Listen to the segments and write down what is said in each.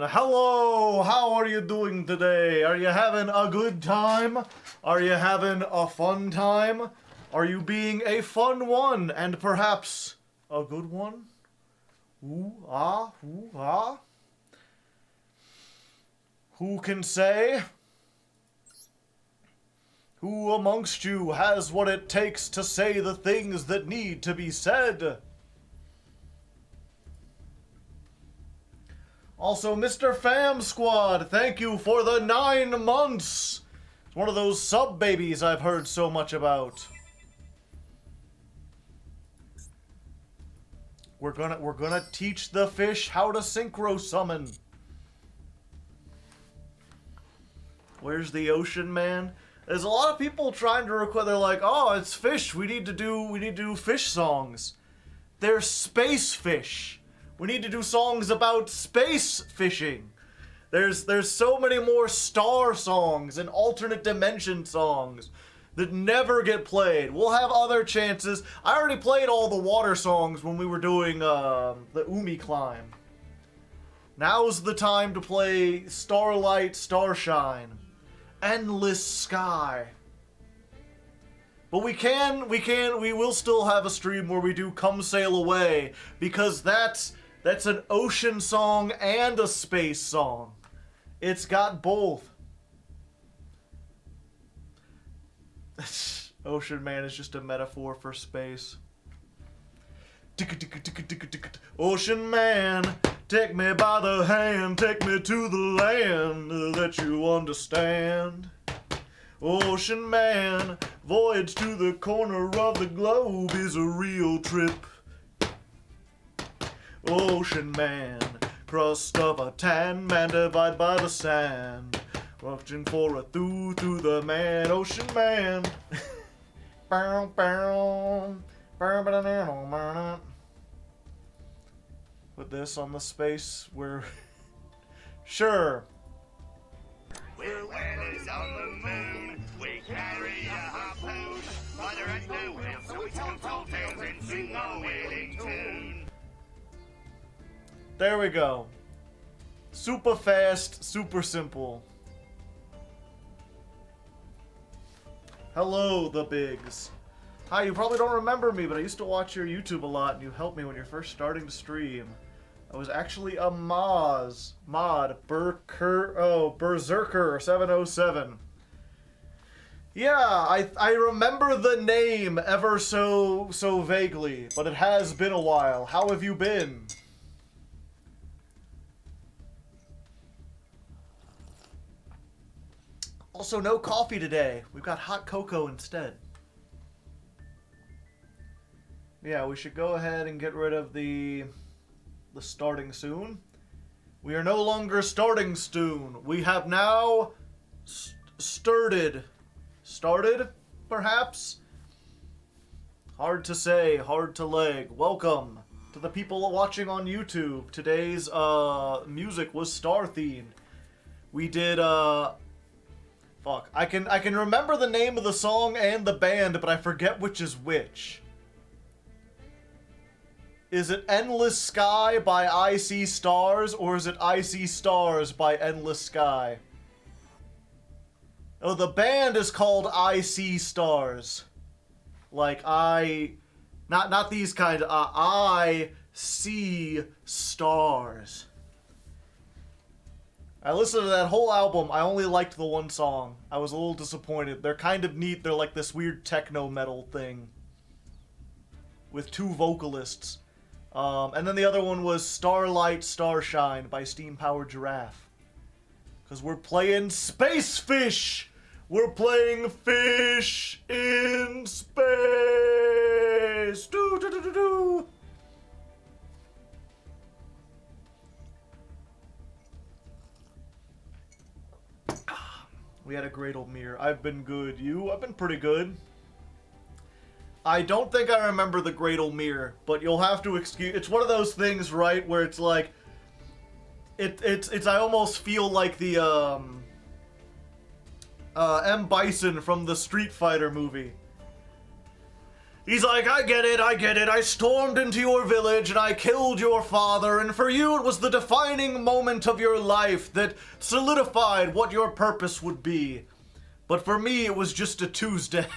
everyone. Hello, how are you doing today? Are you having a good time? Are you having a fun time? Are you being a fun one and perhaps a good one? Ooh, ah, ooh, ah. Who can say? Who amongst you has what it takes to say the things that need to be said? Also, Mr. Fam Squad, thank you for the 9 months. It's one of those sub babies I've heard so much about. We're gonna teach the fish how to synchro summon. Where's the ocean man? There's a lot of people trying to record. They're like, "Oh, it's fish. We need to do fish songs." They're space fish. We need to do songs about space fishing. There's so many more star songs and alternate dimension songs that never get played. We'll have other chances. I already played all the water songs when we were doing the Umi climb. Now's the time to play Starlight, Starshine, Endless Sky. But we will still have a stream where we do Come Sail Away, because that's an ocean song and a space song. It's got both. Ocean man is just a metaphor for space. Ocean man, take me by the hand, take me to the land that you understand. Ocean man, voyage to the corner of the globe is a real trip. Ocean man, crust of a tan man, divide by the sand, watching for a through the man. Ocean man. Put this on the space where sure. We're whalers on the moon. We carry a harpoon. But there ain't no whale, so we tell tall tales and sing a whaling tune. There we go. Super fast, super simple. Hello, the bigs. Hi, you probably don't remember me, but I used to watch your YouTube a lot, and you helped me when you're first starting to stream. I was actually a Berserker 707. Yeah, I remember the name ever so vaguely, but it has been a while. How have you been? Also, no coffee today. We've got hot cocoa instead. Yeah, we should go ahead and get rid of the starting soon. We are no longer starting soon. We have now started, perhaps? Hard to say, hard to leg. Welcome to the people watching on YouTube. Today's music was star themed. We did fuck. I can remember the name of the song and the band, but I forget which is which. Is it Endless Sky by I See Stars, or is it I See Stars by Endless Sky? Oh, the band is called I See Stars. Like not these kind of, I See Stars. I listened to that whole album. I only liked the one song. I was a little disappointed. They're kind of neat. They're like this weird techno metal thing with 2 vocalists. And then the other one was Starlight, Starshine by Steam Powered Giraffe. Because we're playing Space Fish! We're playing Fish in Space! Do-do-do-do-do! We had a great old mirror. I've been good. You? I've been pretty good. I don't think I remember the Great Old Mirror, but you'll have to excuse. It's one of those things, right, where it's like, it's. I almost feel like the M. Bison from the Street Fighter movie. He's like, I get it. I stormed into your village and I killed your father, and for you it was the defining moment of your life that solidified what your purpose would be. But for me, it was just a Tuesday.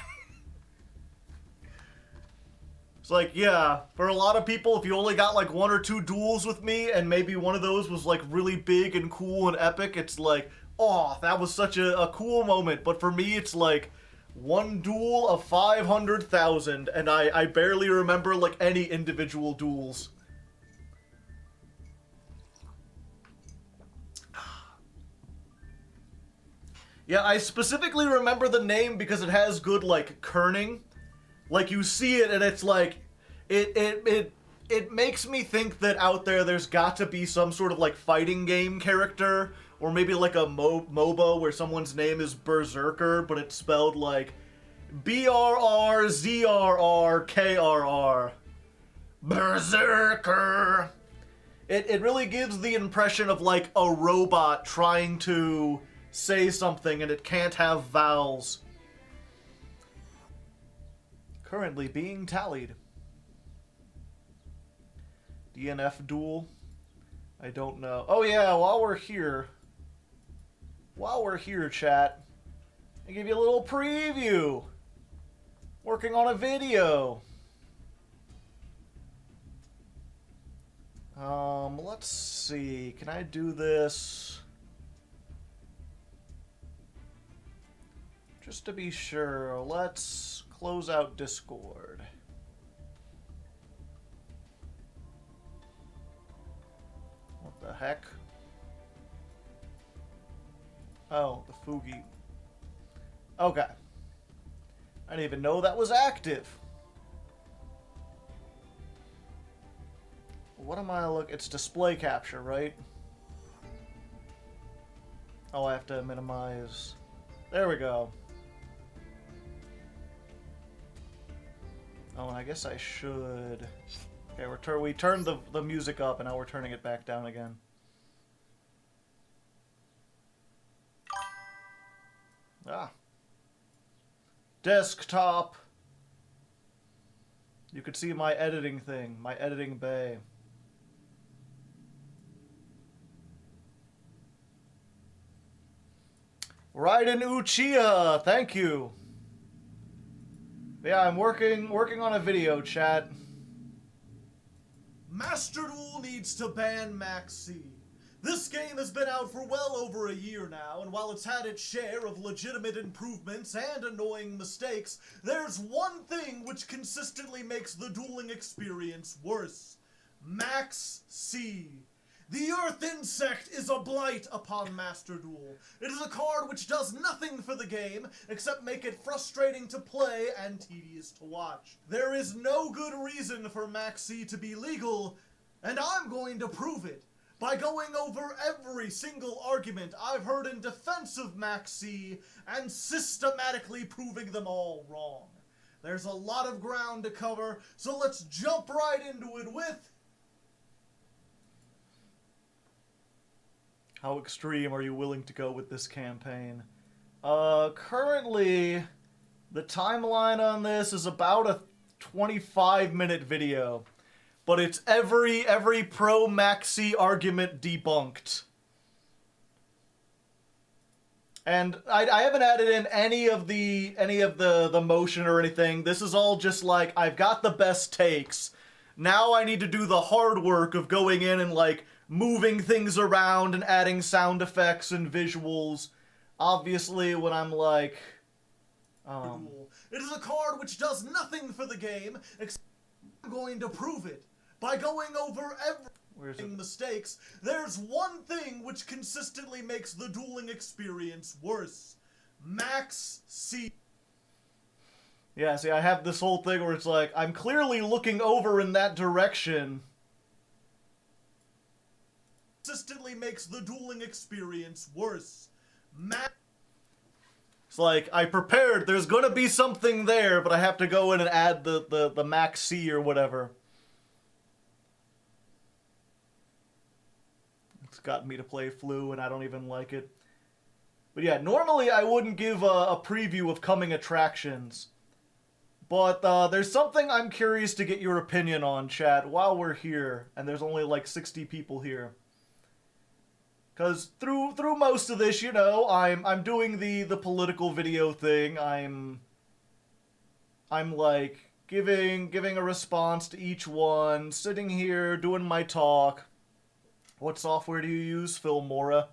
It's like, yeah, for a lot of people, if you only got like 1 or 2 duels with me, and maybe one of those was like really big and cool and epic, it's like, oh, that was such a cool moment. But for me, it's like, 1 duel of 500,000, and I barely remember, like, any individual duels. Yeah, I specifically remember the name because it has good, like, kerning. Like, you see it, and it's like, it makes me think that out there's got to be some sort of, like, fighting game character, or maybe like a MOBA where someone's name is Berserker, but it's spelled like BRRZRRKRR. Berserker. It really gives the impression of like a robot trying to say something and it can't have vowels. Currently being tallied. DNF duel? I don't know. Oh yeah, while we're here, chat, I give you a little preview. Working on a video. Let's see. Can I do this? Just to be sure, let's close out Discord. What the heck? Oh, the Fugi. Okay. I didn't even know that was active. What am I looking? It's display capture, right? Oh, I have to minimize. There we go. Oh, and I guess I should. Okay, we turned the music up, and now we're turning it back down again. Ah. Desktop. You could see my editing thing, my editing bay. Raiden Uchiha, thank you. Yeah, I'm working on a video, chat. Master Duel needs to ban Maxx C. This game has been out for well over a year now, and while it's had its share of legitimate improvements and annoying mistakes, there's one thing which consistently makes the dueling experience worse. Maxx C. The Earth Insect is a blight upon Master Duel. It is a card which does nothing for the game except make it frustrating to play and tedious to watch. There is no good reason for Maxx C to be legal, and I'm going to prove it by going over every single argument I've heard in defense of Maxx C and systematically proving them all wrong. There's a lot of ground to cover, so let's jump right into it with... How extreme are you willing to go with this campaign? Currently, the timeline on this is about a 25-minute video. But it's every pro Maxx C argument debunked. And I haven't added in any of the motion or anything. This is all just like, I've got the best takes. Now I need to do the hard work of going in and like moving things around and adding sound effects and visuals. Obviously, when I'm like, it is a card which does nothing for the game, except I'm going to prove it by going over every mistakes. There's one thing which consistently makes the dueling experience worse. Maxx C. Yeah, see, I have this whole thing where it's like, I'm clearly looking over in that direction. Consistently makes the dueling experience worse. It's like, I prepared, there's gonna be something there, but I have to go in and add the Maxx C or whatever. It's gotten me to play Flu, and I don't even like it. But yeah, normally I wouldn't give a preview of coming attractions. But there's something I'm curious to get your opinion on, chat, while we're here, and there's only like 60 people here. Cause through most of this, you know, I'm doing the political video thing. I'm like giving a response to each one, sitting here doing my talk. What software do you use, Filmora?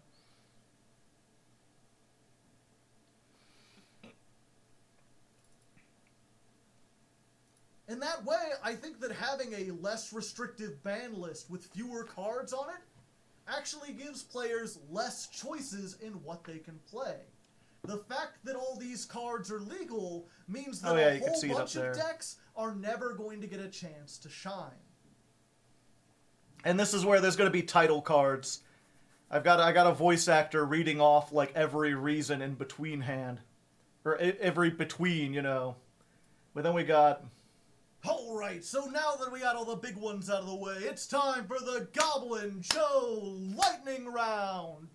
In that way, I think that having a less restrictive ban list with fewer cards on it actually gives players less choices in what they can play. The fact that all these cards are legal means that a whole bunch of decks are never going to get a chance to shine. And this is where there's going to be title cards. I got a voice actor reading off like every reason in between hand. Or every between, you know. But then we got... Alright, so now that we got all the big ones out of the way, it's time for the Goblin Joe lightning round!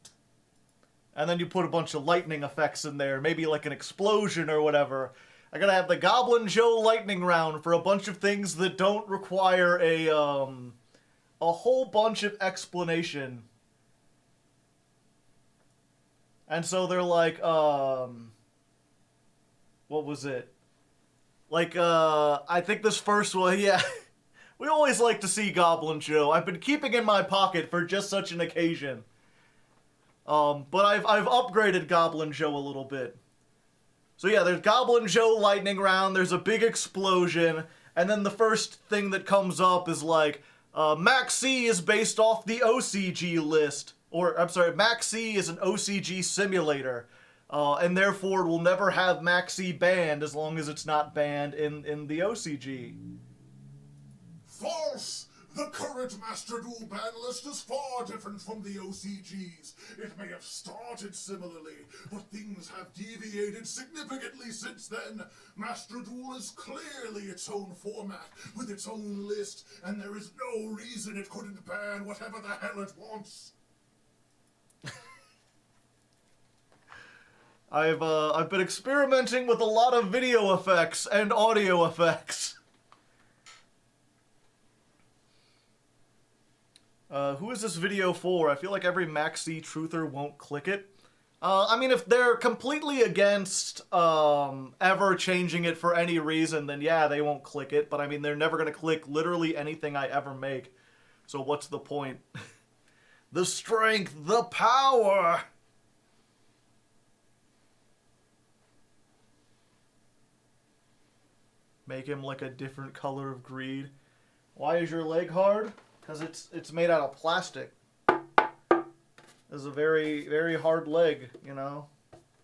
And then you put a bunch of lightning effects in there, maybe like an explosion or whatever. I gotta have the Goblin Joe lightning round for a bunch of things that don't require a whole bunch of explanation. And so they're like, what was it? Like, I think this first one, yeah. We always like to see Goblin Joe. I've been keeping in my pocket for just such an occasion. But I've upgraded Goblin Joe a little bit. So yeah, there's Goblin Joe lightning round, there's a big explosion, and then the first thing that comes up is like, Maxx C is based off the OCG list. Or, I'm sorry, Maxx C is an OCG simulator. And therefore will never have Maxx C banned as long as it's not banned in the OCG. False! The current Master Duel ban list is far different from the OCGs. It may have started similarly, but things have deviated significantly since then. Master Duel is clearly its own format, with its own list, and there is no reason it couldn't ban whatever the hell it wants. I've been experimenting with a lot of video effects and audio effects. Who is this video for? I feel like every Maxx C truther won't click it. I mean, if they're completely against ever changing it for any reason, then yeah, they won't click it. But I mean, they're never gonna click literally anything I ever make. So what's the point? The strength, the power! Make him like a different color of greed. Why is your leg hard? Because it's made out of plastic. It's a very, very hard leg, you know.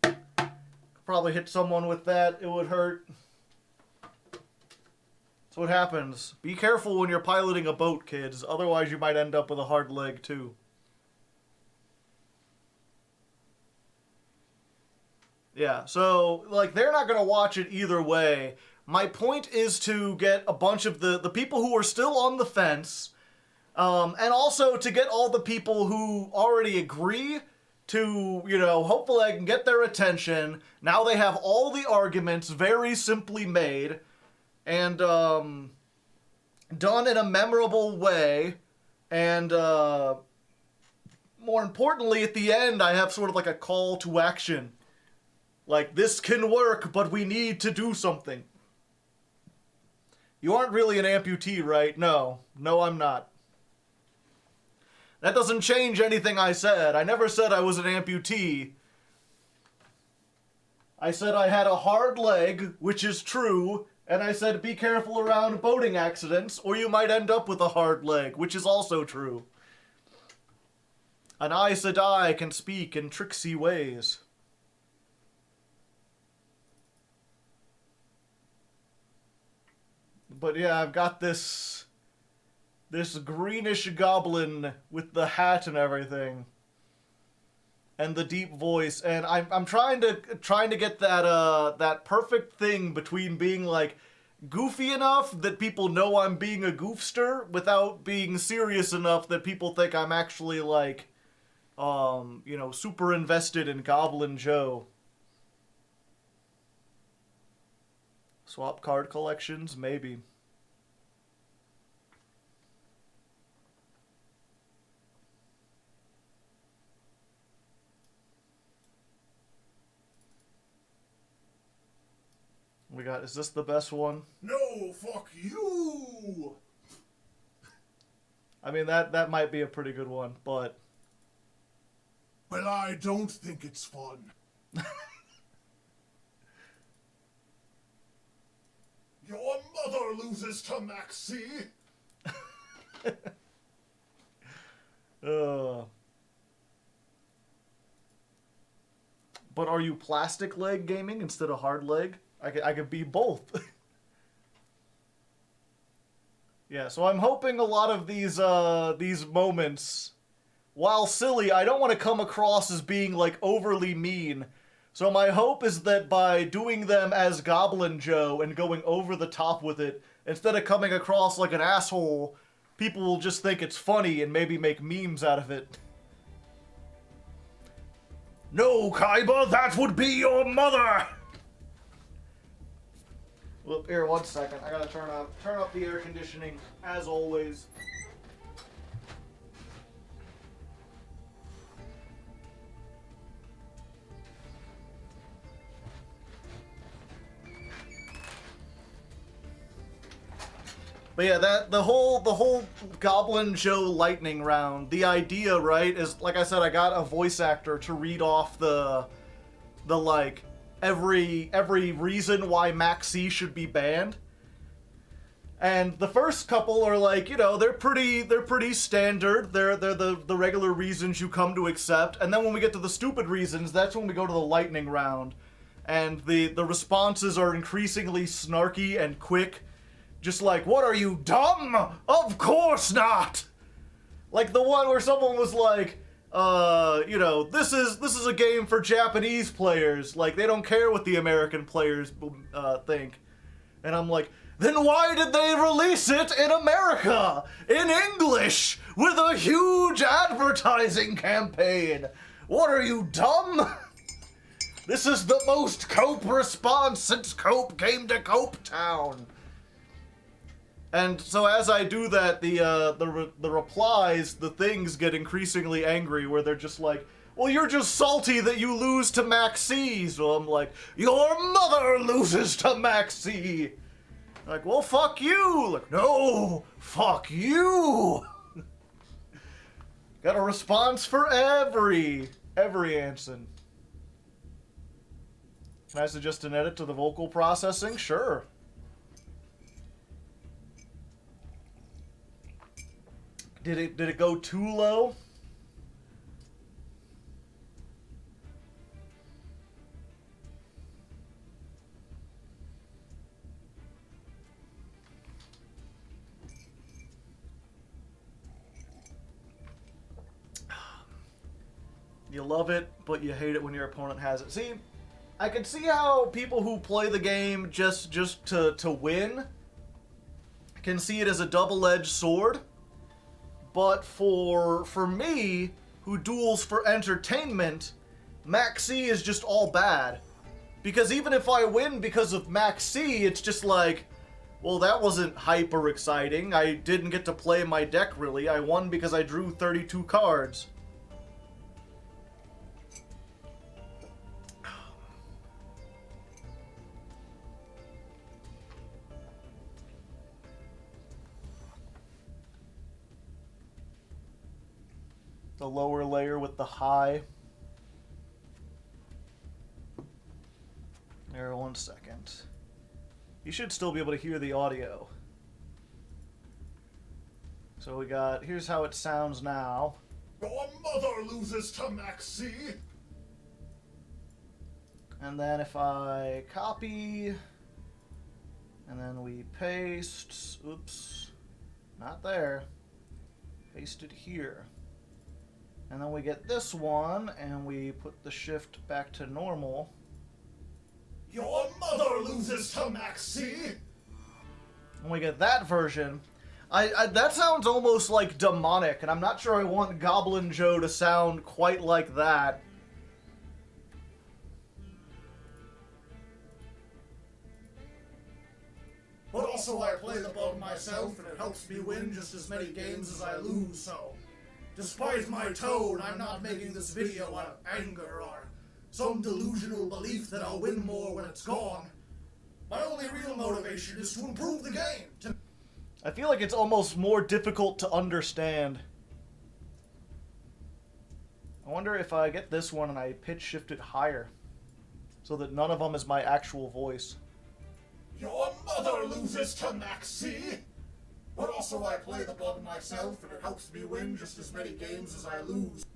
Could probably hit someone with that, it would hurt. That's what happens. Be careful when you're piloting a boat, kids. Otherwise you might end up with a hard leg too. Yeah, so like they're not gonna watch it either way. My point is to get a bunch of the people who are still on the fence, and also to get all the people who already agree to, you know, hopefully I can get their attention. Now they have all the arguments very simply made and done in a memorable way. And more importantly, at the end, I have sort of like a call to action. Like, this can work, but we need to do something. You aren't really an amputee, right? No. No, I'm not. That doesn't change anything I said. I never said I was an amputee. I said I had a hard leg, which is true, and I said be careful around boating accidents, or you might end up with a hard leg, which is also true. An Aes Sedai can speak in tricksy ways. But yeah, I've got this greenish goblin with the hat and everything, and the deep voice, and I'm trying to get that perfect thing between being like goofy enough that people know I'm being a goofster without being serious enough that people think I'm actually like, you know, super invested in Goblin Joe. Swap card collections, maybe. We got, is this the best one? No, fuck you! I mean, that might be a pretty good one, but... Well, I don't think it's fun. Your mother loses to Maxx C. But are you plastic leg gaming instead of hard leg? I could be both. Yeah, so I'm hoping a lot of these moments, while silly, I don't want to come across as being, like, overly mean. So my hope is that by doing them as Goblin Joe and going over the top with it, instead of coming across like an asshole, people will just think it's funny and maybe make memes out of it. No, Kaiba, that would be your mother! Well, here, 1 second. I gotta turn up the air conditioning, as always. But yeah, the whole Goblin Joe lightning round, the idea, right, is, like I said, I got a voice actor to read off the like, every reason why Maxx C should be banned. And the first couple are like, you know, they're pretty standard. They're the regular reasons you come to accept. And then when we get to the stupid reasons, that's when we go to the lightning round. And the responses are increasingly snarky and quick. Just like, what are you, dumb? Of course not! Like the one where someone was like, you know, this is a game for Japanese players. Like, they don't care what the American players think. And I'm like, then why did they release it in America? In English! With a huge advertising campaign! What are you, dumb? This is the most Cope response since Cope came to Cope Town. And so as I do that, the replies, the things get increasingly angry, where they're just like, well, you're just salty that you lose to Maxx C. So I'm like, your mother loses to Maxx C. Like, well, fuck you. Like, no, fuck you. Got a response for every answer. Can I suggest an edit to the vocal processing? Sure. Did it go too low? You love it, but you hate it when your opponent has it. See, I can see how people who play the game just to win can see it as a double-edged sword. But for me, who duels for entertainment, Maxx C is just all bad. Because even if I win because of Maxx C, it's just like, well, that wasn't hyper exciting. I didn't get to play my deck, really. I won because I drew 32 cards. The lower layer with the high. There, 1 second. You should still be able to hear the audio. So we got, here's how it sounds now. Your mother loses to Maxx C. And then if I copy, and then we paste, oops, not there, paste it here. And then we get this one, and we put the shift back to normal. Your mother loses to Maxx C. And we get that version. That sounds almost like demonic, and I'm not sure I want Goblin Joe to sound quite like that. But also I play the bug myself, and it helps me win just as many games as I lose, so... Despite my tone, I'm not making this video out of anger or some delusional belief that I'll win more when it's gone. My only real motivation is to improve the game. I feel like it's almost more difficult to understand. I wonder if I get this one and I pitch shift it higher, so that none of them is my actual voice. Your mother loses to Maxx C! But also I play the bug myself, and it helps me win just as many games as I lose.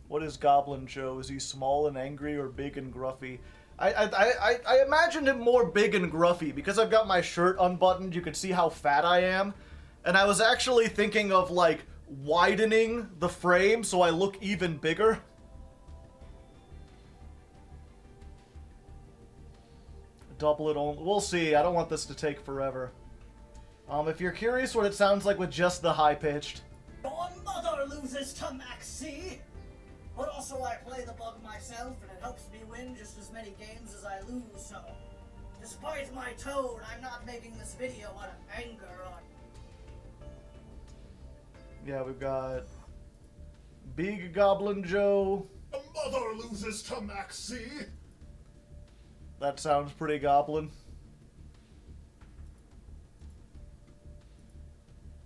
What is Goblin Joe? Is he small and angry or big and gruffy? I imagined him more big and gruffy. Because I've got my shirt unbuttoned, you can see how fat I am. And I was actually thinking of, like, widening the frame so I look even bigger. Double it only. We'll see. I don't want this to take forever. If you're curious what it sounds like with just the high-pitched. Your mother loses to Maxx C! But also I play the bug myself, and it helps me win just as many games as I lose, so... Despite my tone, I'm not making this video out of anger or... Yeah, we've got... Big Goblin Joe. Your mother loses to Maxx C! That sounds pretty goblin.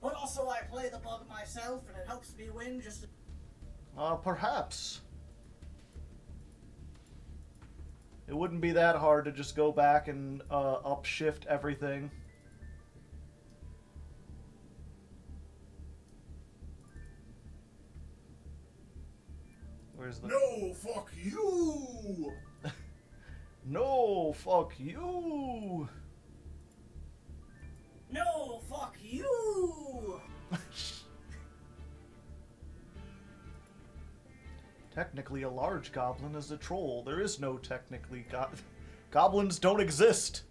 But also I play the bug myself, and it helps me win just... Perhaps. It wouldn't be that hard to just go back and upshift everything. Where's the... No, fuck you! No, fuck you! No, fuck you! Technically, a large goblin is a troll. There is no technically goblins don't exist.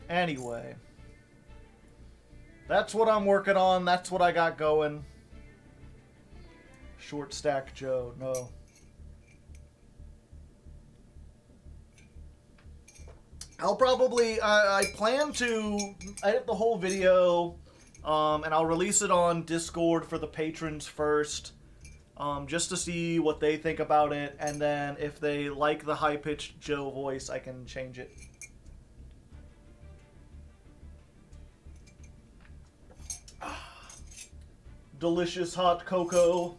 Anyway. That's what I'm working on. That's what I got going. Short stack Joe. No. I'll probably... I plan to edit the whole video... and I'll release it on Discord for the patrons first, just to see what they think about it, and then if they like the high-pitched Joe voice, I can change it. Delicious hot cocoa.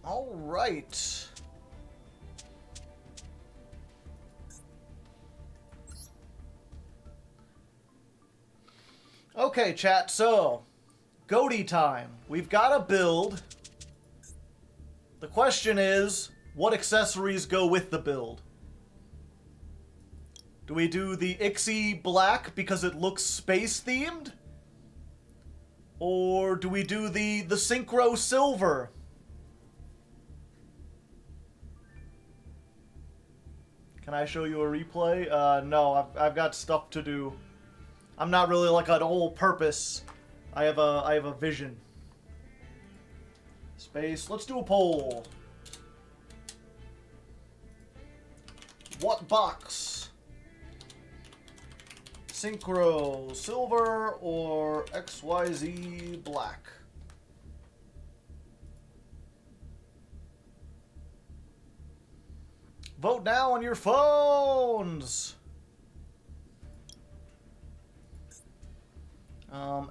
All right. Okay, chat, so, Goatee time. We've got a build. The question is, what accessories go with the build? Do we do the Ixie black because it looks space-themed? Or do we do the Synchro silver? Can I show you a replay? No, I've got stuff to do. I'm not really like an all-purpose. I have a vision. Space. Let's do a poll. What box? Synchro silver or XYZ black? Vote now on your phones.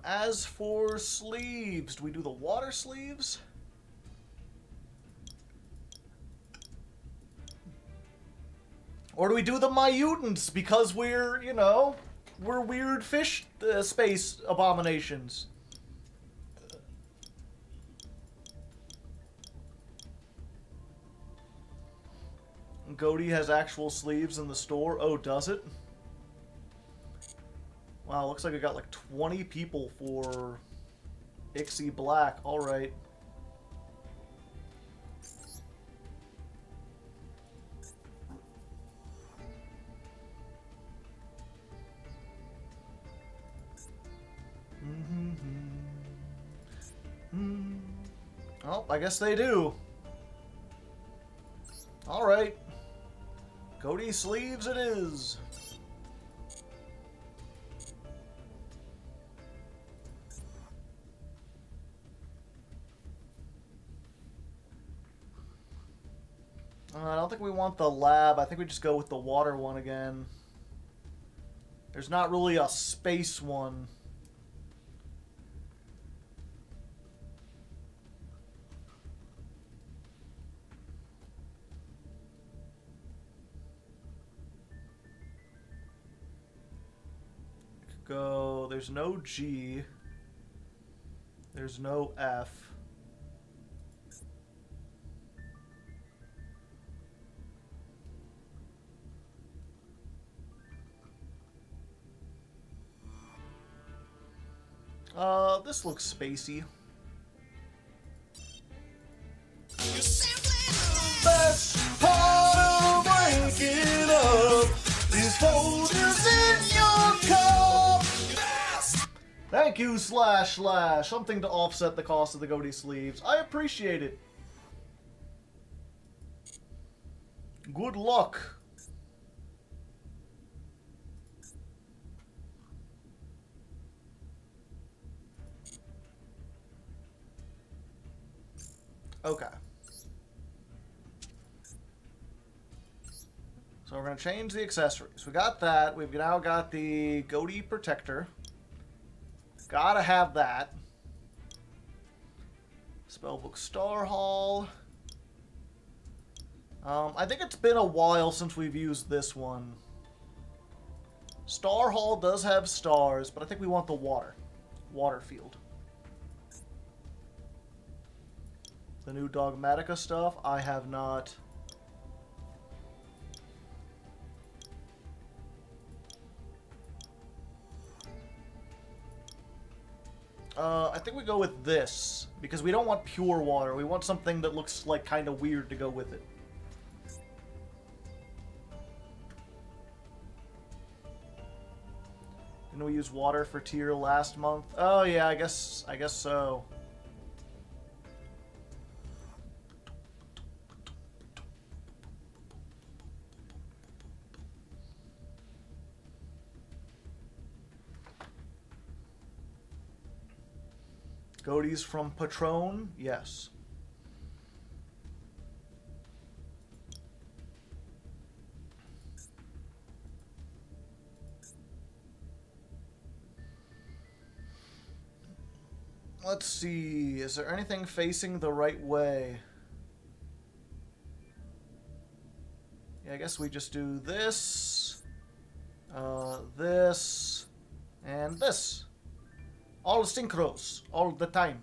As for sleeves, do we do the water sleeves? Or do we do the Myutants because we're, you know, we're weird fish space abominations? Goatee has actual sleeves in the store. Oh, does it? Wow, looks like I got like 20 people for Ixie Black. Alright. Oh, Well, I guess they do. Alright. Goatee sleeves it is. I don't think we want the lab. I think we just go with the water one again. There's not really a space one. Go. There's no G. There's no F. This looks spacey. Best part of waking up is folders in your cup. Thank you, Slash Slash. Something to offset the cost of the Goatee sleeves. I appreciate it. Good luck. Okay. So we're going to change the accessories. We got that. We've now got the Goatee protector. Gotta have that. Spellbook Star Hall. I think it's been a while since we've used this one. Star Hall does have stars, but I think we want the water field. The new Dogmatica stuff, I have not. I think we go with this, because we don't want pure water. We want something that looks like kind of weird to go with it. Didn't we use water for tier last month? Oh yeah, I guess so. Goatees from Patron? Yes. Let's see. Is there anything facing the right way? Yeah, I guess we just do this, this, and this. All synchros, all the time.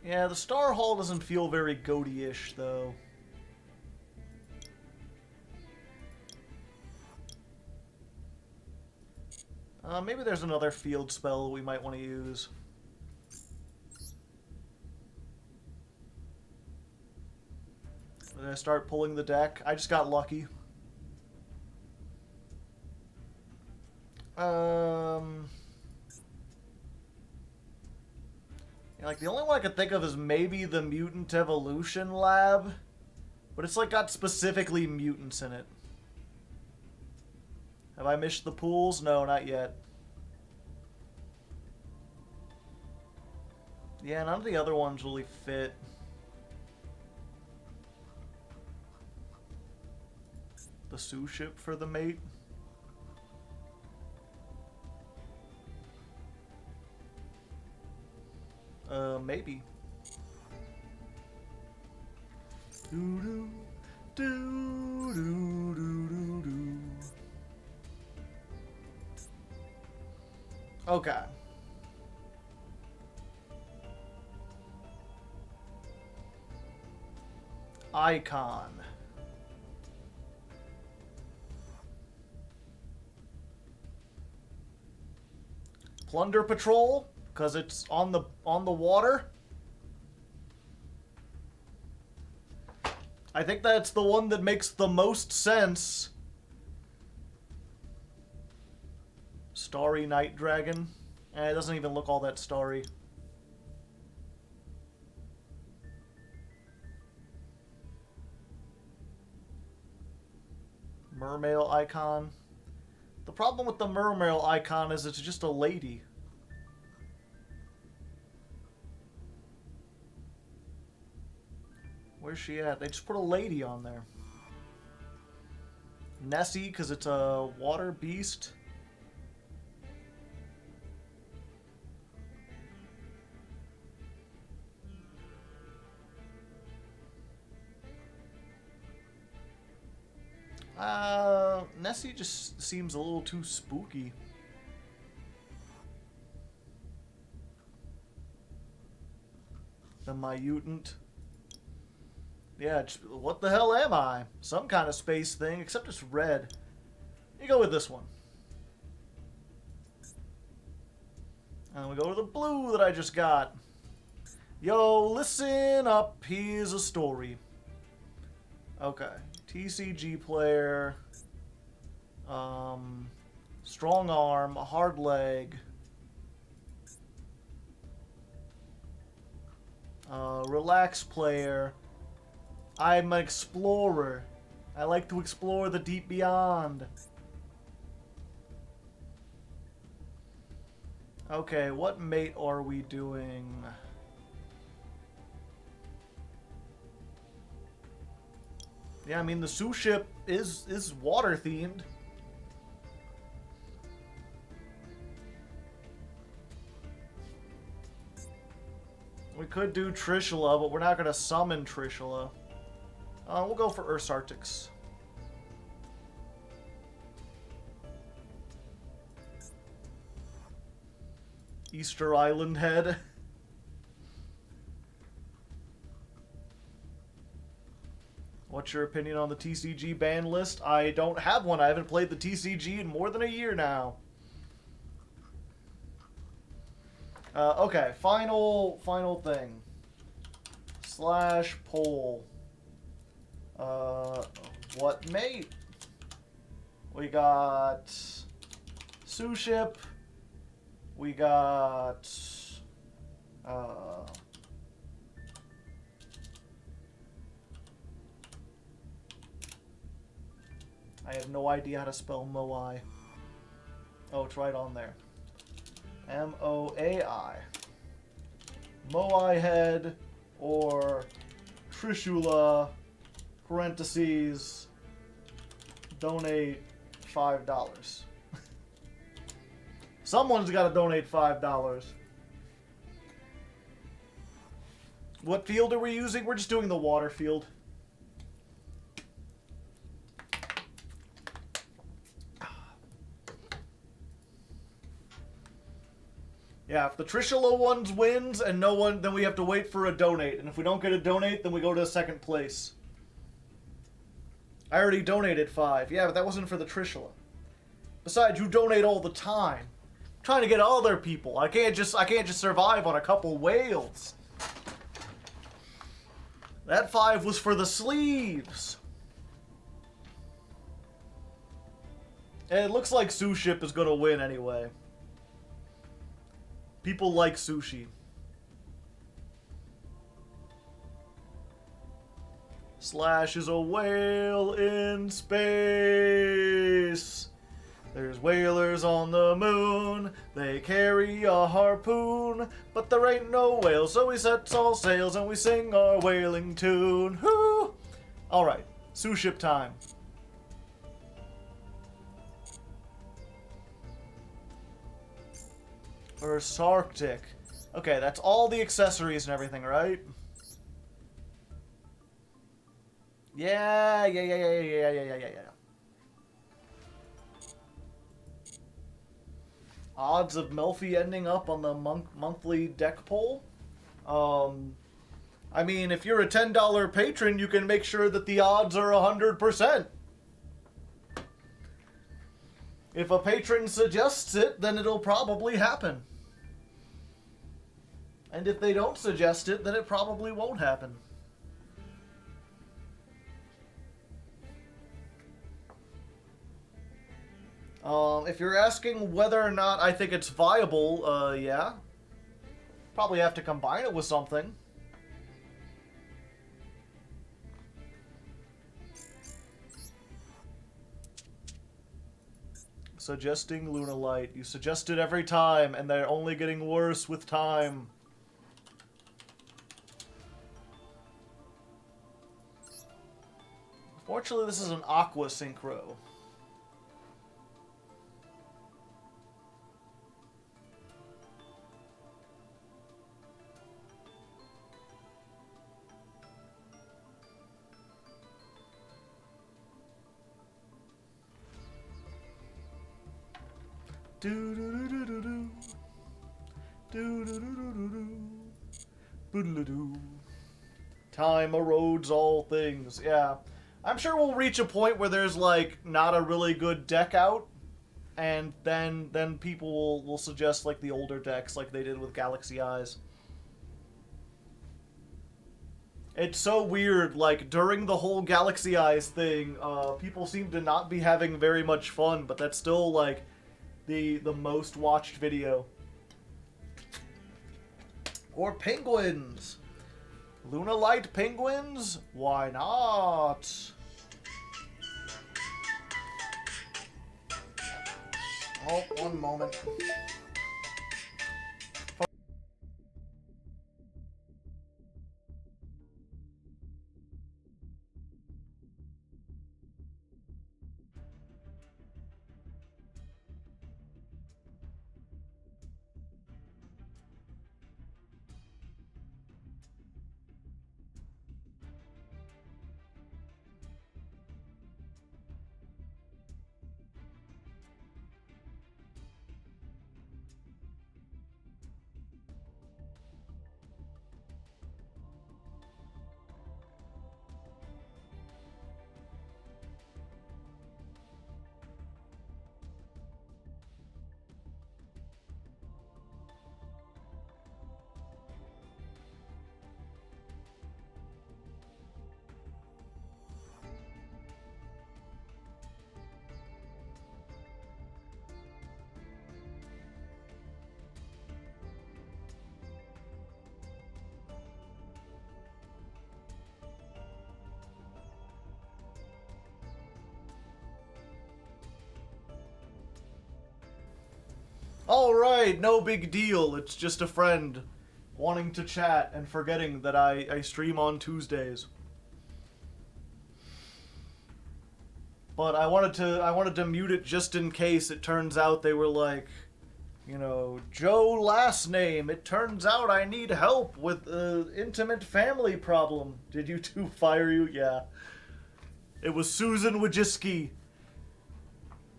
Yeah, the Star Hall doesn't feel very Goatee-ish, though. Maybe there's another field spell we might want to use. Did I start pulling the deck? I just got lucky. Yeah, like the only one I could think of is maybe the Mutant Evolution Lab, but it's like got specifically mutants in it. Have I missed the pools? No, not yet. Yeah, none of the other ones really fit. The Sioux ship for the mate. Maybe. Doo doo doo doo doo doo. Okay. Icon. Plunder Patrol, because it's on the water. I think that's the one that makes the most sense. Starry Night Dragon. It doesn't even look all that starry. Mermail icon. The problem with the mermail icon is it's just a lady. Where's she at? They just put a lady on there. Nessie, because it's a water beast. Nessie just seems a little too spooky. The mutant. Yeah, just, what the hell am I? Some kind of space thing, except it's red. You go with this one. And we go to the blue that I just got. Yo, listen up, here's a story. Okay. TCG player. Strong arm, Hardleg. Relax player. I'm an explorer. I like to explore the deep beyond. Okay, what mate are we doing? Yeah, I mean, the Sioux ship is water themed. We could do Trishula, but we're not going to summon Trishula. We'll go for Earth's Arctics. Easter Island head. What's your opinion on the TCG ban list? I don't have one. I haven't played the TCG in more than a year now. Okay, final thing. / poll. What mate? We got Sioux ship. We got I have no idea how to spell Moai. Oh, it's right on there. M-O-A-I. Moai head or Trishula, parentheses, donate $5. Someone's got to donate $5. What field are we using? We're just doing the water field. Yeah, if the Trishula ones wins and no one, then we have to wait for a donate. And if we don't get a donate, then we go to second place. I already donated 5. Yeah, but that wasn't for the Trishula. Besides, you donate all the time. I'm trying to get other people. I can't just survive on a couple whales. That 5 was for the sleeves. And it looks like Sioux ship is gonna win anyway. People like sushi. Slash is a whale in space. There's whalers on the moon. They carry a harpoon. But there ain't no whale, so we set all sails and we sing our whaling tune. Whoo! Alright, Sioux ship time. Earth's Arctic. Okay, that's all the accessories and everything, right? Yeah. Odds of Melfi ending up on the monthly deck poll? I mean, if you're a $10 patron, you can make sure that the odds are 100%. If a patron suggests it, then it'll probably happen. And if they don't suggest it, then it probably won't happen. If you're asking whether or not I think it's viable, yeah. Probably have to combine it with something. Suggesting Luna Light. You suggest it every time, and they're only getting worse with time. Fortunately, this is an Aqua Synchro. Do do do do do do do do do do do. Time erodes all things. Yeah, I'm sure we'll reach a point where there's like not a really good deck out, and then people will suggest like the older decks, like they did with Galaxy Eyes. It's so weird. Like during the whole Galaxy Eyes thing, people seem to not be having very much fun, but that's still like the most watched video. Or penguins. Luna Light penguins? Why not? Oh, one moment. Alright, no big deal. It's just a friend wanting to chat and forgetting that I stream on Tuesdays. But I wanted to mute it just in case it turns out they were like, you know, Joe last name. It turns out I need help with an intimate family problem. Did you two fire you? Yeah. It was Susan Wojcicki.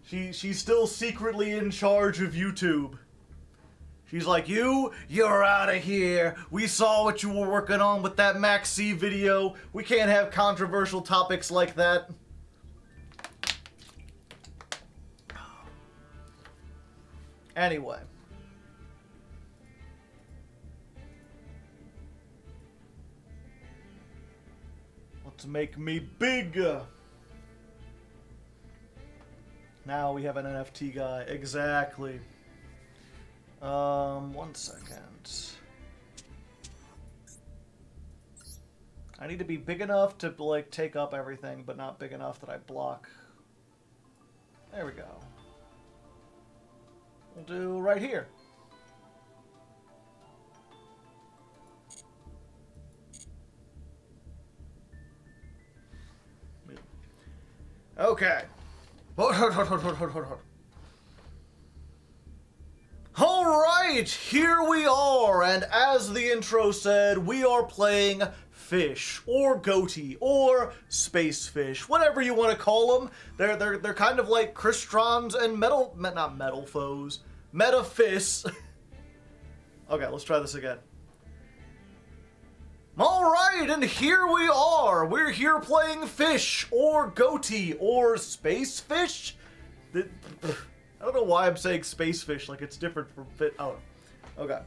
She's still secretly in charge of YouTube. She's like, you're out of here. We saw what you were working on with that Maxx C video. We can't have controversial topics like that. Anyway. Let's make me big. Now we have an NFT guy. Exactly. 1 second. I need to be big enough to, like, take up everything, but not big enough that I block. There we go. We'll do right here. Okay. Alright, here we are, and as the intro said, we are playing Fish, or Goatee, or Space Fish, whatever you want to call them. They're kind of like Cristrons and not metal foes, meta fists. Okay, let's try this again. Alright, and here we are. We're here playing Fish, or Goatee, or Space Fish. I don't know why I'm saying Space Fish like it's different from Fit. Oh, okay.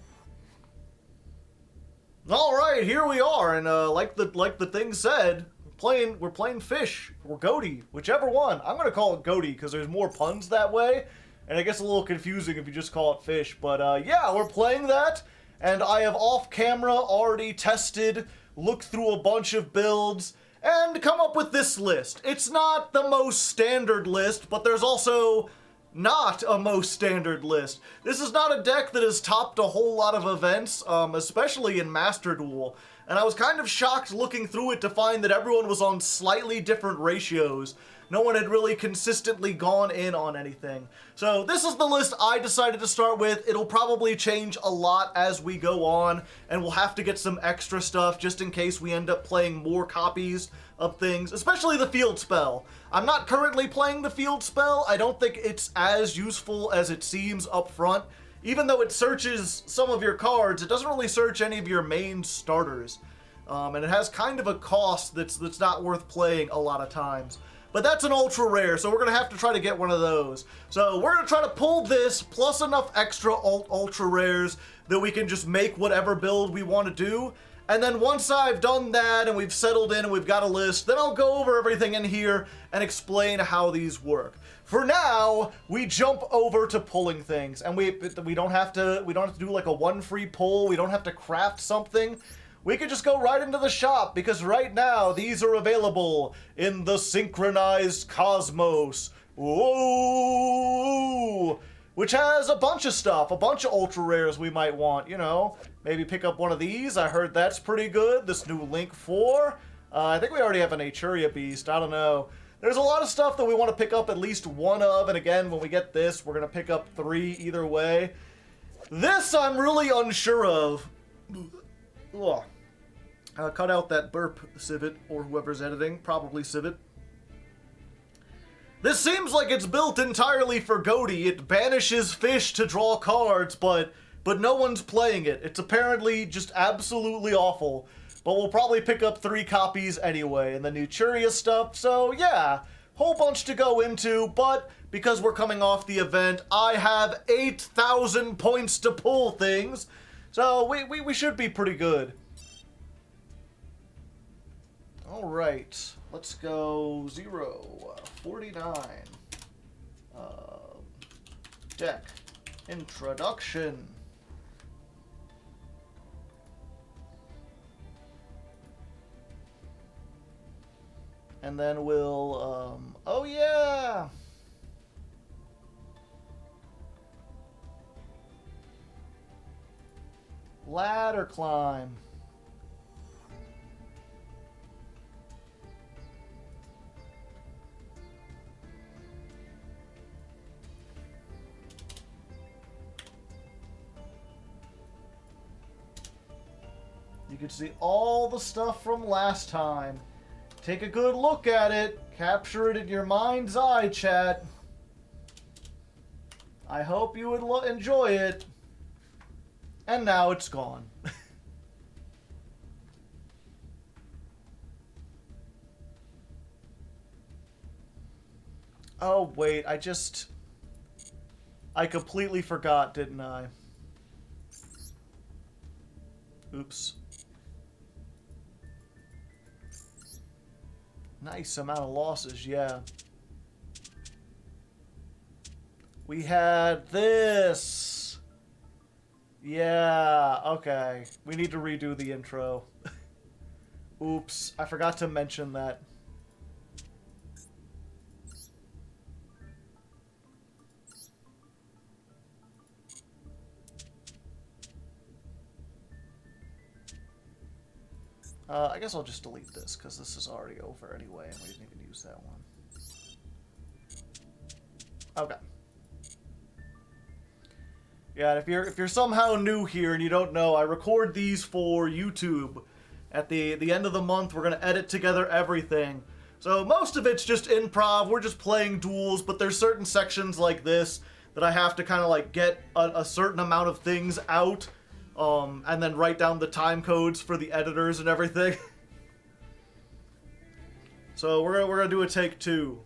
Alright, here we are, and like the thing said, we're playing fish or Goatee, whichever one. I'm gonna call it Goatee because there's more puns that way, and it gets a little confusing if you just call it fish. But yeah, we're playing that, and I have off camera already tested, looked through a bunch of builds, and come up with this list. It's not the most standard list, but there's also not a most standard list. This is not a deck that has topped a whole lot of events, especially in Master Duel. And I was kind of shocked looking through it to find that everyone was on slightly different ratios. No one had really consistently gone in on anything. So this is the list I decided to start with. It'll probably change a lot as we go on, and we'll have to get some extra stuff just in case we end up playing more copies of things, especially the field spell. I'm not currently playing the field spell. I don't think it's as useful as it seems up front. Even though it searches some of your cards, it doesn't really search any of your main starters. And it has kind of a cost that's not worth playing a lot of times. But that's an ultra rare, so we're going to have to try to get one of those. So we're going to try to pull this, plus enough extra ultra rares that we can just make whatever build we want to do. And then once I've done that and we've settled in and we've got a list, then I'll go over everything in here and explain how these work. For now, we jump over to pulling things, and we don't have to do like a one free pull. We don't have to craft something. We could just go right into the shop, because right now these are available in the Synchronized Cosmos. Whoa! Which has a bunch of stuff, a bunch of ultra rares we might want, you know. Maybe pick up one of these. I heard that's pretty good. This new Link 4. I think we already have an Naturia Beast. I don't know. There's a lot of stuff that we want to pick up at least one of, and again, when we get this, we're going to pick up 3 either way. This I'm really unsure of. Ugh. Cut out that burp, Civet, or whoever's editing. Probably Civet. This seems like it's built entirely for Goatee. It banishes fish to draw cards, but no one's playing it. It's apparently just absolutely awful. But we'll probably pick up 3 copies anyway, and the Naturia stuff, so yeah. Whole bunch to go into, but because we're coming off the event, I have 8,000 points to pull things, so we should be pretty good. Alright, let's go 0, 49. Deck. Introduction. And then we'll, oh yeah! Ladder climb. You can see all the stuff from last time. Take a good look at it. Capture it in your mind's eye, chat. I hope you would enjoy it. And now it's gone. Oh, wait. I completely forgot, didn't I? Oops. Nice amount of losses, yeah. We had this. Yeah, okay. We need to redo the intro. Oops, I forgot to mention that. I guess I'll just delete this, because this is already over anyway, and we didn't even use that one. Okay. Yeah, and if you're somehow new here and you don't know, I record these for YouTube. At the end of the month, we're going to edit together everything. So most of it's just improv, we're just playing duels, but there's certain sections like this that I have to kind of like get a certain amount of things out. And then write down the time codes for the editors and everything. So we're gonna do a take 2.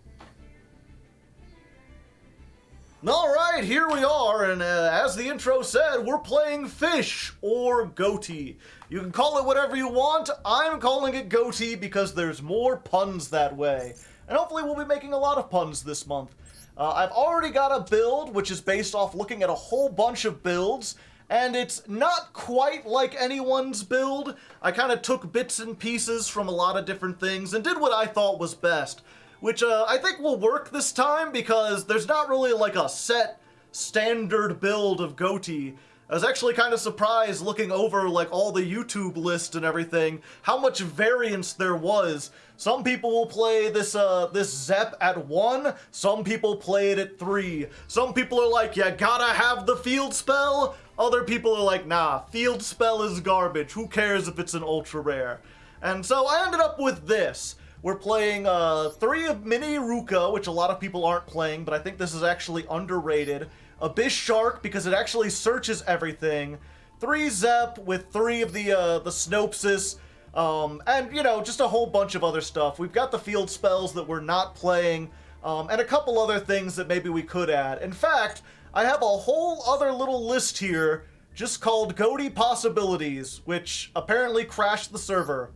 Alright, here we are, and as the intro said, we're playing Fish, or Goatee. You can call it whatever you want. I'm calling it Goatee because there's more puns that way. And hopefully we'll be making a lot of puns this month. I've already got a build, which is based off looking at a whole bunch of builds, and it's not quite like anyone's build. I kind of took bits and pieces from a lot of different things and did what I thought was best. Which I think will work this time because there's not really like a set standard build of Goatee. I was actually kind of surprised looking over like all the YouTube list and everything, how much variance there was. Some people will play this Zep at 1, some people play it at 3. Some people are like, you gotta have the field spell. Other people are like, nah, field spell is garbage. Who cares if it's an ultra rare? And so I ended up with this. We're playing 3 of Mini Ruka, which a lot of people aren't playing, but I think this is actually underrated. Abyss Shark, because it actually searches everything. 3 Zep with 3 of the Snopsis. And, you know, just a whole bunch of other stuff. We've got the field spells that we're not playing, and a couple other things that maybe we could add. In fact, I have a whole other little list here just called Goatee Possibilities, which apparently crashed the server.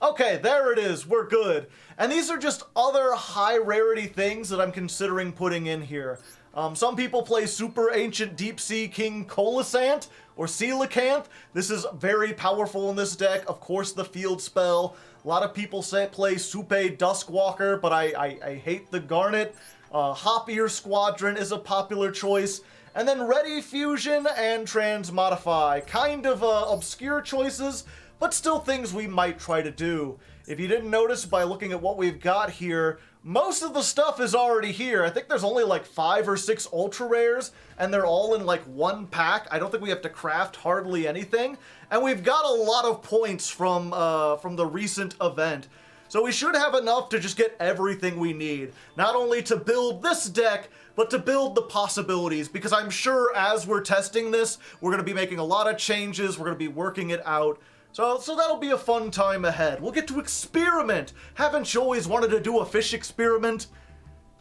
Okay, there it is. We're good. And these are just other high rarity things that I'm considering putting in here. Some people play Super Ancient Deep Sea King Coelacanth or Coelacanth. This is very powerful in this deck. Of course, the field spell. A lot of people play Supe Duskwalker, but I hate the Garnet. Hop-Ear Squadron is a popular choice. And then Ready Fusion and Transmodify. Kind of obscure choices, but still things we might try to do. If you didn't notice by looking at what we've got here, most of the stuff is already here. I think there's only like 5 or 6 ultra rares, and they're all in like one pack. I don't think we have to craft hardly anything. And we've got a lot of points from the recent event. So we should have enough to just get everything we need. Not only to build this deck, but to build the possibilities. Because I'm sure as we're testing this, we're going to be making a lot of changes. We're going to be working it out. So that'll be a fun time ahead. We'll get to experiment. Haven't you always wanted to do a fish experiment?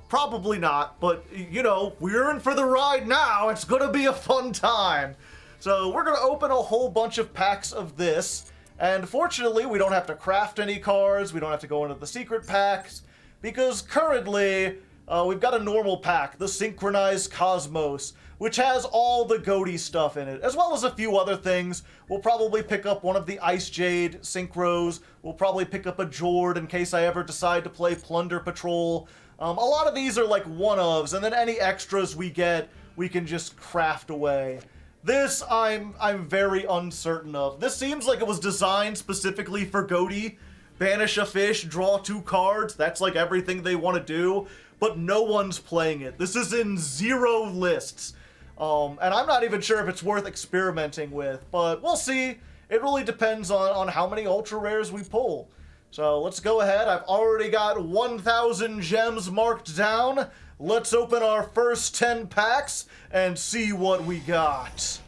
Probably not, but, you know, we're in for the ride now. It's gonna be a fun time. So we're gonna open a whole bunch of packs of this, and fortunately, we don't have to craft any cards. We don't have to go into the secret packs, because currently, we've got a normal pack, the Synchronized Cosmos, which has all the Goatee stuff in it, as well as a few other things. We'll probably pick up one of the Ice Jade Synchros. We'll probably pick up a Jord in case I ever decide to play Plunder Patrol. A lot of these are like one-ofs, and then any extras we get, we can just craft away. This, I'm very uncertain of. This seems like it was designed specifically for Goatee. Banish a fish, draw 2 cards. That's like everything they want to do, but no one's playing it. This is in 0 lists. And I'm not even sure if it's worth experimenting with, but we'll see. It really depends on how many ultra rares we pull. So let's go ahead. I've already got 1,000 gems marked down. Let's open our first 10 packs and see what we got.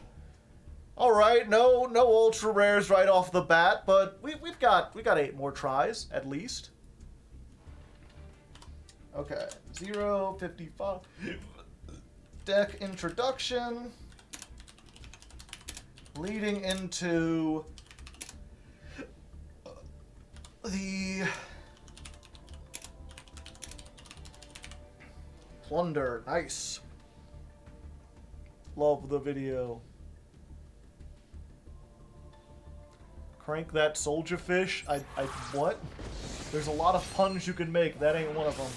All right, no ultra rares right off the bat, but we got 8 more tries at least. Okay, 0, 55. Deck introduction, leading into the Plunder. Nice. Love the video. Crank that soldier fish. What? There's a lot of puns you can make. That ain't one of them.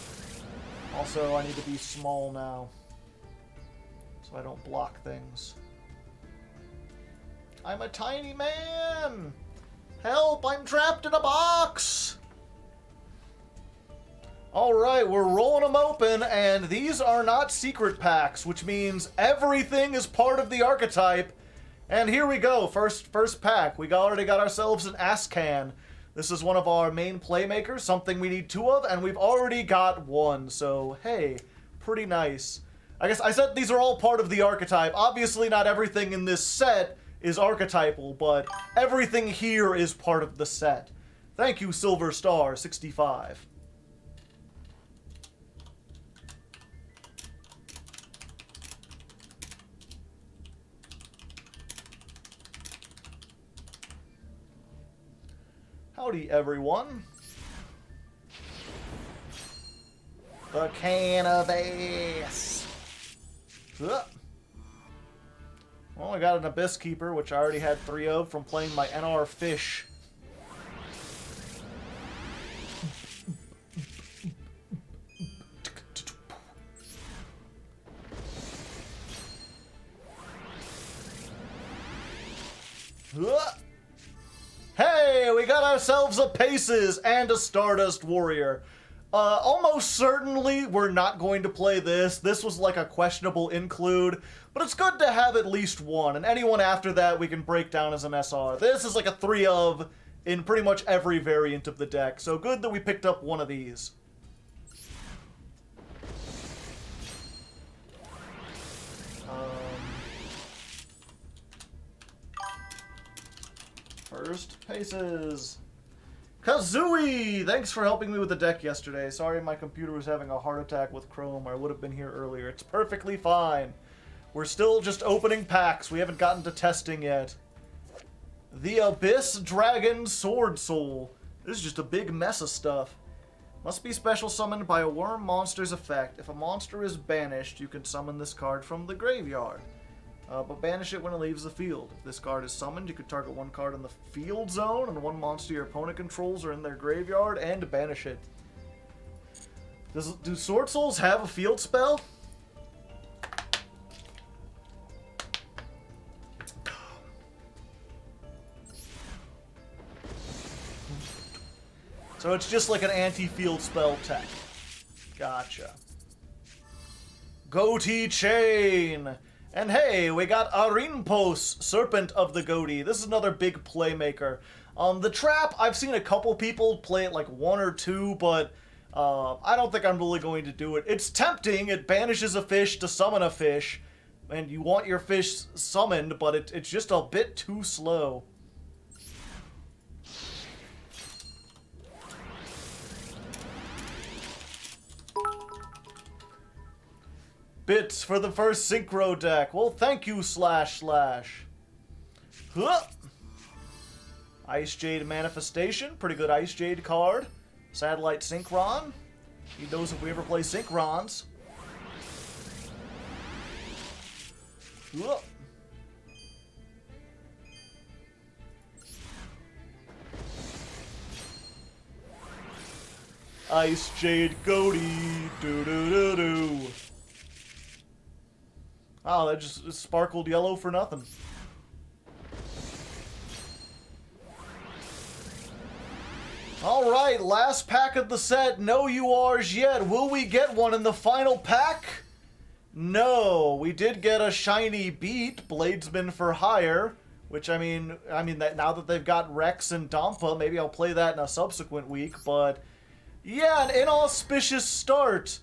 Also, I need to be small now, so I don't block things. I'm a tiny man! Help! I'm trapped in a box! Alright, we're rolling them open, and these are not secret packs, which means everything is part of the archetype. And here we go, first pack. We already got ourselves an Ascan. This is one of our main playmakers, something we need 2 of, and we've already got 1, so hey, pretty nice. I guess I said these are all part of the archetype. Obviously not everything in this set is archetypal, but everything here is part of the set. Thank you, Silver Star 65. Howdy, everyone. The cannabis. Well, I got an Abyss Keeper, which I already had 3 of from playing my NR Fish. Hey, we got ourselves a Paces and a Stardust Warrior. Almost certainly we're not going to play this. This was like a questionable include, but it's good to have at least one, and anyone after that we can break down as an SR. This is like a 3 of in pretty much every variant of the deck, so good that we picked up one of these. First, Paces. Kazooie! Thanks for helping me with the deck yesterday. Sorry my computer was having a heart attack with Chrome, or I would have been here earlier. It's perfectly fine. We're still just opening packs. We haven't gotten to testing yet. The Abyss Dragon Sword Soul. This is just a big mess of stuff. Must be special summoned by a worm monster's effect. If a monster is banished, you can summon this card from the graveyard. But banish it when it leaves the field. If this card is summoned, you can target one card in the field zone and one monster your opponent controls are in their graveyard and banish it. Do Sword Souls have a field spell? So it's just like an anti-field spell tech. Gotcha. Goatee Chain! And hey, we got Arinpos, Serpent of the Goatee. This is another big playmaker. The trap, I've seen a couple people play it like 1 or 2, but I don't think I'm really going to do it. It's tempting. It banishes a fish to summon a fish, and you want your fish summoned, but it's just a bit too slow. Bits for the first Synchro deck. Well, thank you, // Huh. Ice Jade Manifestation. Pretty good Ice Jade card. Satellite Synchron. Need those if we ever play Synchrons. Huh. Ice Jade Goatee. Do-do-do-do. Oh, that just sparkled yellow for nothing. Alright, last pack of the set. No URs yet. Will we get one in the final pack? No. We did get a shiny beat, Bladesman for Hire, which I mean that now that they've got Rex and Dampa, maybe I'll play that in a subsequent week, but yeah, an inauspicious start.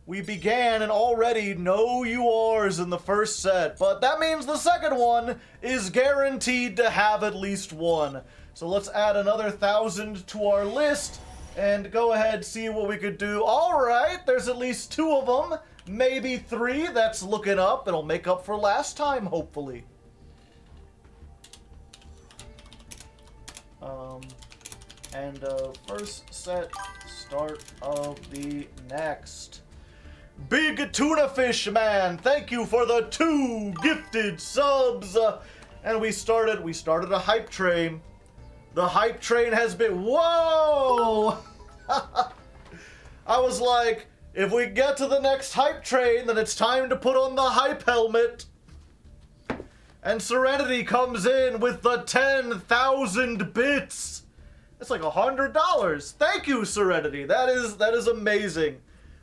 We began and already no URs in the first set, but that means the second one is guaranteed to have at least one. So let's add another 1,000 to our list and go ahead see what we could do. Alright, there's at least 2 of them, maybe 3, that's looking up. It'll make up for last time, hopefully. First set, start of the next. Big Tuna Fish Man, thank you for the 2 gifted subs. And we started a hype train. The hype train has been, whoa! I was like, if we get to the next hype train, then it's time to put on the hype helmet. And Serenity comes in with the 10,000 bits. That's like $100. Thank you, Serenity. That is amazing.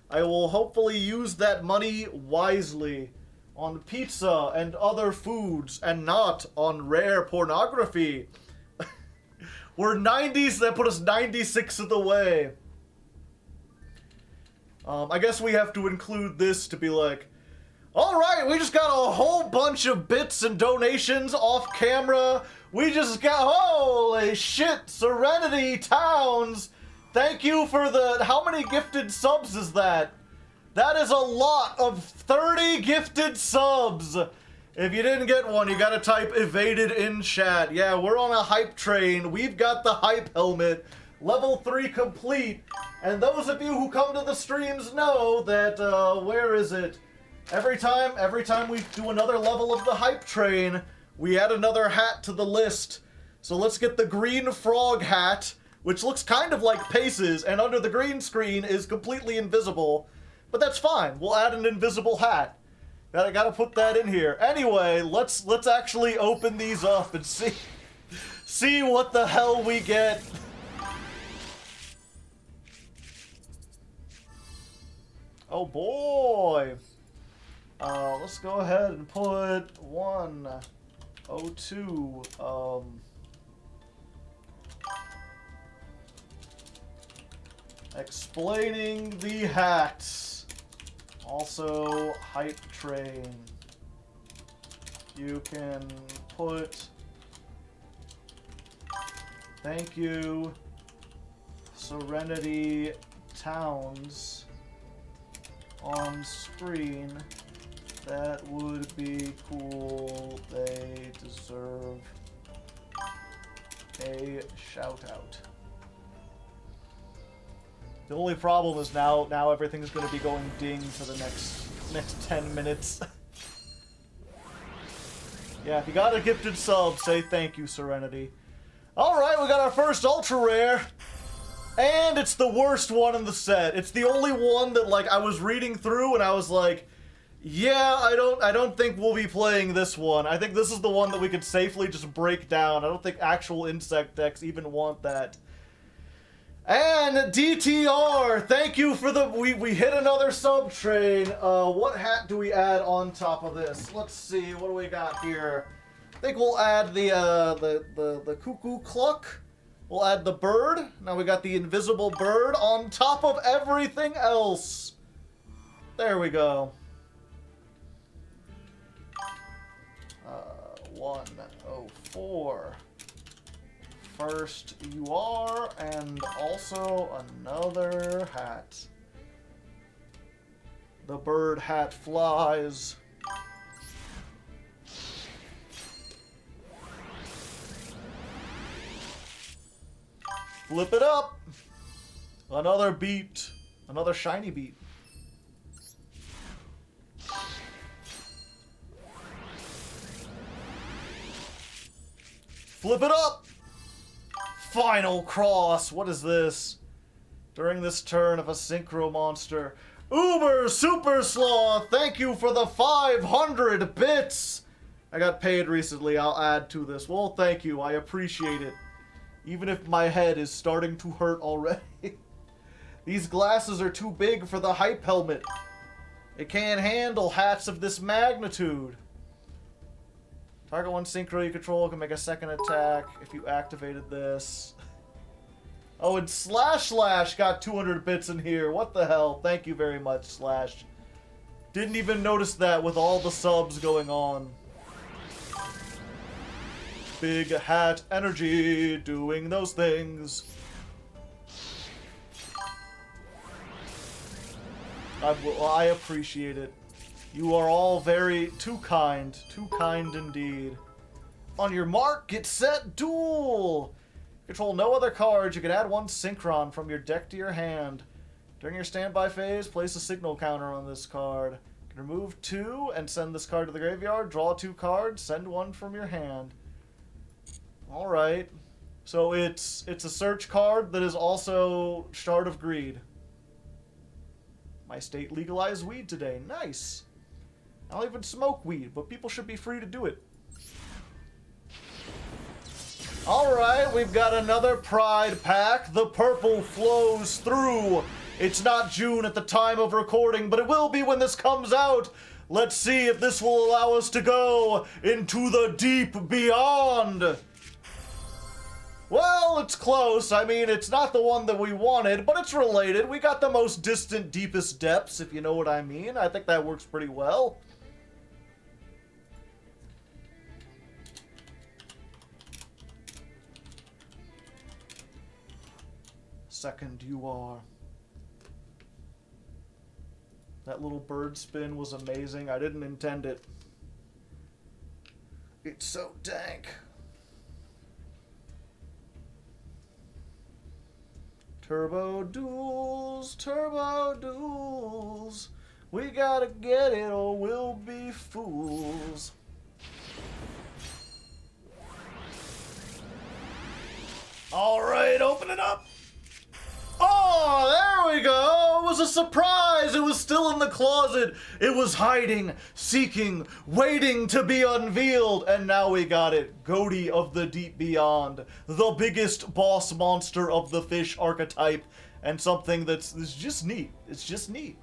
I will hopefully use that money wisely on pizza and other foods and not on rare pornography. We're 90s, that put us 96 of the way. I guess we have to include this to be like, alright, we just got a whole bunch of bits and donations off camera. We just got, holy shit, Serenity Towns. Thank you for the, how many gifted subs is that? That is a lot of 30 gifted subs. If you didn't get one, you gotta type evaded in chat. Yeah, we're on a hype train. We've got the hype helmet. Level 3 complete. And those of you who come to the streams know that, where is it? Every time we do another level of the hype train, we add another hat to the list. So let's get the green frog hat, which looks kind of like Pace's, and under the green screen is completely invisible. But that's fine. We'll add an invisible hat. Gotta put that in here. Anyway, let's actually open these up and see what the hell we get. Oh boy. Let's go ahead and put 102. Explaining the hats. Also, hype train. You can put thank you, Serenity Towns on screen. That would be cool. They deserve a shout out. The only problem is now everything's going to be going ding for the next 10 minutes. Yeah, if you got a gifted sub, say thank you, Serenity. Alright, we got our first ultra rare. And it's the worst one in the set. It's the only one that, like, I was reading through and I was like, yeah, I don't think we'll be playing this one. I think this is the one that we could safely just break down. I don't think actual insect decks even want that. And DTR, thank you for the, we hit another sub train. What hat do we add on top of this? Let's see, what do we got here? I think we'll add the cuckoo cluck. We'll add the bird. Now we got the invisible bird on top of everything else. There we go. 104. First you are, and also another hat. The bird hat flies. Flip it up. Another beat. Another shiny beat. Flip it up. Final cross. What is this? During this turn of a synchro monster. Uber Super Sloth, thank you for the 500 bits. I got paid recently. I'll add to this. Well, thank you. I appreciate it. Even if my head is starting to hurt already. These glasses are too big for the hype helmet. It can't handle hats of this magnitude. Target one synchro you control can make a second attack if you activated this. Oh, and Slash got 200 bits in here. What the hell? Thank you very much, Slash. Didn't even notice that with all the subs going on. Big hat energy, doing those things. I appreciate it. You are all too kind indeed. On your mark, get set, duel! Control no other cards. You can add one Synchron from your deck to your hand. During your standby phase, place a signal counter on this card. You can remove 2 and send this card to the graveyard. Draw 2 cards, send 1 from your hand. Alright. So it's a search card that is also Shard of Greed. My state legalized weed today. Nice. I don't even smoke weed, but people should be free to do it. Alright, we've got another Pride pack. The purple flows through. It's not June at the time of recording, but it will be when this comes out. Let's see if this will allow us to go into the deep beyond. Well, it's close. I mean, it's not the one that we wanted, but it's related. We got the most distant, deepest depths, if you know what I mean. I think that works pretty well. Second you are. That little bird spin was amazing. I didn't intend it. It's so dank. Turbo duels, turbo duels. We gotta get it or we'll be fools. Alright, open it up. Oh, there we go. It was a surprise. It was still in the closet. It was hiding, seeking, waiting to be unveiled. And now we got it. Goatee of the Deep Beyond. The biggest boss monster of the fish archetype. And something that's just neat. It's just neat.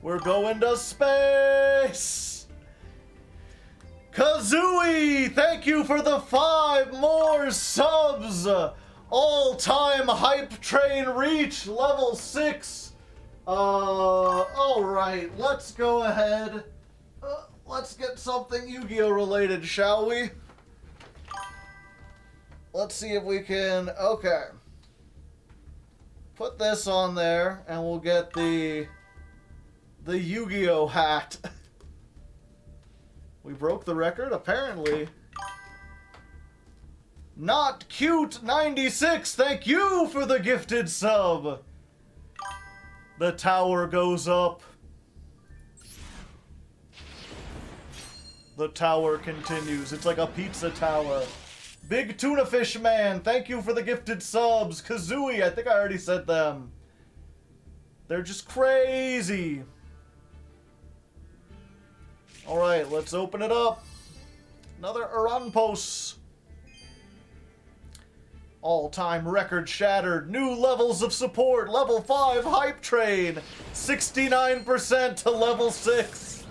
We're going to space! Kazooie! Thank you for the 5 more subs! All-time hype train reach, level 6. Alright, let's go ahead. Let's get something Yu-Gi-Oh! Related, shall we? Let's see if we can... Okay. Put this on there, and we'll get the Yu-Gi-Oh! Hat. We broke the record, apparently. Not Cute 96, thank you for the gifted sub. The tower goes up. The tower continues. It's like a pizza tower. Big Tuna Fish Man, thank you for the gifted subs. Kazooie, I think I already said them. They're just crazy. Alright, let's open it up. Another Uranpos. All-time record shattered. New levels of support. Level 5 hype train. 69% to level 6.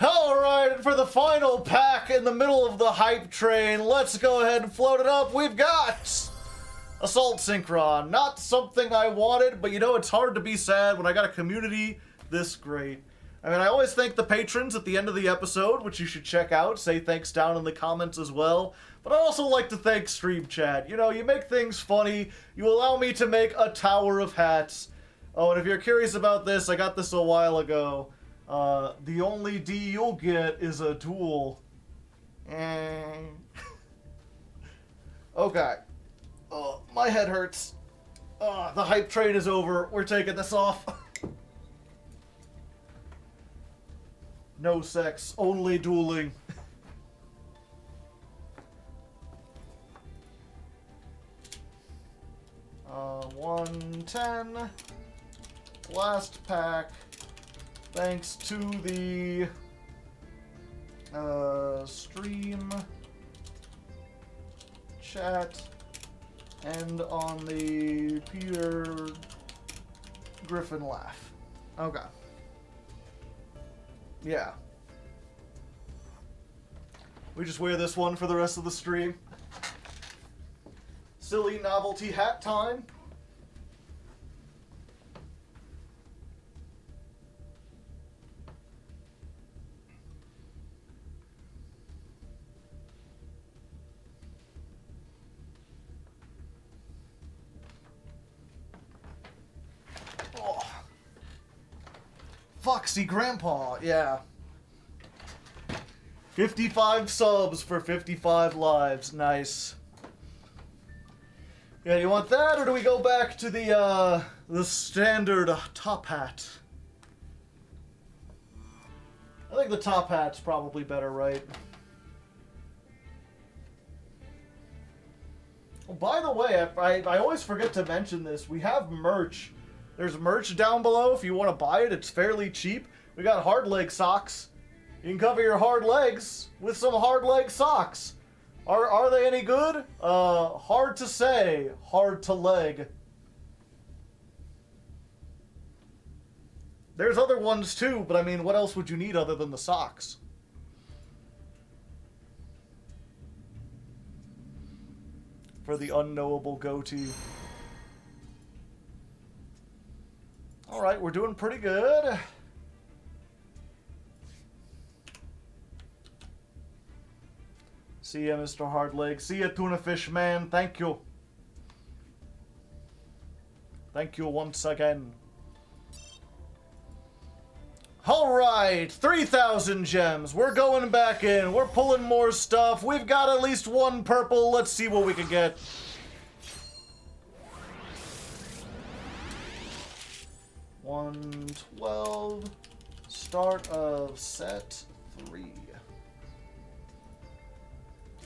Alright, and for the final pack in the middle of the hype train, let's go ahead and float it up. We've got Assault Synchron. Not something I wanted, but you know, it's hard to be sad when I got a community this great. I mean, I always thank the patrons at the end of the episode, which you should check out. Say thanks down in the comments as well. But I also like to thank Stream Chat. You know, you make things funny. You allow me to make a tower of hats. Oh, and if you're curious about this, I got this a while ago. The only D you'll get is a duel. Okay. My head hurts. The hype train is over. We're taking this off. No sex, only dueling. 110. Last pack. Thanks to the stream chat and on the Peter Griffin laugh. Okay. Yeah. We just wear this one for the rest of the stream. Silly novelty hat time. Oh. Foxy Grandpa, yeah. 55 subs for 55 lives. Nice. Yeah, you want that, or do we go back to the standard top hat? I think the top hat's probably better, right? Oh, by the way, I always forget to mention this. We have merch. There's merch down below if you want to buy it. It's fairly cheap. We got Hardleg socks. You can cover your hard legs with some Hardleg socks. Are they any good? Hard to say. Hard to leg. There's other ones too, but I mean, what else would you need other than the socks? For the unknowable Goatee. Alright, we're doing pretty good. See ya, Mr. Hardleg. See ya, Tuna Fish Man. Thank you. Thank you once again. Alright, 3,000 gems. We're going back in. We're pulling more stuff. We've got at least one purple. Let's see what we can get. $112. Start of set 3.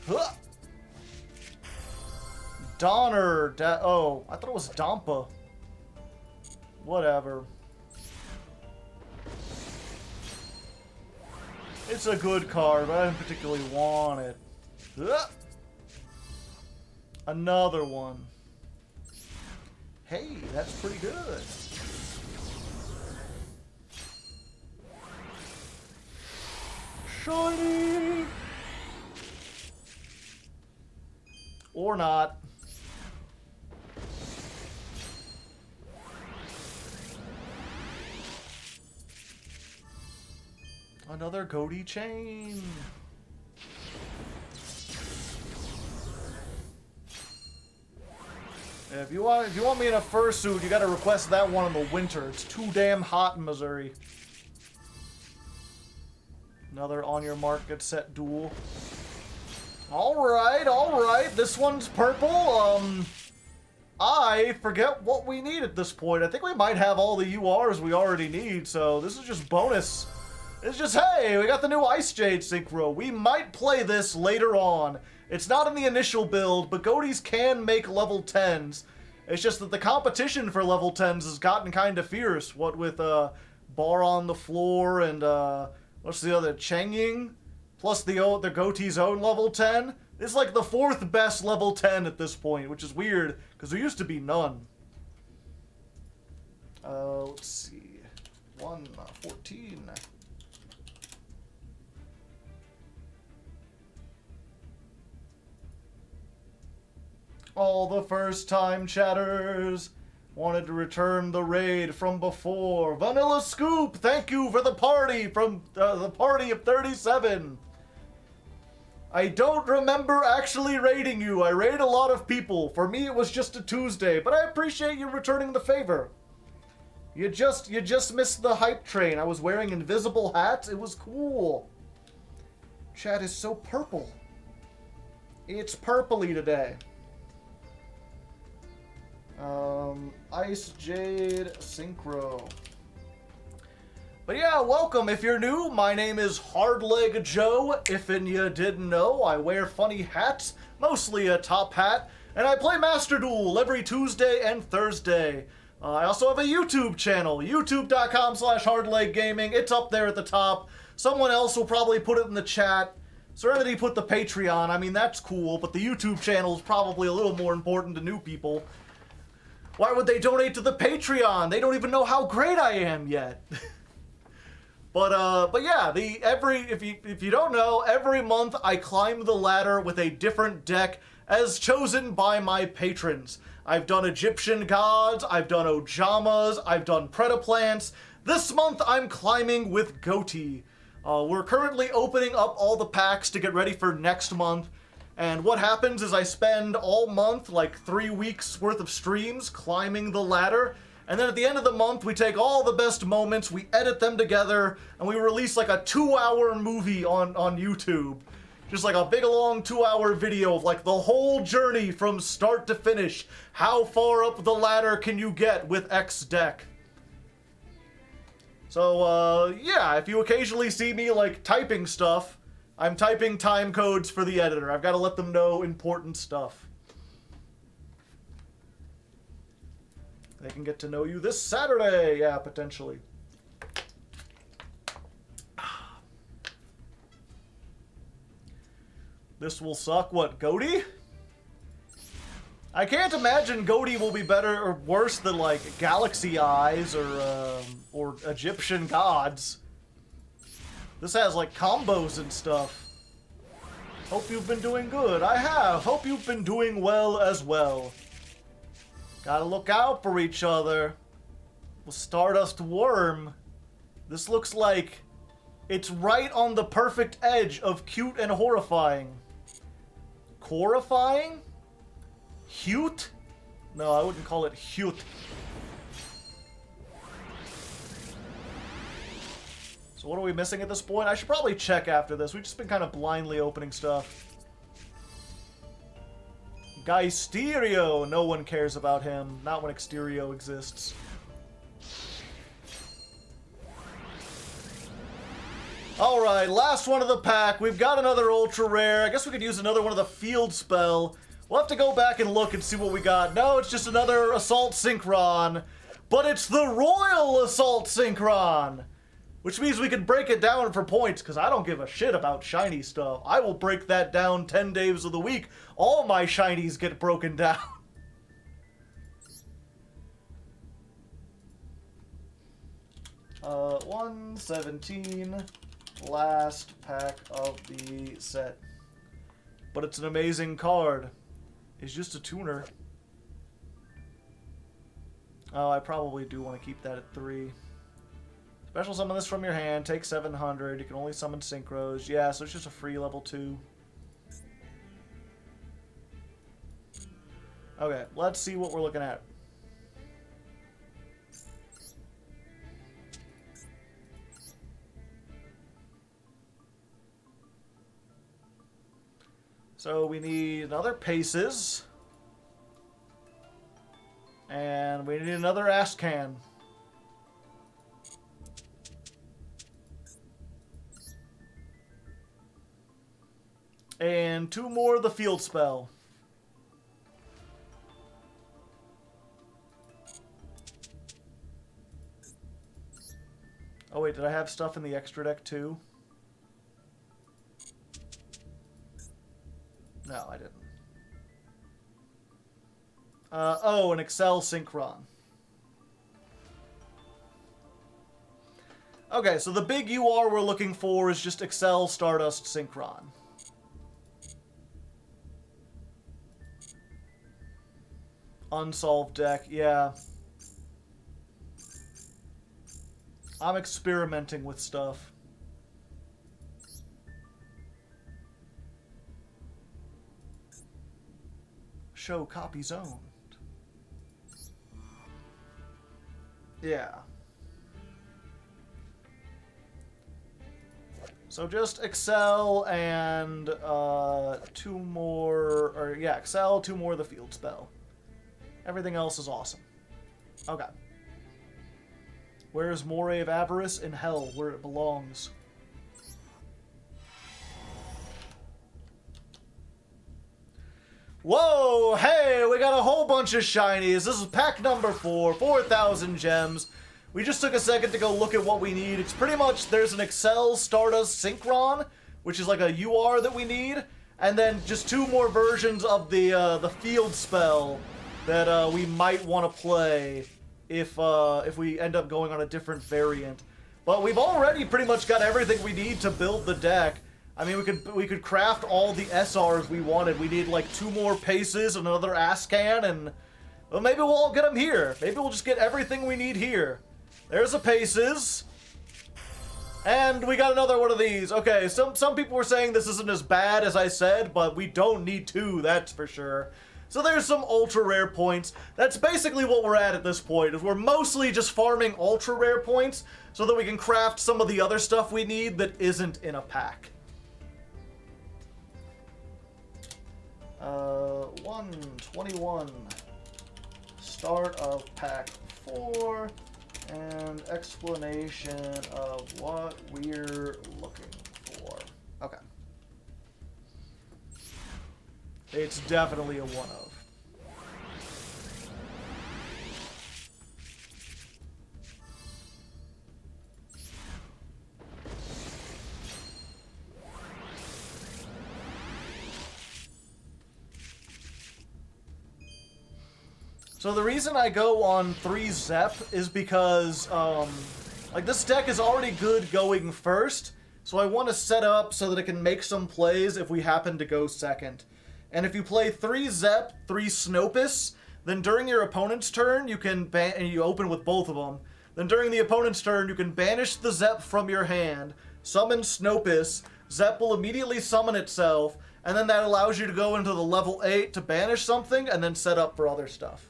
Huh. Donner. Oh, I thought it was Dampa. Whatever. It's a good card, but I didn't particularly want it. Ugh. Another one. Hey, that's pretty good. Shiny! Or not. Another Goatee chain. Yeah, if you want me in a fursuit, you gotta request that one in the winter. It's too damn hot in Missouri. Another on your mark, get set duel. Alright, alright. This one's purple. I forget what we need at this point. I think we might have all the URs we already need, so this is just bonus. It's just, hey, we got the new Ice Jade Synchro. We might play this later on. It's not in the initial build, but Goatees can make level 10s. It's just that the competition for level 10s has gotten kind of fierce. What with Bar on the Floor and what's the other? Changying? Plus the Goatee's own level 10. It's like the 4th best level 10 at this point, which is weird, because there used to be none. Let's see. 114. All the first-time chatters wanted to return the raid from before. Vanilla Scoop, thank you for the party from the party of 37. I don't remember actually raiding you. I raid a lot of people. For me, it was just a Tuesday, but I appreciate you returning the favor. You just missed the hype train. I was wearing invisible hats. It was cool. Chat is so purple. It's purpley today. Ice Jade Synchro. But yeah, welcome. If you're new, my name is Hardleg Joe. If you didn't know, I wear funny hats, mostly a top hat, and I play Master Duel every Tuesday and Thursday. I also have a YouTube channel, youtube.com/hardleggaming. It's up there at the top. Someone else will probably put it in the chat. Serenity put the Patreon. I mean, that's cool, but the YouTube channel is probably a little more important to new people. Why would they donate to the Patreon? They don't even know how great I am yet. But yeah, if you don't know, every month I climb the ladder with a different deck as chosen by my patrons. I've done Egyptian gods, I've done Ojamas, I've done Predaplants. This month I'm climbing with Goatee. We're currently opening up all the packs to get ready for next month. And what happens is I spend all month, like 3 weeks worth of streams, climbing the ladder. And then at the end of the month, we take all the best moments, we edit them together, and we release like a 2-hour movie on YouTube. Just like a big long 2-hour video of like the whole journey from start to finish. How far up the ladder can you get with X deck? So, yeah, if you occasionally see me like typing stuff, I'm typing time codes for the editor. I've got to let them know important stuff. They can get to know you this Saturday, yeah, potentially. This will suck. What, Goatee? I can't imagine Goatee will be better or worse than, like, Galaxy Eyes or Egyptian Gods. This has, like, combos and stuff. Hope you've been doing good. I have. Hope you've been doing well as well. Gotta look out for each other. Well, Stardust Worm. This looks like it's right on the perfect edge of cute and horrifying. Horrifying? Cute? No, I wouldn't call it Ghoti. So what are we missing at this point? I should probably check after this. We've just been kind of blindly opening stuff. Guysterio. No one cares about him. Not when Exterio exists. Alright, last one of the pack. We've got another ultra rare. I guess we could use another one of the field spell. We'll have to go back and look and see what we got. No, it's just another Assault Synchron. But it's the Royal Assault Synchron! Which means we can break it down for points, because I don't give a shit about shiny stuff. I will break that down 10 days of the week. All my shinies get broken down. 117. Last pack of the set. But it's an amazing card. It's just a tuner. Oh, I probably do want to keep that at 3. Special summon this from your hand. Take 700. You can only summon synchros. Yeah, so it's just a free level 2. Okay, let's see what we're looking at. So we need another Paces. And we need another Ascan. And 2 more of the field spell. Oh wait, did I have stuff in the extra deck too? No, I didn't. Oh, an Excel Synchron. Okay, so the big UR we're looking for is just Excel Stardust Synchron. Unsolved deck, yeah. I'm experimenting with stuff. Show copies owned. Yeah. So just Excel and 2 more, or yeah, Excel, 2 more of the field spell. Everything else is awesome. Okay. Where is Moray of Avarice? In hell, where it belongs. Whoa! Hey, we got a whole bunch of shinies. This is pack number 4, 4,000 gems. We just took a second to go look at what we need. It's pretty much, there's an Excel Stardust Synchron, which is like a UR that we need, and then just 2 more versions of the field spell that we might want to play if we end up going on a different variant. But we've already pretty much got everything we need to build the deck. I mean, we could craft all the SRs we wanted. We need like 2 more Paces, another Ascan, and well, maybe we'll all get them here. Maybe we'll just get everything we need here. There's a Paces. And we got another one of these. Okay, some people were saying this isn't as bad as I said, but we don't need 2, that's for sure. So there's some ultra rare points. That's basically what we're at this point, is we're mostly just farming ultra rare points so that we can craft some of the other stuff we need that isn't in a pack. 121. Start of pack 4 and explanation of what we're looking for. Okay. It's definitely a one of. So the reason I go on 3 Zep is because, like, this deck is already good going first, so I want to set up so that it can make some plays if we happen to go second. And if you play 3 Zep, 3 Snopus, then during your opponent's turn, you can and you open with both of them. Then during the opponent's turn, you can banish the Zep from your hand, summon Snopus, Zep will immediately summon itself, and then that allows you to go into the level 8 to banish something, and then set up for other stuff.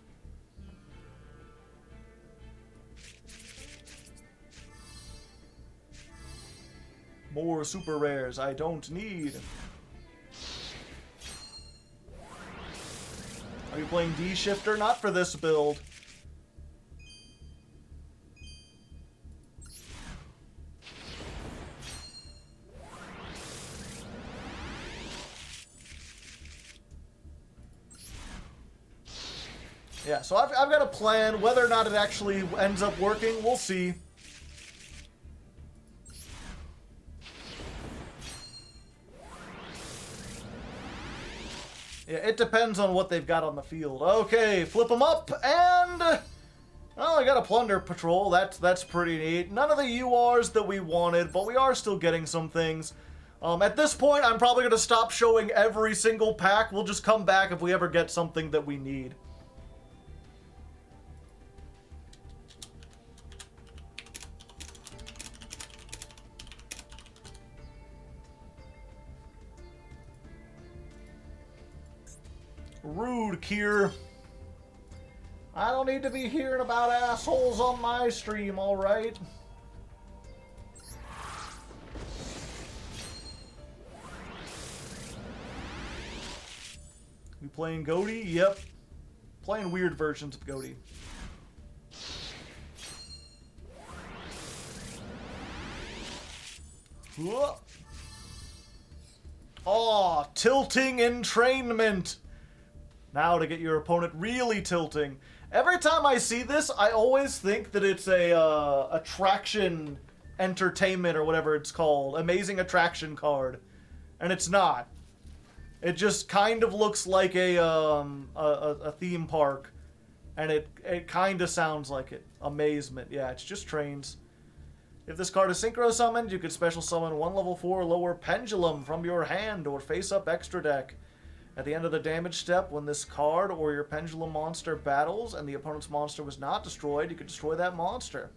More super rares I don't need. Are you playing D-Shifter? Not for this build. Yeah, so I've got a plan. Whether or not it actually ends up working, we'll see. Yeah, it depends on what they've got on the field. Okay, flip them up, and... Oh, I got a Plunder Patrol. That's pretty neat. None of the URs that we wanted, but we are still getting some things. At this point, I'm probably going to stop showing every single pack. We'll just come back if we ever get something that we need. Rude, Kier. I don't need to be hearing about assholes on my stream, alright? You playing Goatee? Yep. Playing weird versions of Goatee. Oh, tilting entrainment. Now to get your opponent really tilting. Every time I see this, I always think that it's a attraction entertainment or whatever it's called. Amazing attraction card. And it's not. It just kind of looks like a theme park. And it kind of sounds like it. Amazement. Yeah, it's just trains. If this card is synchro summoned, you could special summon 1 level 4 lower pendulum from your hand or face up extra deck. At the end of the damage step, when this card or your pendulum monster battles and the opponent's monster was not destroyed, you can destroy that monster.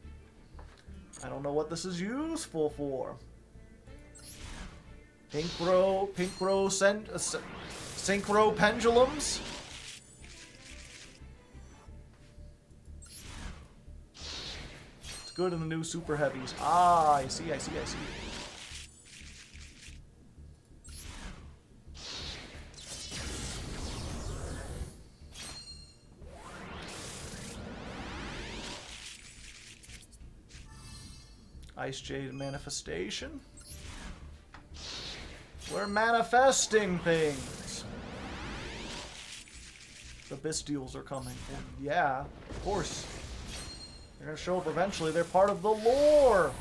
I don't know what this is useful for. Synchro pendulums. It's good in the new super heavies. Ah, I see. Ice Jade Manifestation. We're manifesting things. The Bestials are coming. Well, yeah, of course. They're gonna show up eventually. They're part of the lore.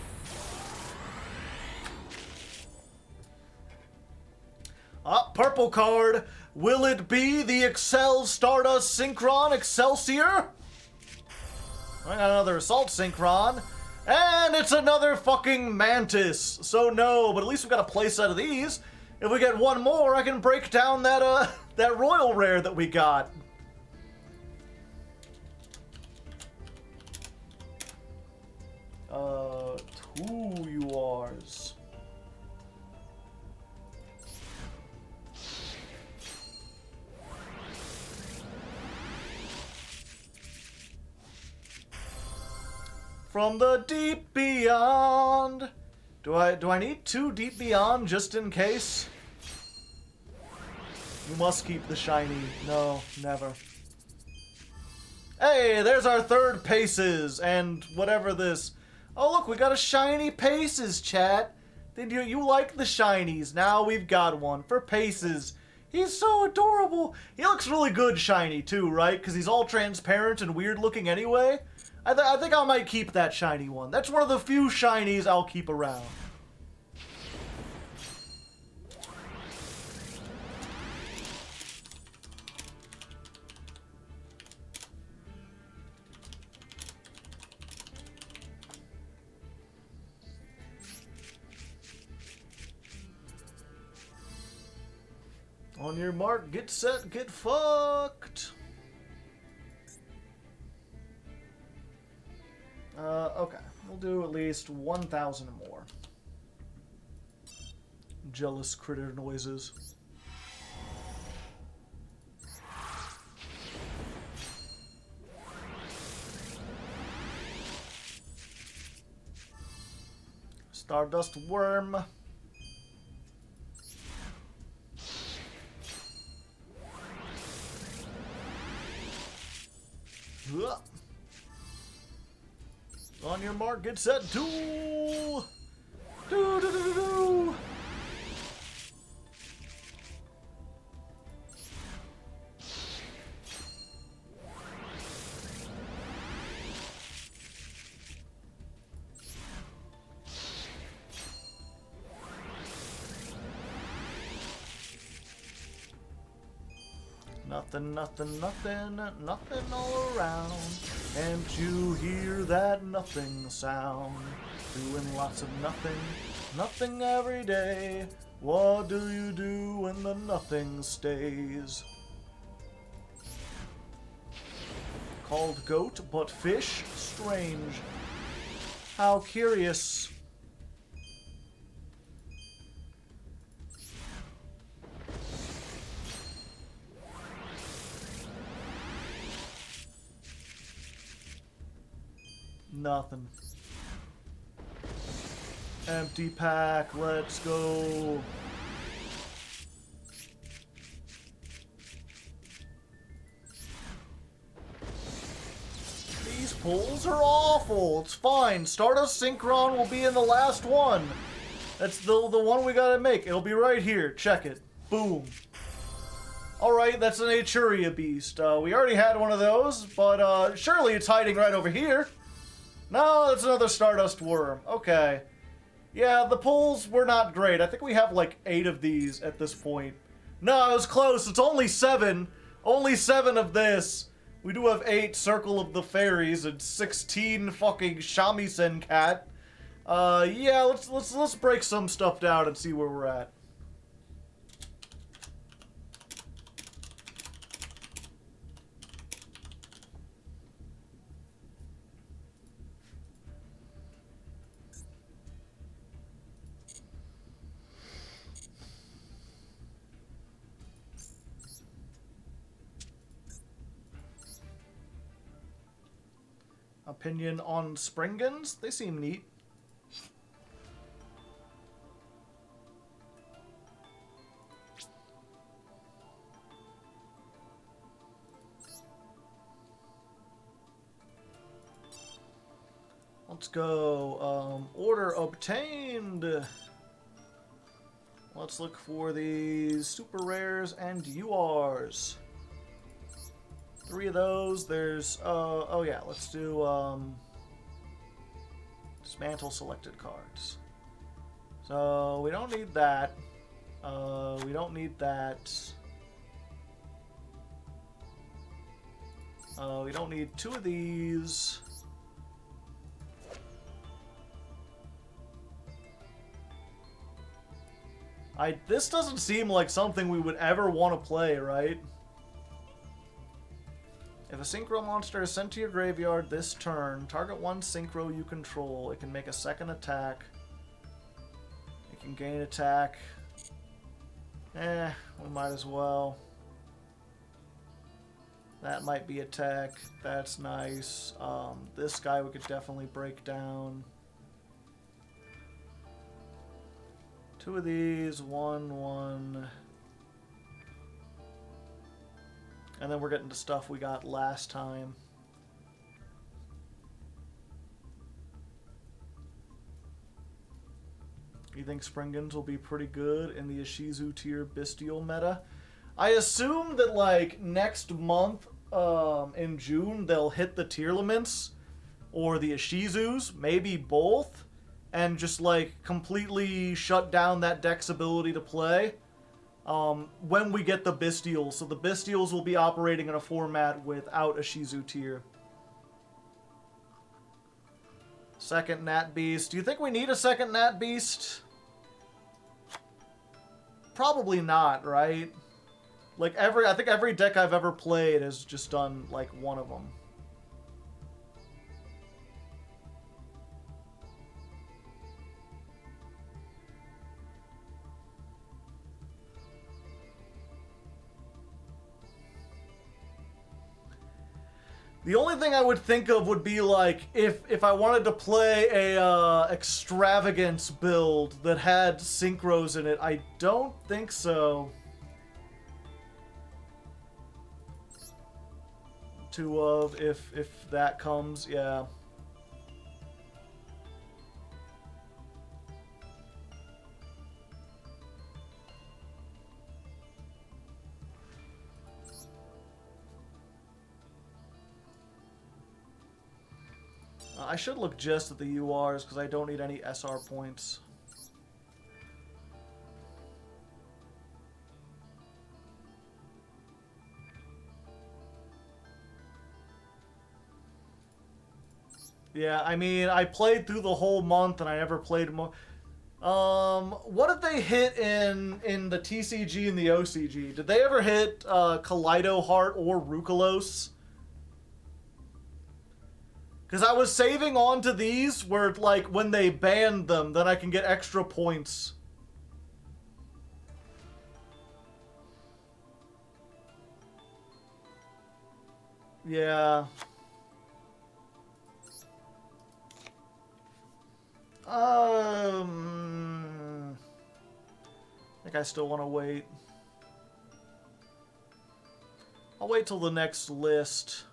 Purple card. Will it be the Excel Stardust Synchron Excelsior? I got another Assault Synchron. And it's another fucking Mantis. So no, but at least we got a playset of these. If we get one more, I can break down that that Royal Rare that we got. Two URs. From the deep beyond. Do I need 2 deep beyond just in case? You must keep the shiny. No, never. Hey, there's our third Paces and whatever this. Oh look, we got a shiny Paces, chat. Did you like the shinies? Now we've got one for Paces. He's so adorable. He looks really good shiny too, right? Because he's all transparent and weird looking anyway. I think I might keep that shiny one. That's one of the few shinies I'll keep around. On your mark, get set, get fucked. Okay. We'll do at least 1,000 more. Jealous critter noises. Stardust Worm. Ugh. On your mark, get set, duel! Do, do, do, do, do. Nothing, nothing, nothing, nothing all around. Can't you hear that nothing sound? Doing lots of nothing, nothing every day. What do you do when the nothing stays? Called goat, but fish, strange. How curious. Nothing. Empty pack, let's go. These pulls are awful. It's fine. Stardust Synchron will be in the last one. That's the one we gotta make. It'll be right here. Check it. Boom. Alright, that's an Aturia Beast. We already had one of those, but surely it's hiding right over here. No, it's another Stardust Worm. Okay. Yeah, the pulls were not great. I think we have like 8 of these at this point. No, it was close. It's only 7. Only 7 of this. We do have 8 Circle of the Fairies and 16 fucking Shamisen Cat. Yeah, let's break some stuff down and see where we're at. Opinion on Springans? They seem neat. Let's go. Order obtained. Let's look for these super rares and URs. 3 of those. There's, oh yeah, let's do, dismantle selected cards. So, we don't need that. We don't need that. We don't need 2 of these. This doesn't seem like something we would ever want to play, right? If a Synchro monster is sent to your graveyard this turn, target 1 Synchro you control. It can make a second attack. It can gain attack. We might as well. That might be attack. That's nice. This guy we could definitely break down. 2 of these, 1. And then we're getting to stuff we got last time. You think Springans will be pretty good in the Ishizu tier Bestial meta? I assume that, like, next month, in June, they'll hit the tier limits, or the Ishizus, maybe both, and just, like, completely shut down that deck's ability to play. When we get the Bestials. So the Bestials will be operating in a format without a Shizu tier. Second Nat Beast. Do you think we need a second Nat Beast? Probably not, right? Like, I think every deck I've ever played has just done, like, one of them. The only thing I would think of would be, like, if I wanted to play a extravagance build that had synchros in it. I don't think so. 2 of if that comes, yeah. I should look just at the URs because I don't need any SR points. Yeah, I mean, I played through the whole month and I never played more. What did they hit in the TCG and the OCG? Did they ever hit Kaleido Heart or Rukalos? Because I was saving on to these where, like, when they banned them, then I can get extra points. Yeah. I think I still want to wait. I'll wait till the next list.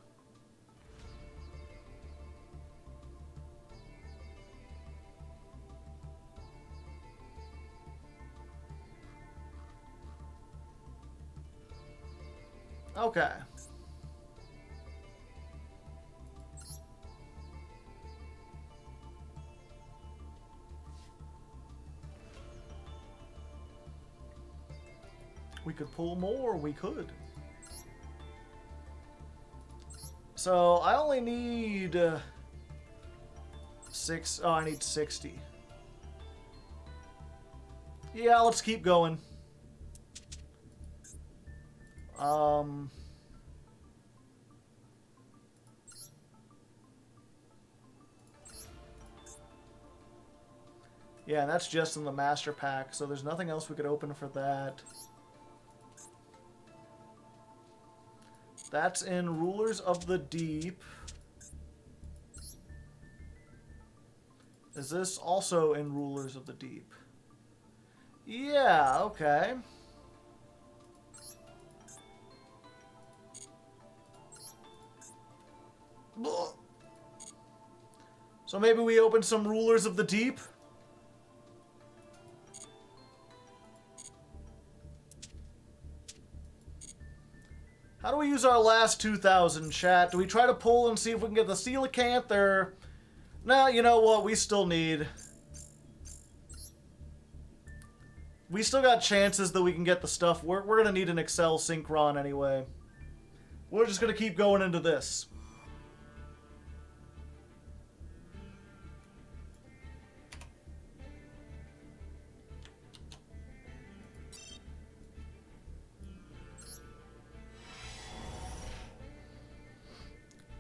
Okay. We could pull more, we could. So, I only need 6, oh, I need 60. Yeah, let's keep going. Yeah, and that's just in the master pack, so there's nothing else we could open for that. That's in Rulers of the Deep. Is this also in Rulers of the Deep? Yeah, okay. So maybe we open some Rulers of the Deep? How do we use our last 2,000, chat? Do we try to pull and see if we can get the coelacanth, or... Nah, you know what? We still need... We still got chances that we can get the stuff. We're gonna need an Excel Synchron anyway. We're just gonna keep going into this.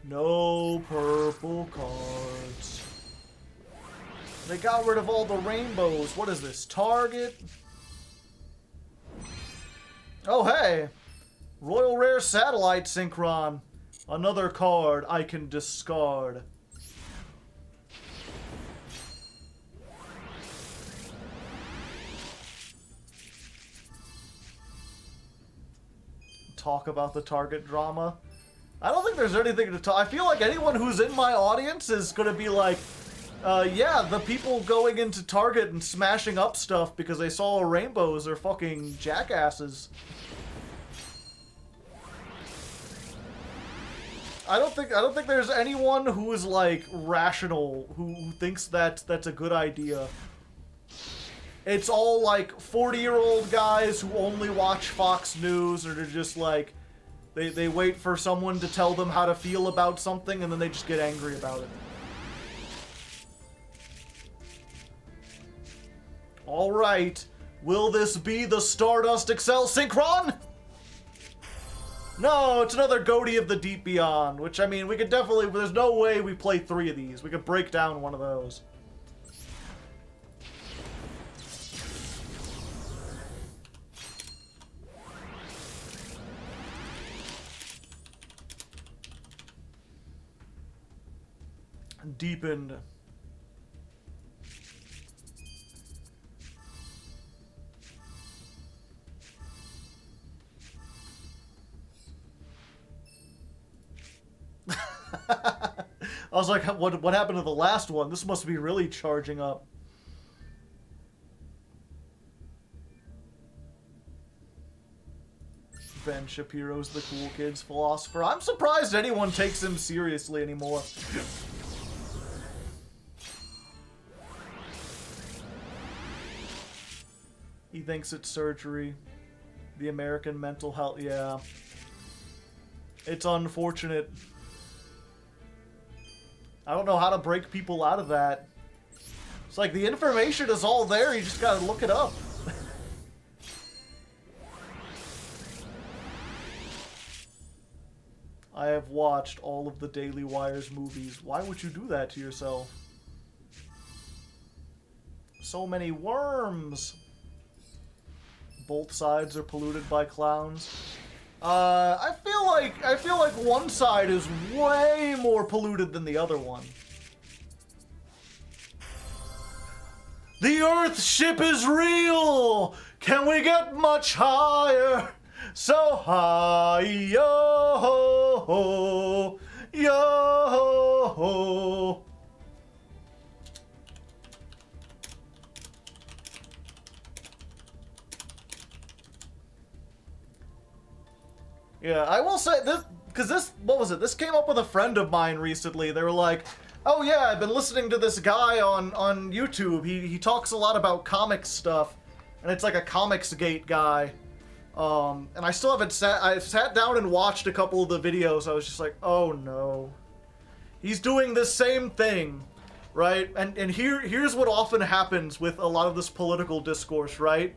No purple cards. They got rid of all the rainbows. What is this? Target? Oh, hey! Royal Rare Satellite Synchron. Another card I can discard. Talk about the Target drama. I don't think there's anything to talk. I feel like anyone who's in my audience is gonna be like, yeah, the people going into Target and smashing up stuff because they saw rainbows are fucking jackasses. I don't think there's anyone who is like rational who thinks that's a good idea. It's all like 40-year-old guys who only watch Fox News, or they're just like they wait for someone to tell them how to feel about something and then they just get angry about it. All right, will this be the Stardust Excel Synchron? No, it's another Goatee of the Deep Beyond, which, I mean, we could definitely... There's no way we play 3 of these. We could break down one of those. Deepened. I was like, what happened to the last one? This must be really charging up. Ben Shapiro's the cool kid's philosopher. I'm surprised anyone takes him seriously anymore. He thinks it's surgery. The American mental health, yeah. It's unfortunate. I don't know how to break people out of that. It's like the information is all there, you just gotta look it up. I have watched all of the Daily Wire's movies. Why would you do that to yourself? So many worms. Both sides are polluted by clowns. I feel like one side is way more polluted than the other one. The Earth ship is real! Can we get much higher? So high, yo-ho, yo-ho. Yeah, I will say this, because what was it? This came up with a friend of mine recently. They were like, oh yeah, I've been listening to this guy on YouTube. He talks a lot about comics stuff, and it's like a Comicsgate guy. And I still haven't I sat down and watched a couple of the videos. I was just like, oh no. He's doing the same thing, right? And here's what often happens with a lot of this political discourse, right?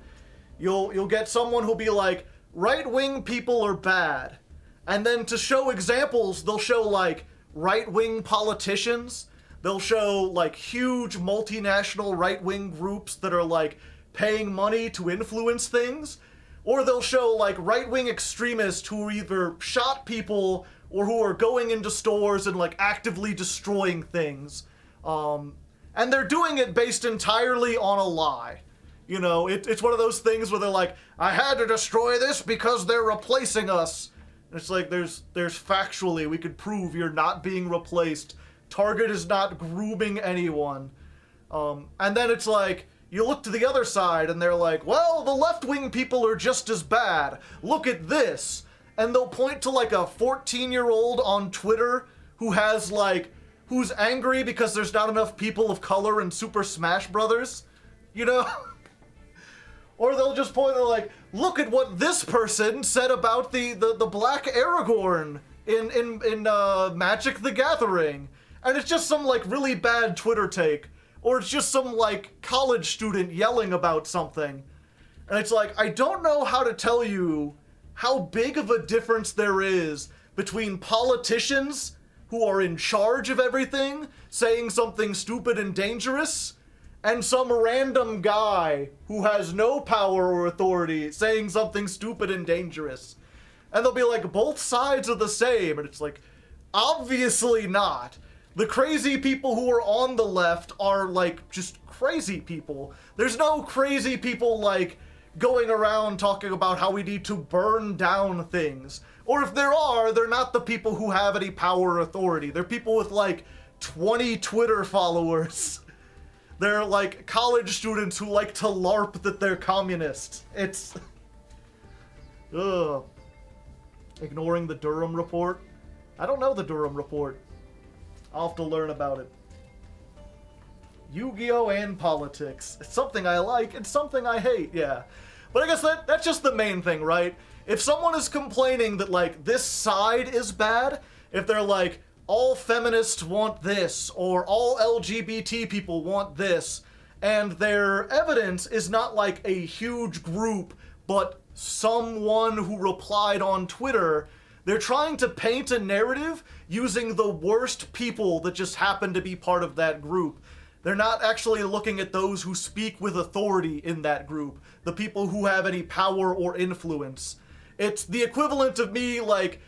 You'll get someone who'll be like, right-wing people are bad. And then to show examples, they'll show like right-wing politicians. They'll show like huge multinational right-wing groups that are like paying money to influence things. Or they'll show like right-wing extremists who either shot people or who are going into stores and like actively destroying things. And they're doing it based entirely on a lie. You know, it's one of those things where they're like, I had to destroy this because they're replacing us. And it's like, there's factually, we could prove you're not being replaced. Target is not grooming anyone. And then it's like, you look to the other side and they're like, well, the left-wing people are just as bad. Look at this. And they'll point to like a 14-year-old on Twitter who has like, who's angry because there's not enough people of color in Super Smash Brothers. You know? Or they'll just point to like, look at what this person said about the black Aragorn in Magic the Gathering. And it's just some like really bad Twitter take. Or it's just some like college student yelling about something. And it's like, I don't know how to tell you how big of a difference there is between politicians who are in charge of everything saying something stupid and dangerous, and some random guy who has no power or authority saying something stupid and dangerous. And they'll be like, both sides are the same. And it's like, obviously not. The crazy people who are on the left are like just crazy people. There's no crazy people like going around talking about how we need to burn down things. Or if there are, they're not the people who have any power or authority. They're people with like 20 Twitter followers. They're like college students who like to LARP that they're communists. It's... Ugh. Ignoring the Durham report? I don't know the Durham report. I'll have to learn about it. Yu-Gi-Oh! And politics. It's something I like, it's something I hate, yeah. But I guess that's just the main thing, right? If someone is complaining that, like, this side is bad, if they're like, all feminists want this, or all LGBT people want this, and their evidence is not like a huge group, but someone who replied on Twitter, they're trying to paint a narrative using the worst people that just happen to be part of that group. They're not actually looking at those who speak with authority in that group, the people who have any power or influence. It's the equivalent of me, like,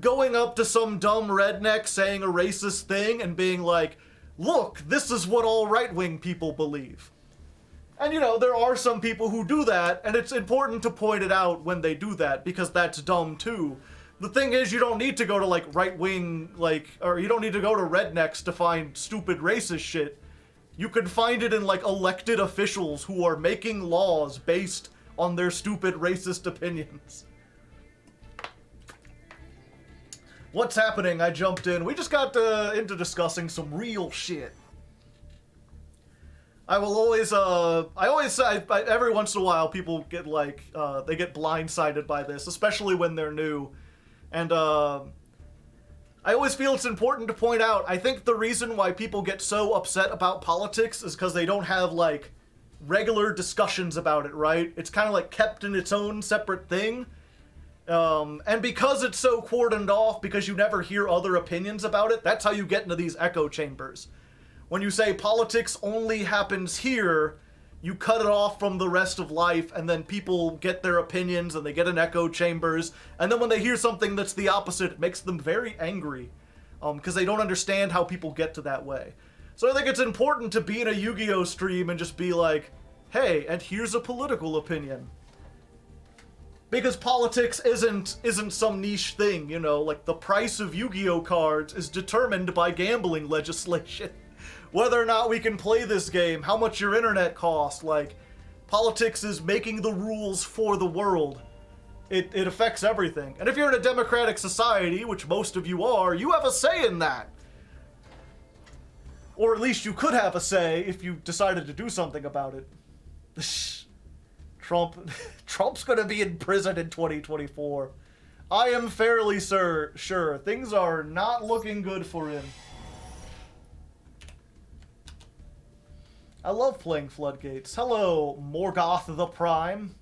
going up to some dumb redneck saying a racist thing and being like, look, this is what all right-wing people believe. And, you know, there are some people who do that, and it's important to point it out when they do that, because that's dumb too. The thing is, you don't need to go to, like, right-wing, like, or you don't need to go to rednecks to find stupid racist shit. You can find it in, like, elected officials who are making laws based on their stupid racist opinions. What's happening? I jumped in. We just got into discussing some real shit. I will always, every once in a while, people get, like, they get blindsided by this, especially when they're new. And, I always feel it's important to point out, I think the reason why people get so upset about politics is because they don't have, like, regular discussions about it, right? It's kind of, like, kept in its own separate thing. And because it's so cordoned off, because you never hear other opinions about it, that's how you get into these echo chambers. When you say politics only happens here, you cut it off from the rest of life, and then people get their opinions, and they get in echo chambers, and then when they hear something that's the opposite, it makes them very angry, because they don't understand how people get to that way. So I think it's important to be in a Yu-Gi-Oh! Stream and just be like, hey, and here's a political opinion. Because politics isn't some niche thing, you know, like the price of Yu-Gi-Oh! Cards is determined by gambling legislation. Whether or not we can play this game, how much your internet costs, like, politics is making the rules for the world. It affects everything. And if you're in a democratic society, which most of you are, you have a say in that. Or at least you could have a say if you decided to do something about it. Trump's gonna be in prison in 2024. I am fairly sure things are not looking good for him. I love playing Floodgates. Hello, Morgoth the Prime.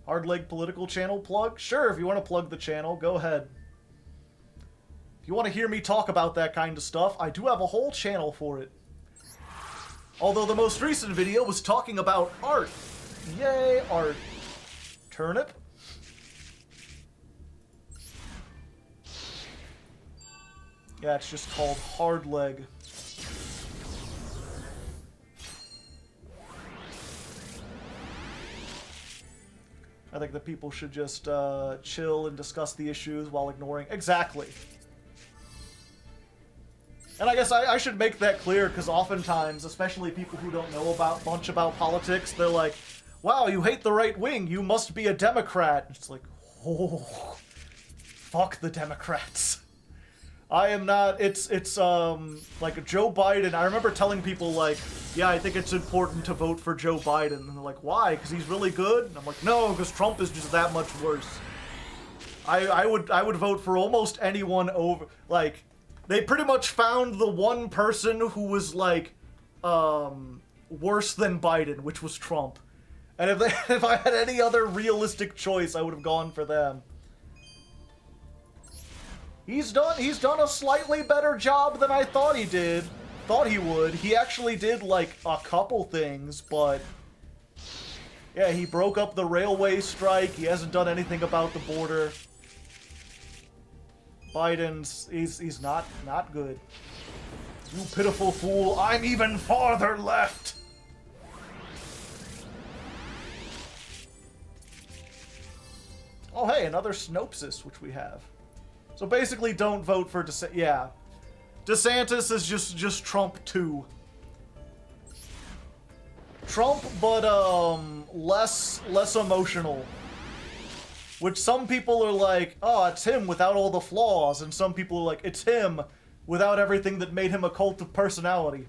Hardleg political channel plug? Sure, if you want to plug the channel, go ahead. If you want to hear me talk about that kind of stuff, I do have a whole channel for it. Although the most recent video was talking about art. Yay, art. Turnip? Yeah, it's just called Hardleg. I think that people should just chill and discuss the issues while ignoring... Exactly. And I guess I should make that clear, because oftentimes, especially people who don't know much about politics, they're like, wow, you hate the right wing, you must be a Democrat. It's like, oh, fuck the Democrats. I am not, it's like Joe Biden, I remember telling people like, yeah, I think it's important to vote for Joe Biden, and they're like, why, because he's really good? And I'm like, no, because Trump is just that much worse. I would vote for almost anyone over, like, they pretty much found the one person who was like, worse than Biden, which was Trump. And if I had any other realistic choice, I would have gone for them. He's done a slightly better job than I thought he would. He actually did like a couple things, but yeah, he broke up the railway strike. He hasn't done anything about the border. He's not good. You pitiful fool, I'm even farther left. Oh hey, another Snopsis, which we have. So basically, don't vote for yeah. DeSantis is just Trump 2. Trump, but less emotional. Which some people are like, oh, it's him without all the flaws, and some people are like, it's him without everything that made him a cult of personality.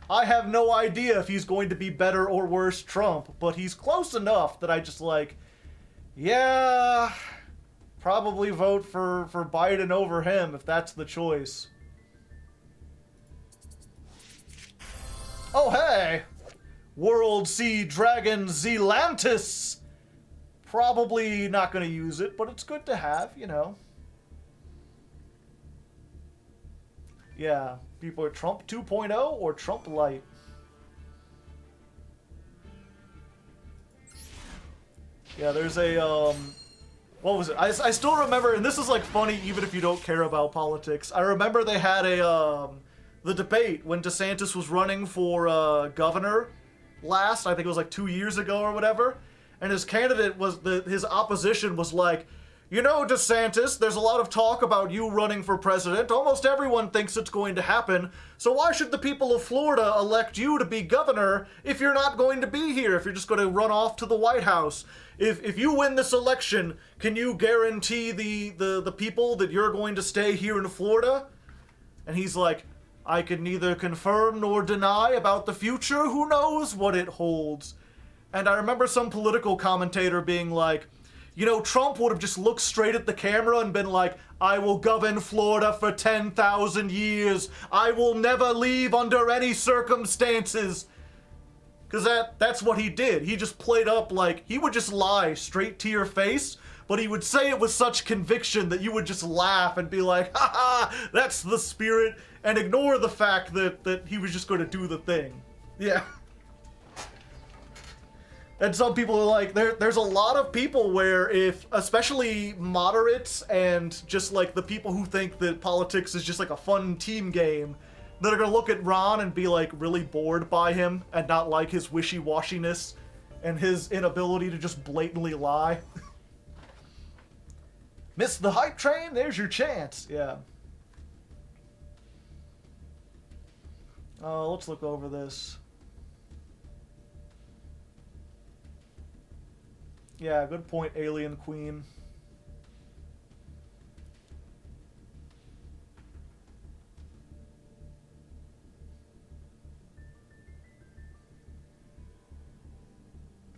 I have no idea if he's going to be better or worse Trump, but he's close enough that I just like, yeah, probably vote for Biden over him if that's the choice. Oh, hey! World Sea Dragon Zelantis! Probably not going to use it, but it's good to have, you know. Yeah, people are Trump 2.0 or Trump Light. Yeah, there's a, what was it? I still remember, and this is like funny even if you don't care about politics. I remember they had the debate when DeSantis was running for governor last, I think it was like 2 years ago or whatever, and his candidate was, his opposition was like, you know, DeSantis, there's a lot of talk about you running for president. Almost everyone thinks it's going to happen. So why should the people of Florida elect you to be governor if you're not going to be here, if you're just going to run off to the White House? If you win this election, can you guarantee the people that you're going to stay here in Florida? And he's like, I can neither confirm nor deny about the future. Who knows what it holds? And I remember some political commentator being like, you know, Trump would have just looked straight at the camera and been like, I will govern Florida for 10,000 years. I will never leave under any circumstances. Because that's what he did. He just played up like, he would just lie straight to your face, but he would say it with such conviction that you would just laugh and be like, ha ha, that's the spirit, and ignore the fact that he was just going to do the thing. Yeah. And some people are like, there's a lot of people where if, especially moderates and just like the people who think that politics is just like a fun team game, that are gonna look at Ron and be like really bored by him and not like his wishy-washiness and his inability to just blatantly lie. Miss the hype train? There's your chance. Yeah. Let's look over this. Yeah, good point, Alien Queen.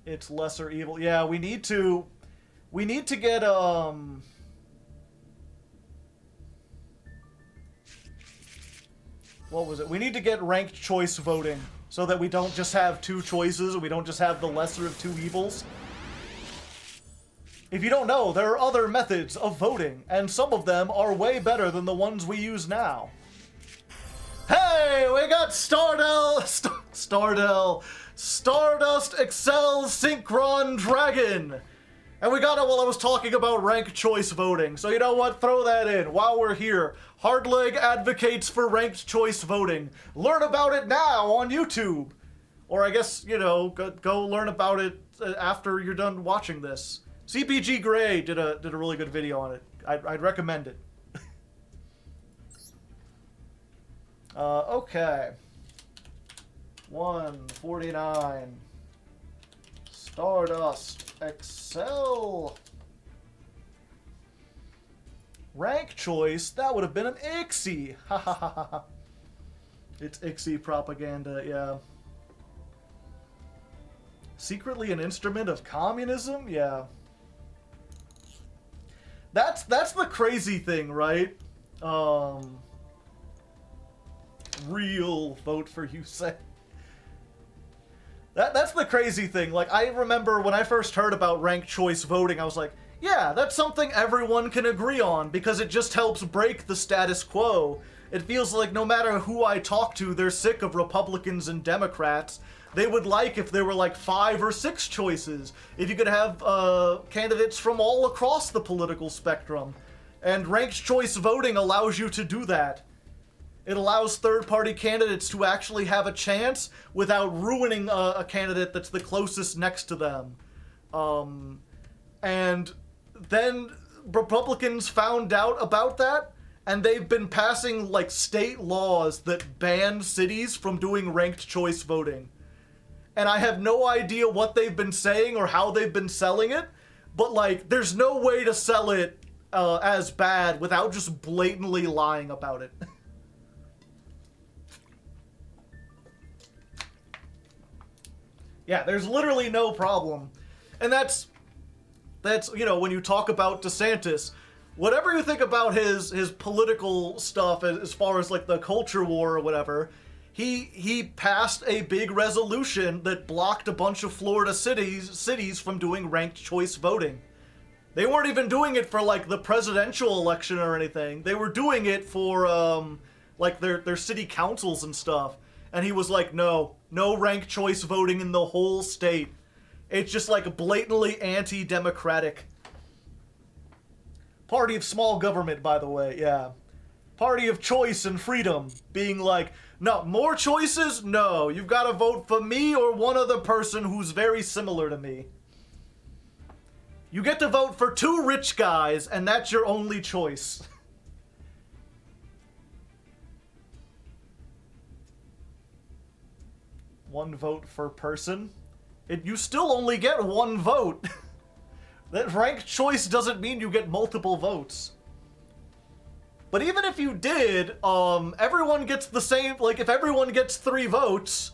It's lesser evil. Yeah, we need to get, what was it? We need to get ranked choice voting so that we don't just have two choices and we don't just have the lesser of two evils. If you don't know, there are other methods of voting, and some of them are way better than the ones we use now. Hey, we got Stardust Excel Synchron Dragon. And we got it while I was talking about ranked choice voting. So you know what? Throw that in while we're here. Hardleg advocates for ranked choice voting. Learn about it now on YouTube. Or I guess, you know, go learn about it after you're done watching this. CPG Gray did a really good video on it. I'd recommend it. Okay. 149. Stardust Excel. Rank choice? That would have been an ICSI. Ha ha ha ha. It's ICSI propaganda, yeah. Secretly an instrument of communism? Yeah. That's the crazy thing, right? Real vote for you say. That's the crazy thing. Like, I remember when I first heard about ranked choice voting, I was like, yeah, that's something everyone can agree on because it just helps break the status quo. It feels like no matter who I talk to, they're sick of Republicans and Democrats. They would like if there were like 5 or 6 choices. If you could have candidates from all across the political spectrum. And ranked choice voting allows you to do that. It allows third-party candidates to actually have a chance without ruining a candidate that's the closest next to them. And then Republicans found out about that, and they've been passing like state laws that ban cities from doing ranked choice voting. And I have no idea what they've been saying or how they've been selling it, but like, there's no way to sell it as bad without just blatantly lying about it. Yeah, there's literally no problem. And that's, you know, when you talk about DeSantis, whatever you think about his political stuff as far as like the culture war or whatever, he passed a big resolution that blocked a bunch of Florida cities from doing ranked choice voting. They weren't even doing it for like the presidential election or anything. They were doing it for like their city councils and stuff. And he was like, no ranked choice voting in the whole state. It's just like blatantly anti-democratic. Party of small government, by the way, yeah. Party of choice and freedom, being like, no, more choices? No, you've got to vote for me or one other person who's very similar to me. You get to vote for 2 rich guys, and that's your only choice. One vote per person. You still only get 1 vote. That ranked choice doesn't mean you get multiple votes. But even if you did, everyone gets the same, like if everyone gets 3 votes,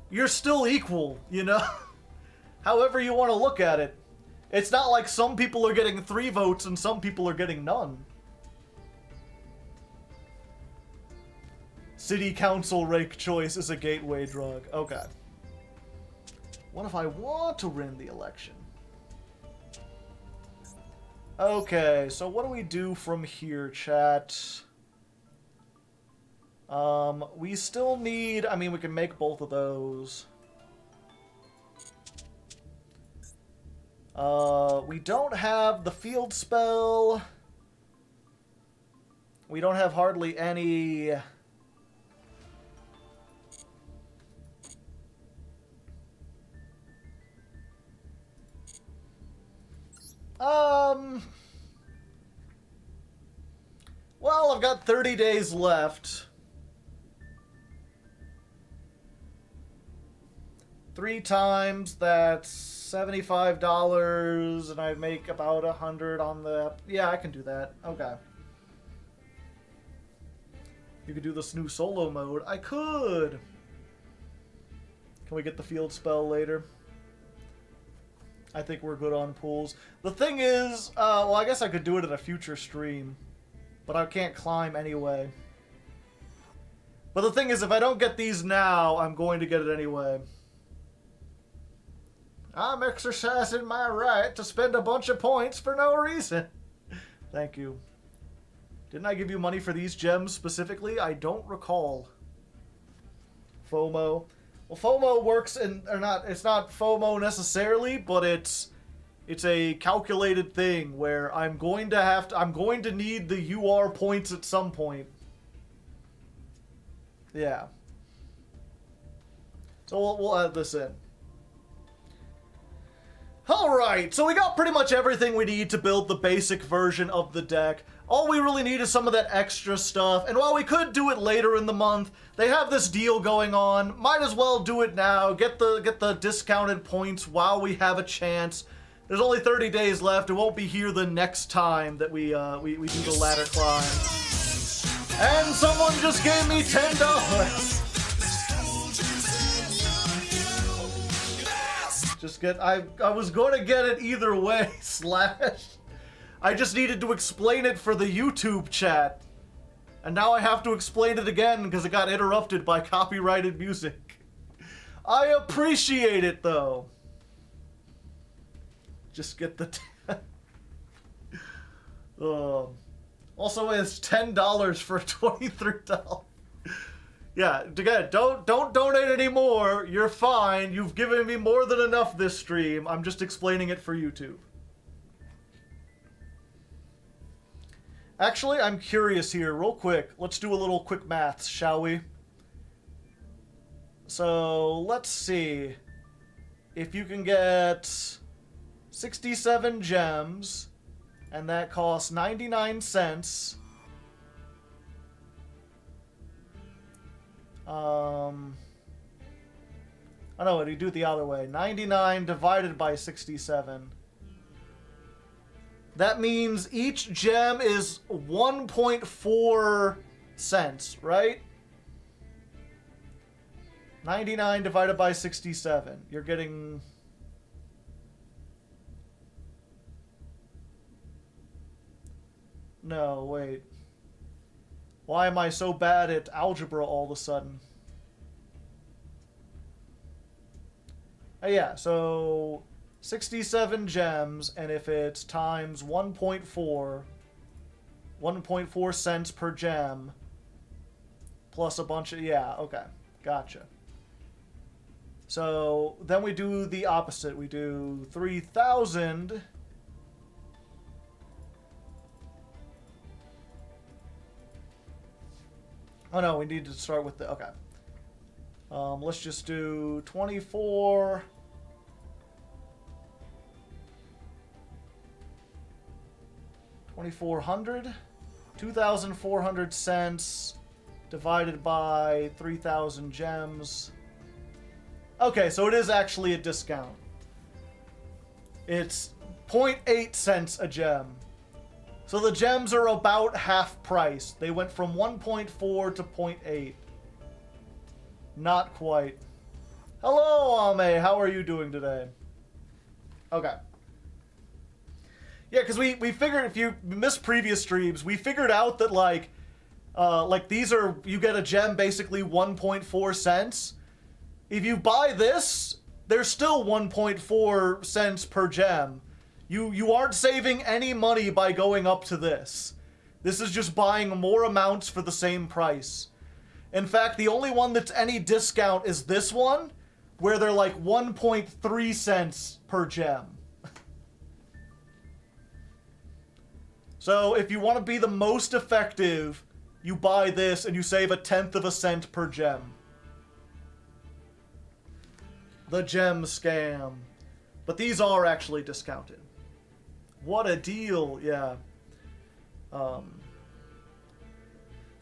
you're still equal, you know? However you want to look at it. It's not like some people are getting 3 votes and some people are getting none. City council rank choice is a gateway drug. Okay. What if I want to win the election? Okay, so what do we do from here, chat? We still need... I mean, we can make both of those. We don't have the field spell. We don't have hardly any... Well, I've got 30 days left. 3 times, that's $75, and I make about 100 on the... Yeah, I can do that. Okay. You could do this new solo mode. I could! Can we get the field spell later? I think we're good on pools. The thing is, well, I guess I could do it in a future stream. But I can't climb anyway. But the thing is, if I don't get these now, I'm going to get it anyway. I'm exercising my right to spend a bunch of points for no reason. Thank you. Didn't I give you money for these gems specifically? I don't recall. FOMO. Well, FOMO works in, or not, it's not FOMO necessarily, but it's a calculated thing where I'm going to need the UR points at some point. Yeah. So we'll add this in. Alright, so we got pretty much everything we need to build the basic version of the deck. All we really need is some of that extra stuff, and while we could do it later in the month, they have this deal going on. Might as well do it now, get the discounted points while we have a chance. There's only 30 days left. It won't be here the next time that we do the ladder climb. And someone just gave me $10. I was going to get it either way, slash. I just needed to explain it for the YouTube chat. And now I have to explain it again because it got interrupted by copyrighted music. I appreciate it, though. Just get the... Also, it's $10 for $23. Yeah, again, don't donate anymore. You're fine. You've given me more than enough this stream. I'm just explaining it for YouTube. Actually, I'm curious here, real quick. Let's do a little quick maths, shall we? So, let's see. If you can get 67 gems, and that costs 99 cents. Oh no, you do it the other way. 99 divided by 67. That means each gem is 1.4 cents, right? 99 divided by 67. You're getting... No, wait. Why am I so bad at algebra all of a sudden? Yeah, so 67 gems, and if it's times 1.4 cents per gem, plus a bunch of, yeah, okay, gotcha. So then we do the opposite. We do 3,000. Oh no, we need to start with the, okay. Let's just do 24. 2,400? 2,400 cents divided by 3,000 gems. Okay, so it is actually a discount. It's 0.8 cents a gem. So the gems are about half price. They went from 1.4 to 0.8. Not quite. Hello, Ame. How are you doing today? Okay. Yeah, because we figured, if you missed previous streams, we figured out that, like these are, you get a gem basically 1.4 cents. If you buy this, there's still 1.4 cents per gem. You aren't saving any money by going up to this. This is just buying more amounts for the same price. In fact, the only one that's any discount is this one, where they're like 1.3 cents per gem. So if you want to be the most effective, you buy this and you save 1/10 of a cent per gem. The gem scam. But these are actually discounted. What a deal, yeah.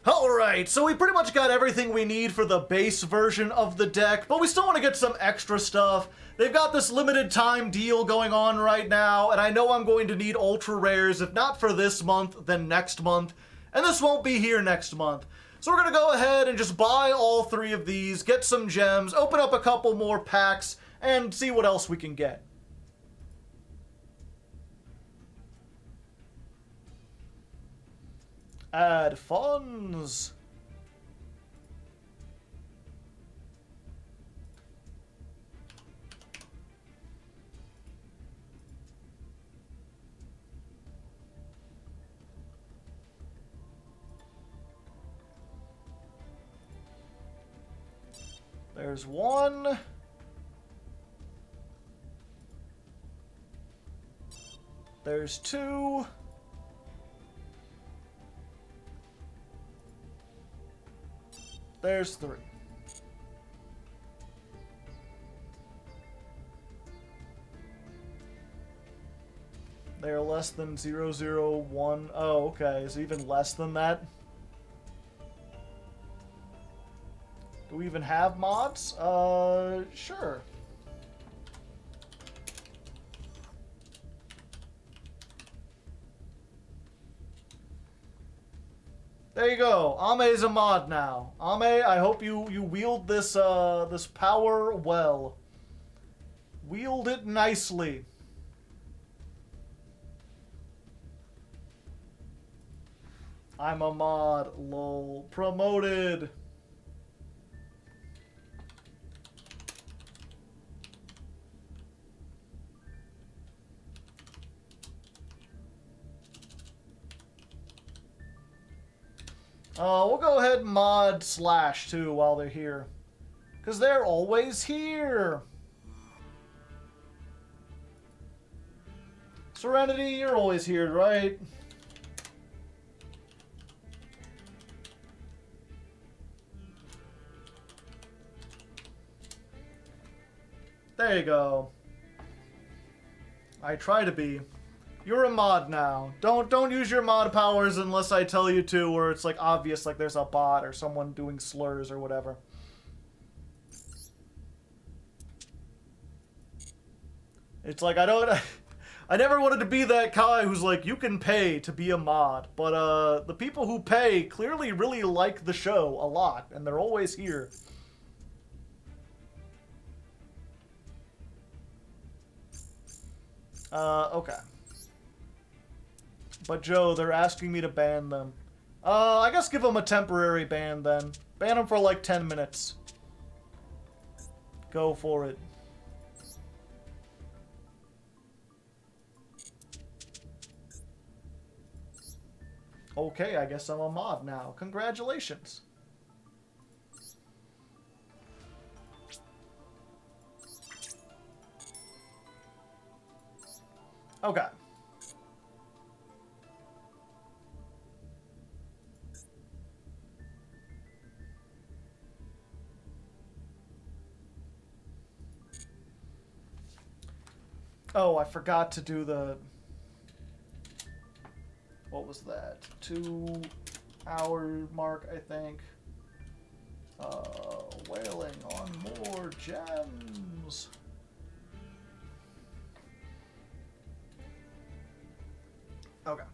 Alright, so we pretty much got everything we need for the base version of the deck, but we still want to get some extra stuff. They've got this limited time deal going on right now, and I know I'm going to need ultra rares, if not for this month, then next month. And this won't be here next month. So we're going to go ahead and just buy all 3 of these, get some gems, open up a couple more packs, and see what else we can get. Add funds. There's 1. There's 2. There's 3. They're less than 001. Oh, okay. Is it even less than that? Do we even have mods? Sure. There you go. Ame's a mod now. Ame, I hope you wield this this power well. Wield it nicely. I'm a mod. Lol. Promoted. We'll go ahead and mod Slash, too, while they're here. Because they're always here. Serenity, you're always here, right? There you go. I try to be. You're a mod now. Don't use your mod powers unless I tell you to, or it's like obvious, like there's a bot or someone doing slurs or whatever. It's like I never wanted to be that guy who's like, you can pay to be a mod, but the people who pay clearly really like the show a lot, and they're always here. Okay. But Joe, they're asking me to ban them. I guess give them a temporary ban then. Ban them for like 10 minutes. Go for it. Okay, I guess I'm a mod now. Congratulations. Okay. Oh, I forgot to do the... was that? 2-hour mark, I think. Wailing on more gems. Okay.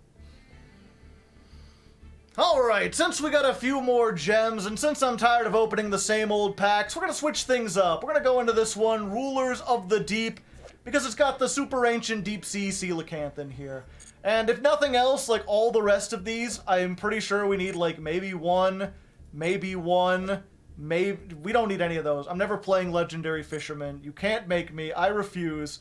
Alright, since we got a few more gems, and since I'm tired of opening the same old packs, we're gonna switch things up. We're gonna go into this one, Rulers of the Deep, because it's got the super ancient deep sea coelacanth in here. And if nothing else, like all the rest of these, I'm pretty sure we need like maybe one, maybe we don't need any of those. I'm never playing Legendary Fisherman. You can't make me. I refuse.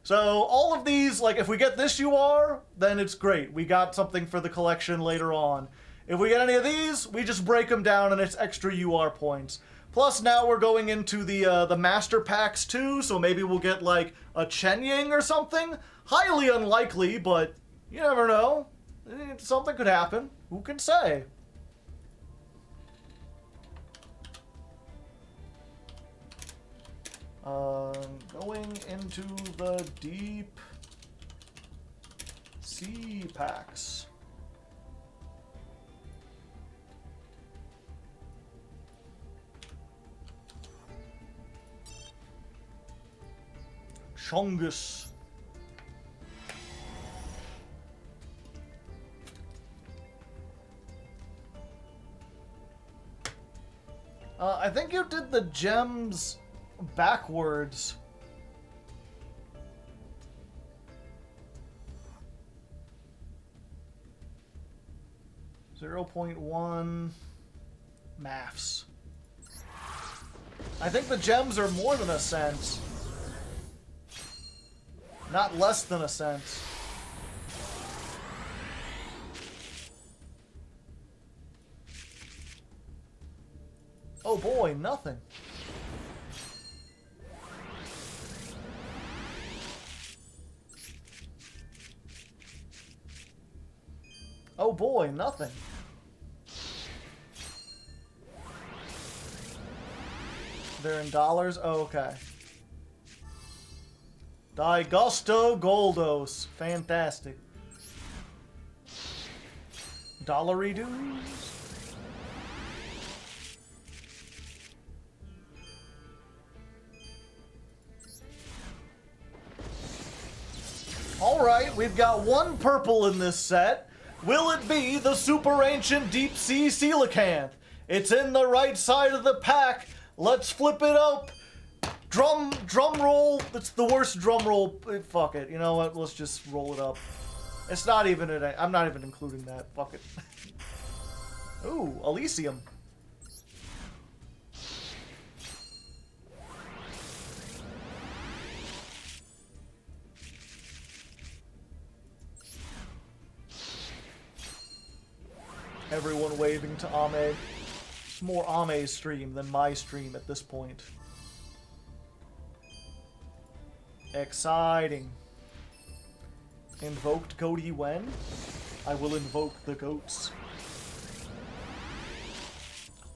So all of these, like if we get this UR, then it's great. We got something for the collection later on. If we get any of these, we just break them down and it's extra UR points. Plus now we're going into the master packs too, so maybe we'll get like a Chenying or something. Highly unlikely, but you never know. Something could happen. Who can say? Going into the deep sea packs. Chongus. I think you did the gems backwards. .1 maths. I think the gems are more than a cent. Not less than a cent. Oh boy, nothing. Oh boy, nothing. They're in dollars? Oh, okay. Gusto Goldos. Fantastic. Dollary dues? Alright, we've got one purple in this set. Will it be the super ancient deep sea coelacanth? It's in the right side of the pack. Let's flip it up. Drum roll. It's the worst drum roll. Fuck it. You know what? Let's just roll it up. It's not even I'm not even including that. Fuck it. Ooh, Elysium. Everyone waving to Ame. It's more Ame's stream than my stream at this point. Exciting. Invoked Goatee when? I will invoke the goats.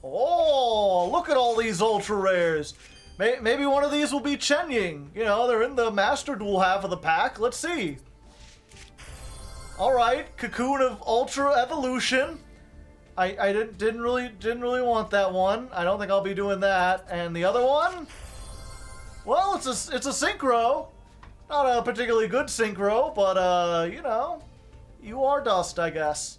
Oh, look at all these ultra rares. Maybe one of these will be Chenying. You know, they're in the Master Duel half of the pack. Let's see. Alright, Cocoon of Ultra Evolution. I didn't really want that one. I don't think I'll be doing that. And the other one? Well, it's a synchro. Not a particularly good synchro, but you know, you are dust, I guess.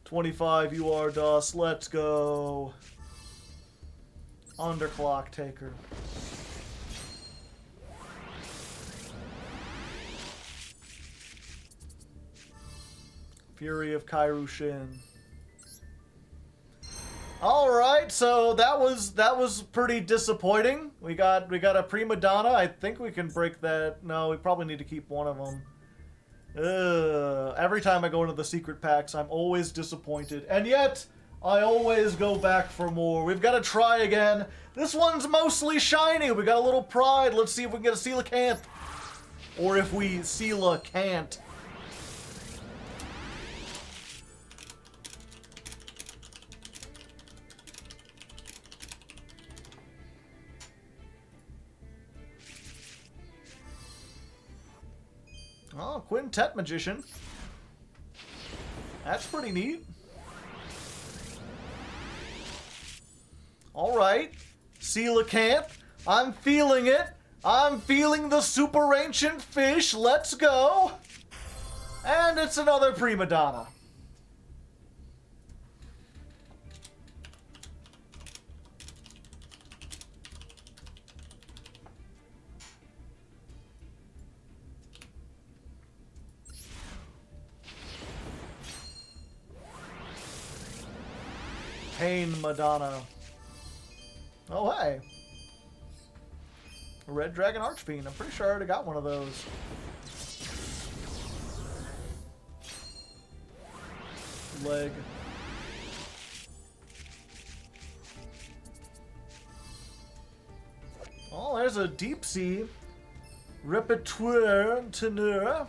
$25 you are dust. Let's go. Underclock taker. Fury of Kairushin. All right, so that was pretty disappointing. We got a prima donna. I think we can break that. No, we probably need to keep one of them. Every time I go into the secret packs, I'm always disappointed, and yet I always go back for more. We've got to try again. This one's mostly shiny. We got a little pride. Let's see if we can get a coelacanth, or if we can't. Oh, Quintet Magician. That's pretty neat. Alright. Coelacanth. I'm feeling it. I'm feeling the super ancient fish. Let's go. And it's another prima donna. Pain Madonna. Oh, hey. Red Dragon Archfiend. I'm pretty sure I already got one of those. Leg. Oh, there's a Deep Sea. Repertoire Teneur.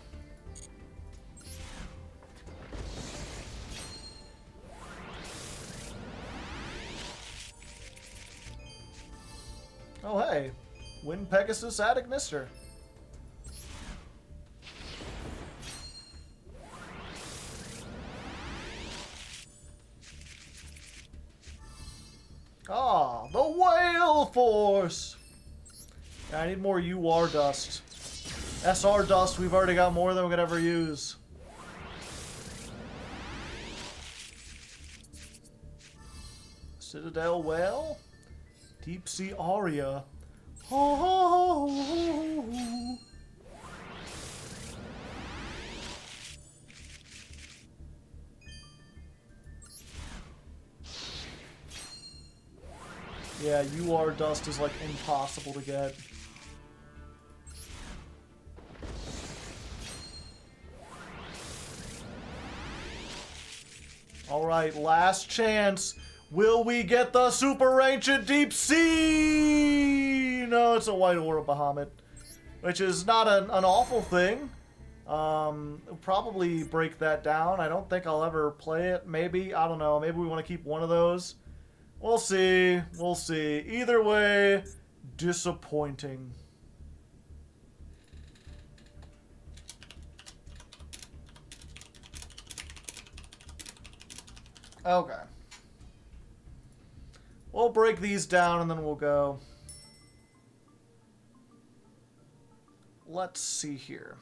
Oh, hey. Wind Pegasus at Ignister. Ah, the Whale Force! Yeah, I need more UR dust. SR dust, we've already got more than we could ever use. Citadel Whale? Deep Sea Aria. Oh. Yeah, UR dust is like impossible to get. Alright, last chance. Will we get the Super Ancient Deep Sea? No, it's a White Aura Bahamut. Which is not an awful thing. Probably break that down. I don't think I'll ever play it. Maybe. I don't know. Maybe we want to keep one of those. We'll see. We'll see. Either way, disappointing. Okay. We'll break these down and then we'll go. Let's see here.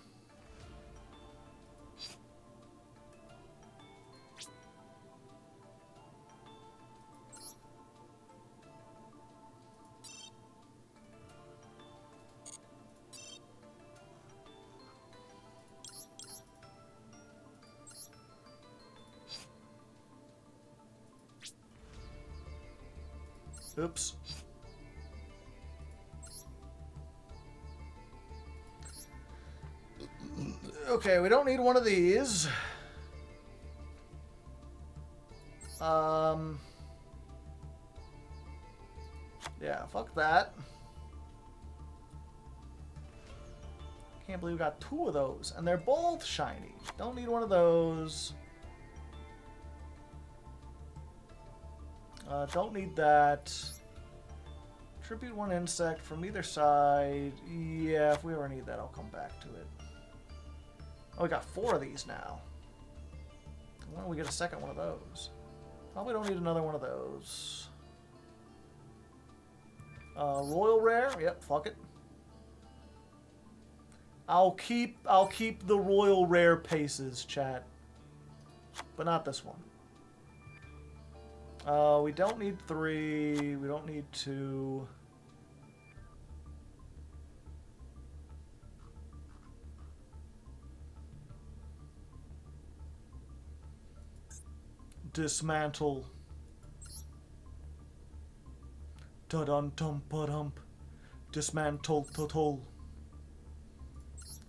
Oops. Okay, we don't need one of these. Yeah, fuck that. Can't believe we got two of those, and they're both shiny. Don't need one of those. Don't need that. Tribute one insect from either side. Yeah, if we ever need that, I'll come back to it. Oh, we got 4 of these now. Why don't we get a second one of those? Probably don't need another one of those. Royal Rare? Yep, fuck it. I'll keep the Royal Rare paces, chat. But not this one. We don't need 3. We don't need 2. Dismantle. Da-dum-dum-ba-dump. Dismantle total.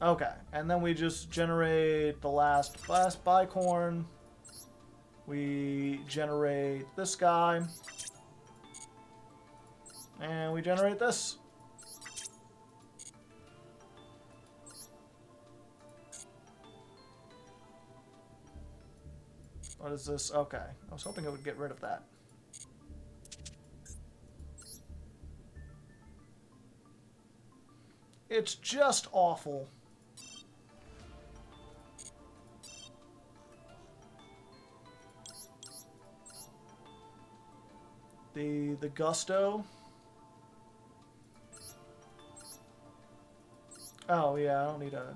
Okay, and then we just generate the last bicorn. We generate this guy. And we generate this. What is this? Okay. I was hoping it would get rid of that. It's just awful. the Gusto. Oh yeah, I don't need a...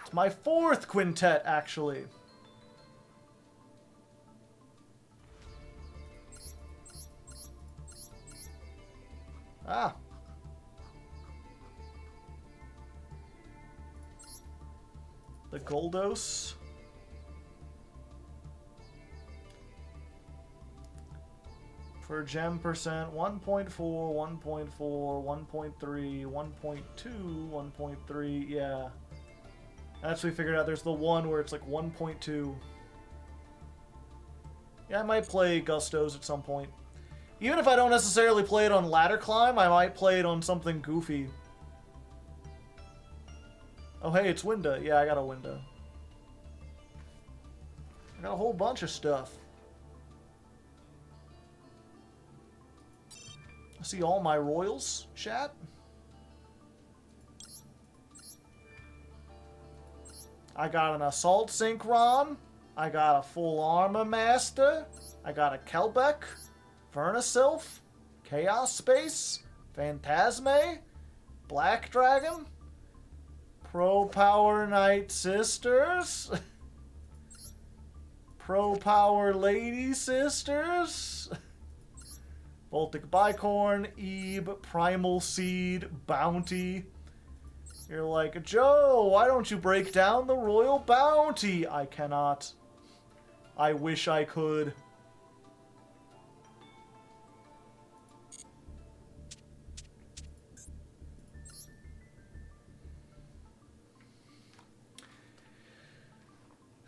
It's my 4th quintet, actually. Ah. The Goldos. For gem percent, 1.4, 1.4, 1.3, 1.2, 1.3, yeah. That's what we figured out. There's the one where it's like 1.2. Yeah, I might play Gustos at some point. Even if I don't necessarily play it on Ladder Climb, I might play it on something goofy. Oh, hey, it's Winda. Yeah, I got a Winda. I got a whole bunch of stuff. I see all my royals, chat. I got an Assault Synchron. I got a Full Armor Master. I got a Kelbeck. Vernisylph. Chaos Space. Phantasme. Black Dragon. Pro Power Night Sisters. Pro Power Lady Sisters. Voltic Bicorn, Ebe, Primal Seed, Bounty. You're like, Joe, why don't you break down the Royal Bounty? I cannot. I wish I could.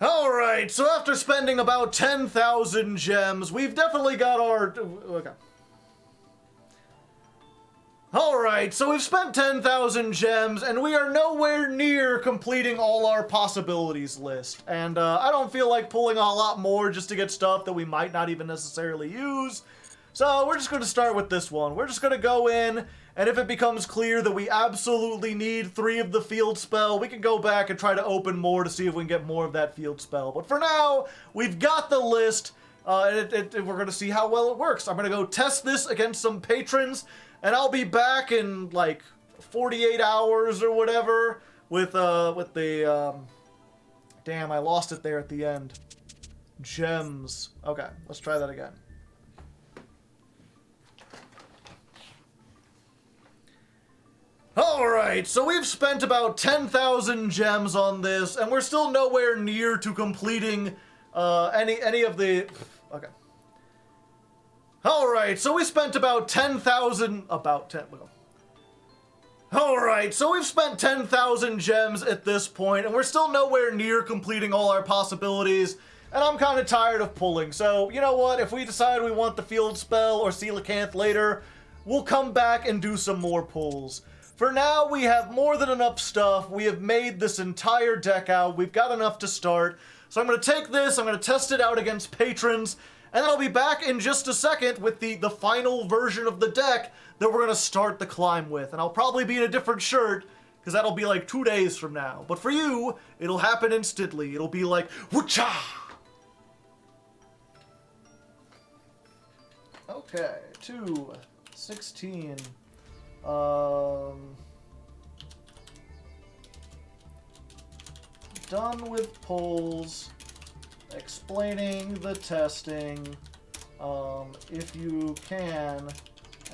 Alright, so after spending about 10,000 gems, we've definitely got our... Okay. Alright, so we've spent 10,000 gems, and we are nowhere near completing all our possibilities list. And I don't feel like pulling a lot more just to get stuff that we might not even necessarily use. So we're just going to start with this one. We're just going to go in, and if it becomes clear that we absolutely need 3 of the field spell, we can go back and try to open more to see if we can get more of that field spell. But for now, we've got the list, and we're going to see how well it works. I'm going to go test this against some patrons, and I'll be back in, like, 48 hours or whatever with the, damn, I lost it there at the end. Gems. Okay, let's try that again. Alright, so we've spent about 10,000 gems on this, and we're still nowhere near to completing, any of the... Okay. Alright, so we spent about 10,000... Alright, so we've spent 10,000 gems at this point, and we're still nowhere near completing all our possibilities, and I'm kind of tired of pulling. So, you know what? If we decide we want the field spell or Coelacanth later, we'll come back and do some more pulls. For now, we have more than enough stuff. We have made this entire deck out. We've got enough to start. So I'm going to take this, I'm going to test it out against patrons, and then I'll be back in just a second with the final version of the deck that we're going to start the climb with. And I'll probably be in a different shirt, because that'll be like 2 days from now. But for you, it'll happen instantly. It'll be like, whoocha! Okay, 2, 16... done with polls, explaining the testing. If you can,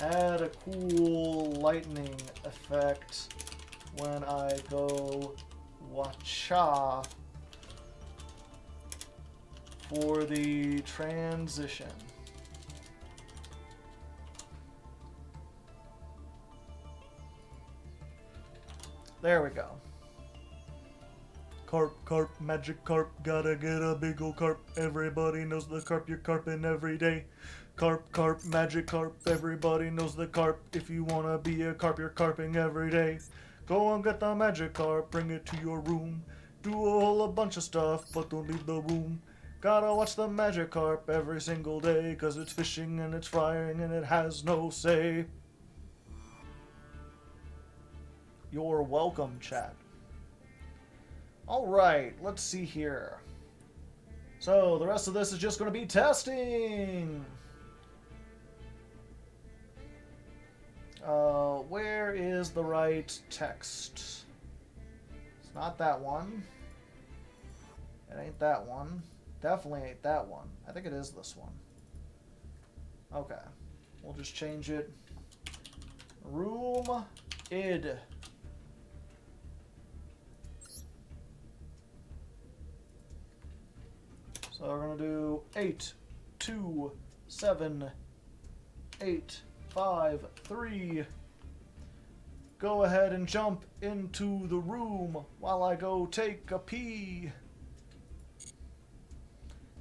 add a cool lightning effect when I go wacha for the transition. There we go. Carp, magic carp, gotta get a big ol' carp. Everybody knows the carp you're carping every day. Carp, magic carp, everybody knows the carp. If you wanna be a carp, you're carping every day. Go and get the magic carp, bring it to your room. Do a bunch of stuff, but don't leave the room. Gotta watch the magic carp every single day, 'cause it's fishing and it's frying and it has no say. You're welcome, chat. Alright, let's see here. So, the rest of this is just going to be testing. Where is the right text? It's not that one. It ain't that one. Definitely ain't that one. I think it is this one. Okay. We'll just change it. Room id. So we're gonna do 8, 2, 7, 8, 5, 3. Go ahead and jump into the room while I go take a pee.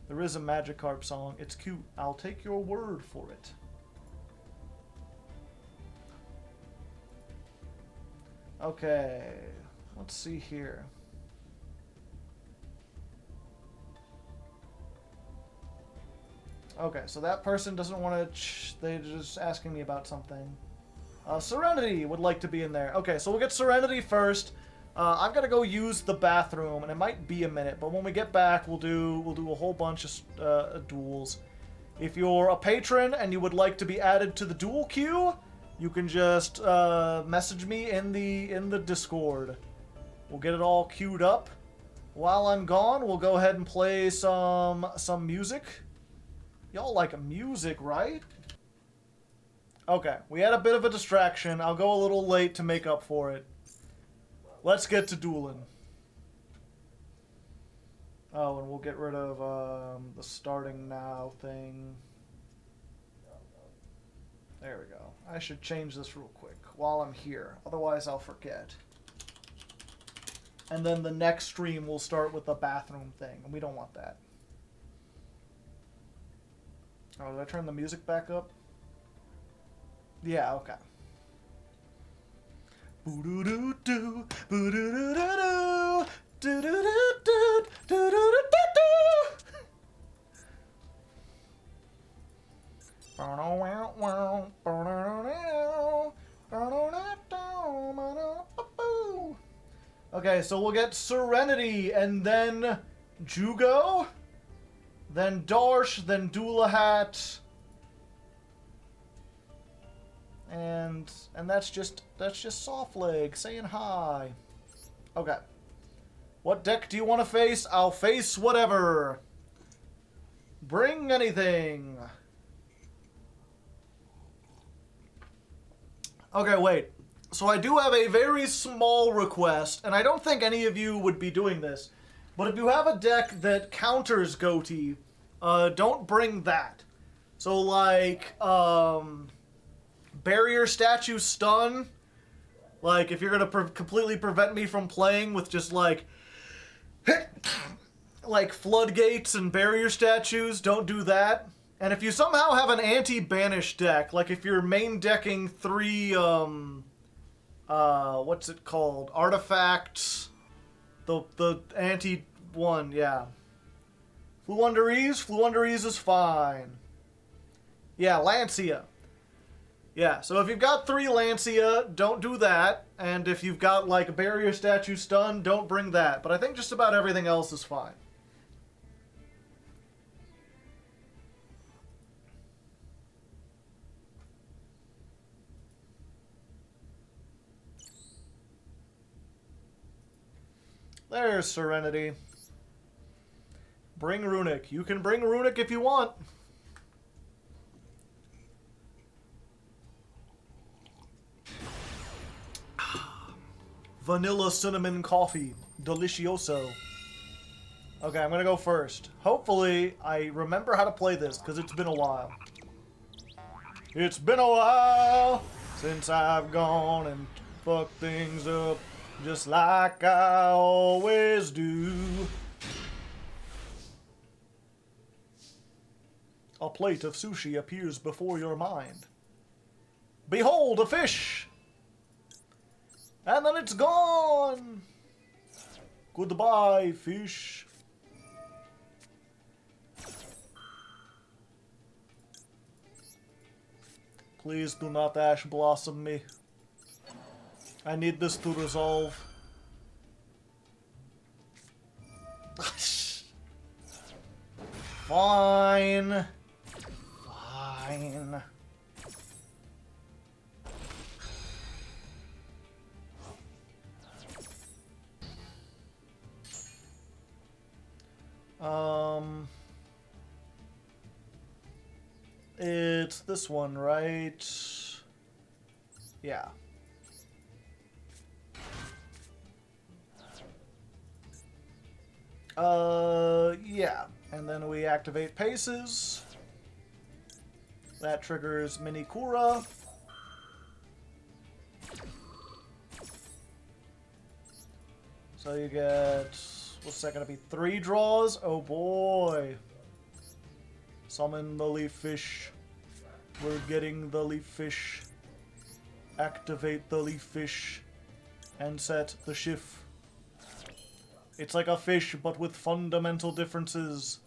There is a Magikarp song. It's cute. I'll take your word for it. Okay. Let's see here. Okay, so that person doesn't want to... They're just asking me about something. Serenity would like to be in there. Okay, so we'll get Serenity first. I've got to go use the bathroom, and it might be a minute, but when we get back, we'll do a whole bunch of duels. If you're a patron and you would like to be added to the duel queue, you can just message me in the Discord. We'll get it all queued up. While I'm gone, we'll go ahead and play some music. Y'all like music, right? Okay, we had a bit of a distraction. I'll go a little late to make up for it. Let's get to dueling. Oh, and we'll get rid of the starting now thing. There we go. I should change this real quick while I'm here. Otherwise, I'll forget. And then the next stream will start with the bathroom thing, and we don't want that. Oh, did I turn the music back up? Yeah, okay. Boo-doo-doo-doo, boo-doo-doo-doo-doo, doo-doo-doo-doo, doo-doo-doo-doo-doo. Okay, so we'll get Serenity, and then Jugo, then Darsh, then Doulahat, and that's just Softleg saying hi. Okay. What deck do you want to face? I'll face whatever. Bring anything. Okay, wait. So I do have a very small request, and I don't think any of you would be doing this. But if you have a deck that counters Goatee, don't bring that. So like, Barrier Statue Stun. Like, if you're gonna completely prevent me from playing with just like Floodgates and Barrier Statues, don't do that. And if you somehow have an anti-banish deck, like if you're main decking 3, what's it called? Artifacts. The anti-one, yeah. Fluundereeze is fine. Yeah, Lancia. Yeah, so if you've got 3 Lancia, don't do that. And if you've got, like, a Barrier Statue Stun, don't bring that. But I think just about everything else is fine. There's Serenity. Bring Runic. You can bring Runic if you want. Vanilla cinnamon coffee. Delicioso. Okay, I'm gonna go first. Hopefully, I remember how to play this, because it's been a while. It's been a while since I've gone and fucked things up, just like I always do. A plate of sushi appears before your mind. Behold, a fish! And then it's gone! Goodbye, fish. Please do not Ash Blossom me. I need this to resolve. Fine. Fine. It's this one, right? Yeah. Yeah. And then we activate Paces. That triggers Mini Kura. So you get, what's that gonna be? 3 draws? Oh boy. Summon the leaf fish. We're getting the leaf fish. Activate the leaf fish. And set the shift. It's like a fish, but with fundamental differences.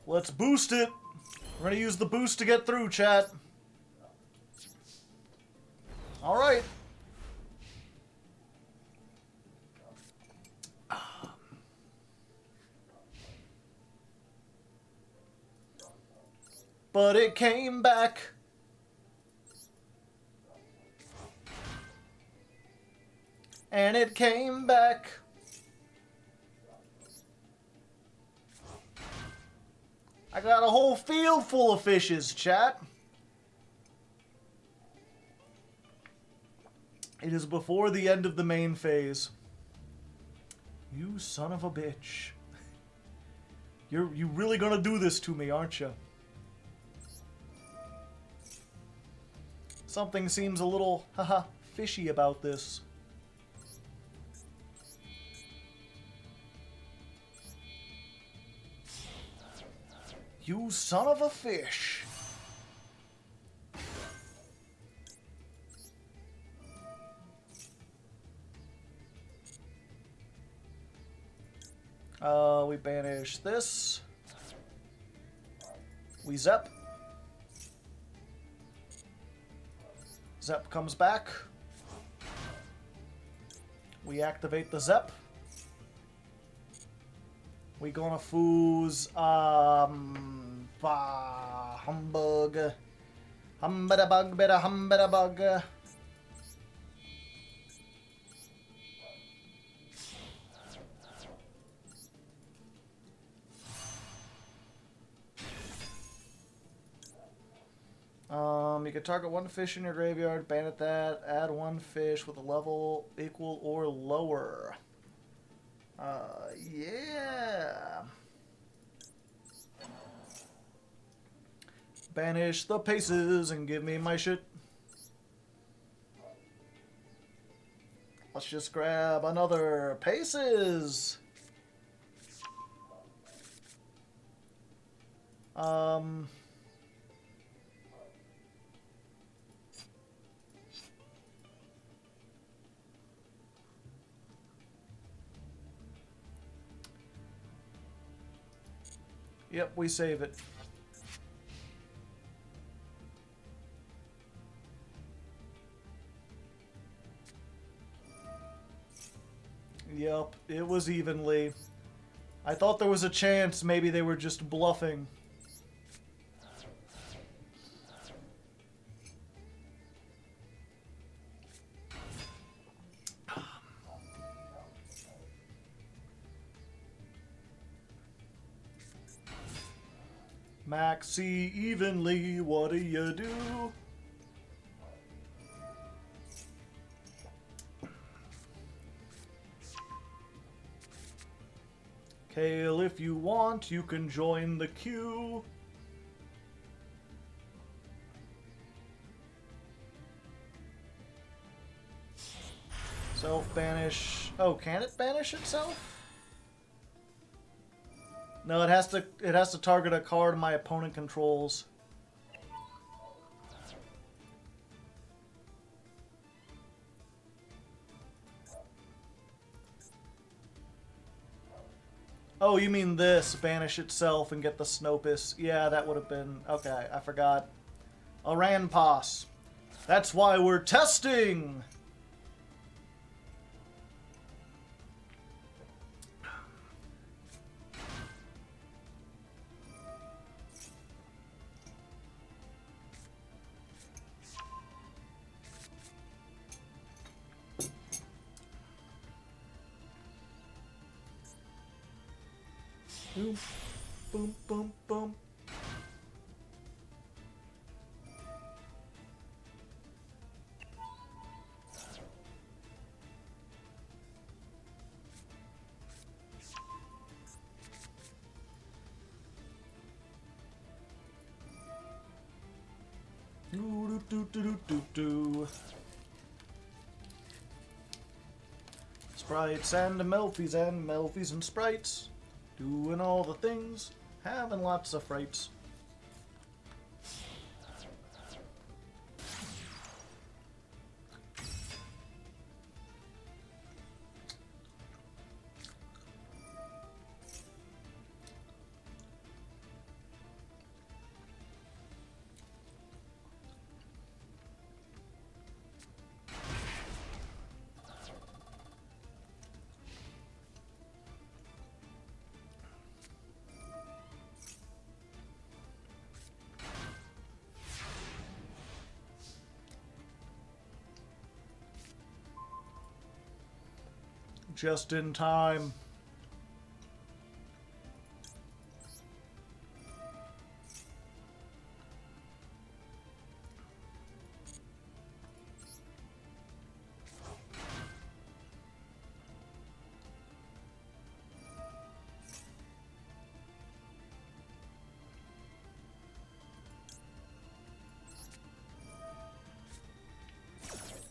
Let's boost it. We're gonna use the boost to get through, chat. Alright. But it came back. And it came back. I got a whole field full of fishes, chat. It is before the end of the main phase. You son of a bitch. You really gonna do this to me, aren't you? Something seems a little, haha, fishy about this. You son of a fish. We banish this. We Zep. Zep comes back. We activate the Zep. We gonna foos, humbug. Humbada bug, better humbada bug. You can target 1 fish in your graveyard, bandit that, add 1 fish with a level equal or lower. Yeah. Banish the Paces and give me my shit. Let's just grab another Paces. Yep, we save it. Yep, it was evenly. I thought there was a chance maybe they were just bluffing. Maxx C evenly, what do you do? Kale, if you want, you can join the queue. Self-banish. Oh, can it banish itself? No, it has to target a card my opponent controls. Oh, you mean this, banish itself and get the Snopus. Yeah, that would have been... Okay, I forgot. A Ranpass. That's why we're testing! Boom, boom, boom, boom. Do do do do do do. Sprites and Melfies and sprites, doing all the things, having lots of frights. Just in time.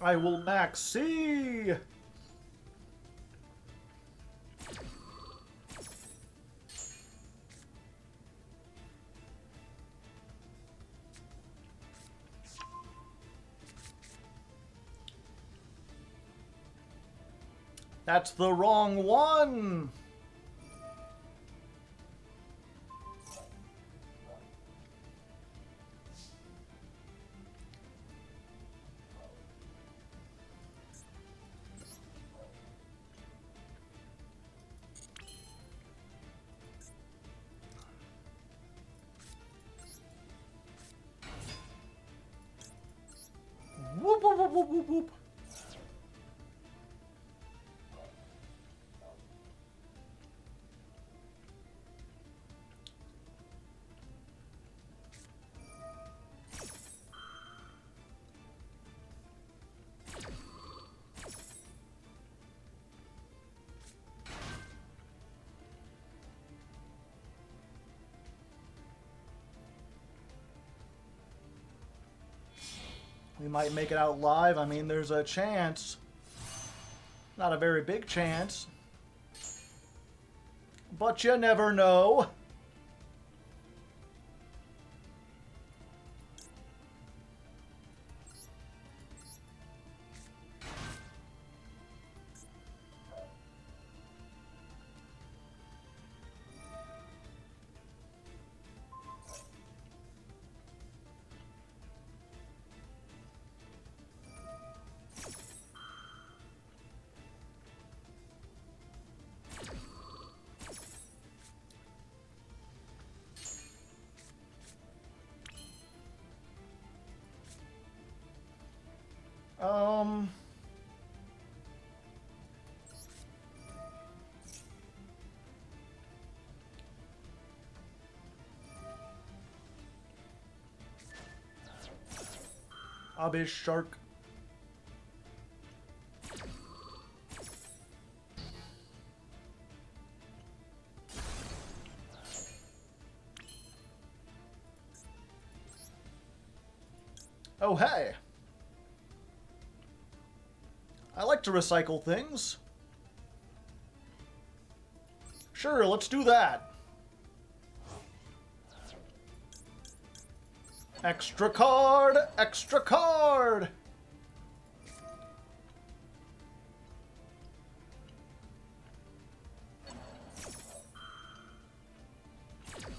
I will Maxx C. That's the wrong one. Whoop, whoop, whoop, whoop, whoop, whoop. We might make it out live. I mean, there's a chance. Not a very big chance. But you never know. Abyss Shark. Oh, hey. I like to recycle things. Sure, let's do that. Extra card! Extra card!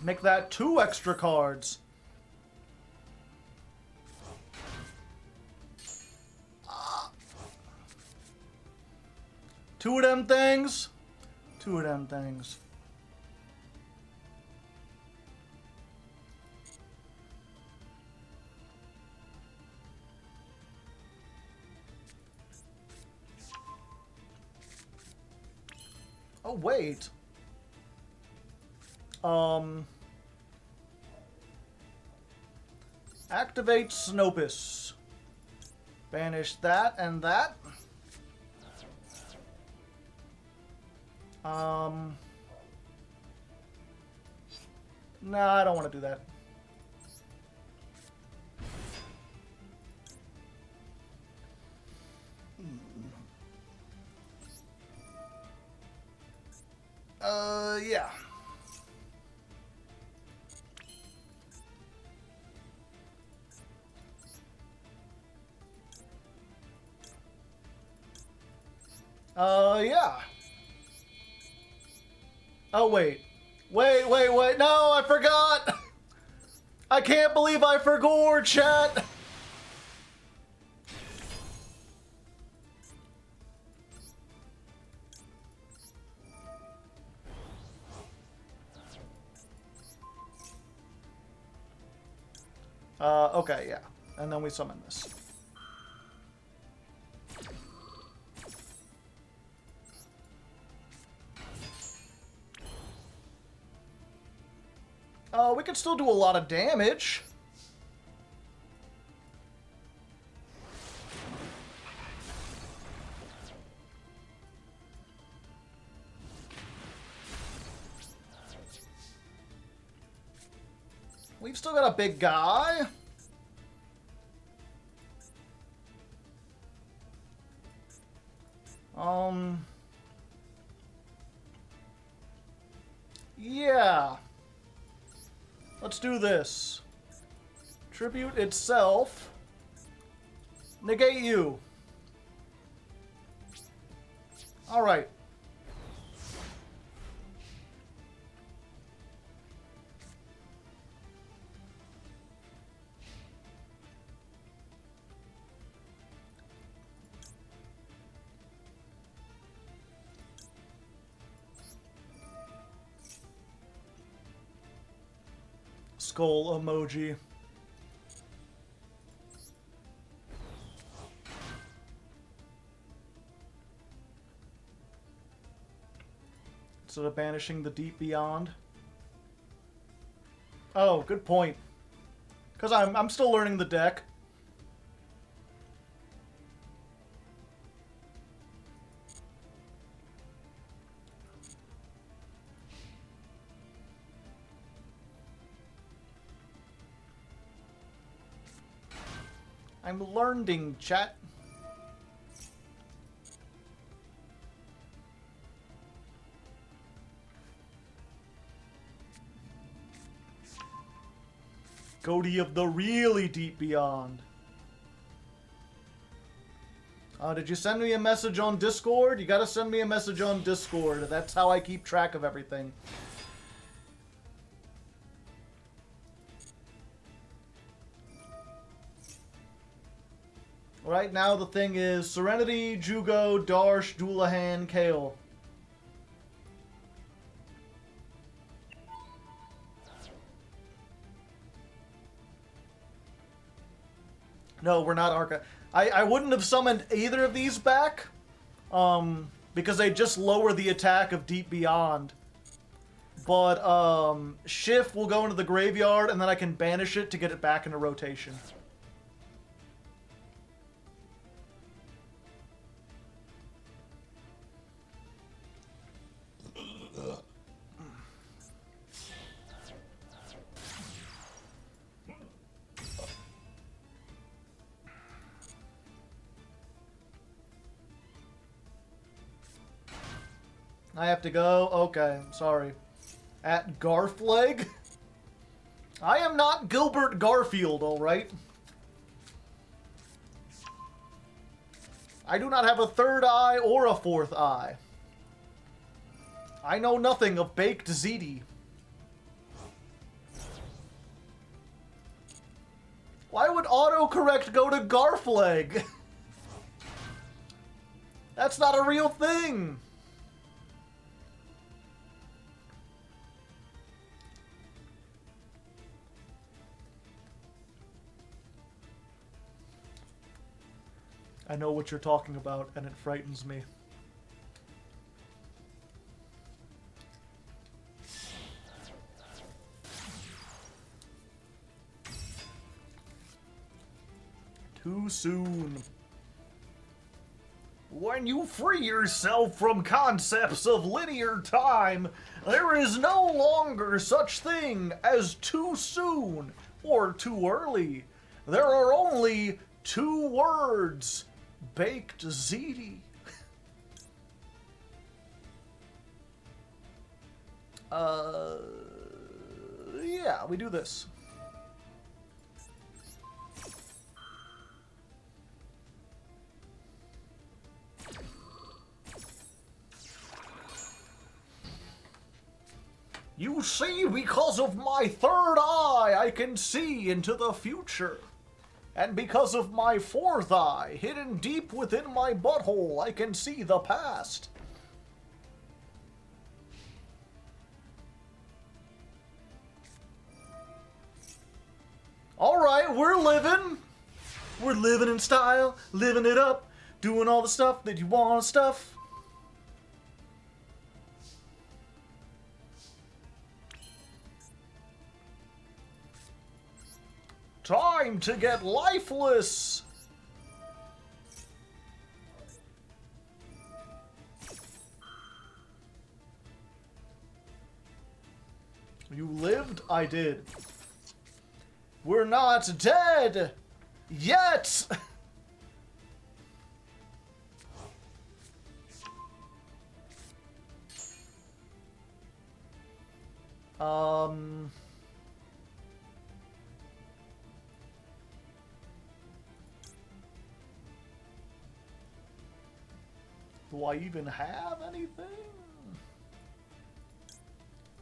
Make that 2 extra cards. Two of them things. 2 of them things. Oh, wait. Activate Snopus. Banish that and that. No, I don't want to do that. Yeah. Yeah. Oh, wait. Wait. No, I forgot. I can't believe I forgot, chat. Okay, yeah. And then we summon this. We could still do a lot of damage. We've still got a big guy. Yeah. Let's do this. Tribute itself. Negate you. Alright. Skull emoji. Instead of banishing the deep beyond. Oh, good point. Because I'm still learning the deck. I'm learning, chat. Goatee of the really deep beyond. Did you send me a message on Discord? You gotta send me a message on Discord. That's how I keep track of everything. Right now the thing is Serenity, Jugo, Darsh, Doulahan, Kale. No, we're not Arca. I wouldn't have summoned either of these back. Because they just lower the attack of Deep Beyond. But Shift will go into the graveyard and then I can banish it to get it back into rotation. I have to go? Okay, sorry. At Garfleg? I am not Gilbert Garfield, alright? I do not have a third eye or a fourth eye. I know nothing of baked ziti. Why would autocorrect go to Garfleg? That's not a real thing. I know what you're talking about, and it frightens me. Too soon. When you free yourself from concepts of linear time, there is no longer such thing as too soon or too early. There are only two words. Baked ziti. Yeah, we do this. You see, because of my third eye, I can see into the future. And because of my fourth eye, hidden deep within my butthole, I can see the past. Alright, we're living. We're living in style, living it up, doing all the stuff that you want to stuff. Time to get lifeless! You lived? I did. We're not dead! Yet! Do I even have anything?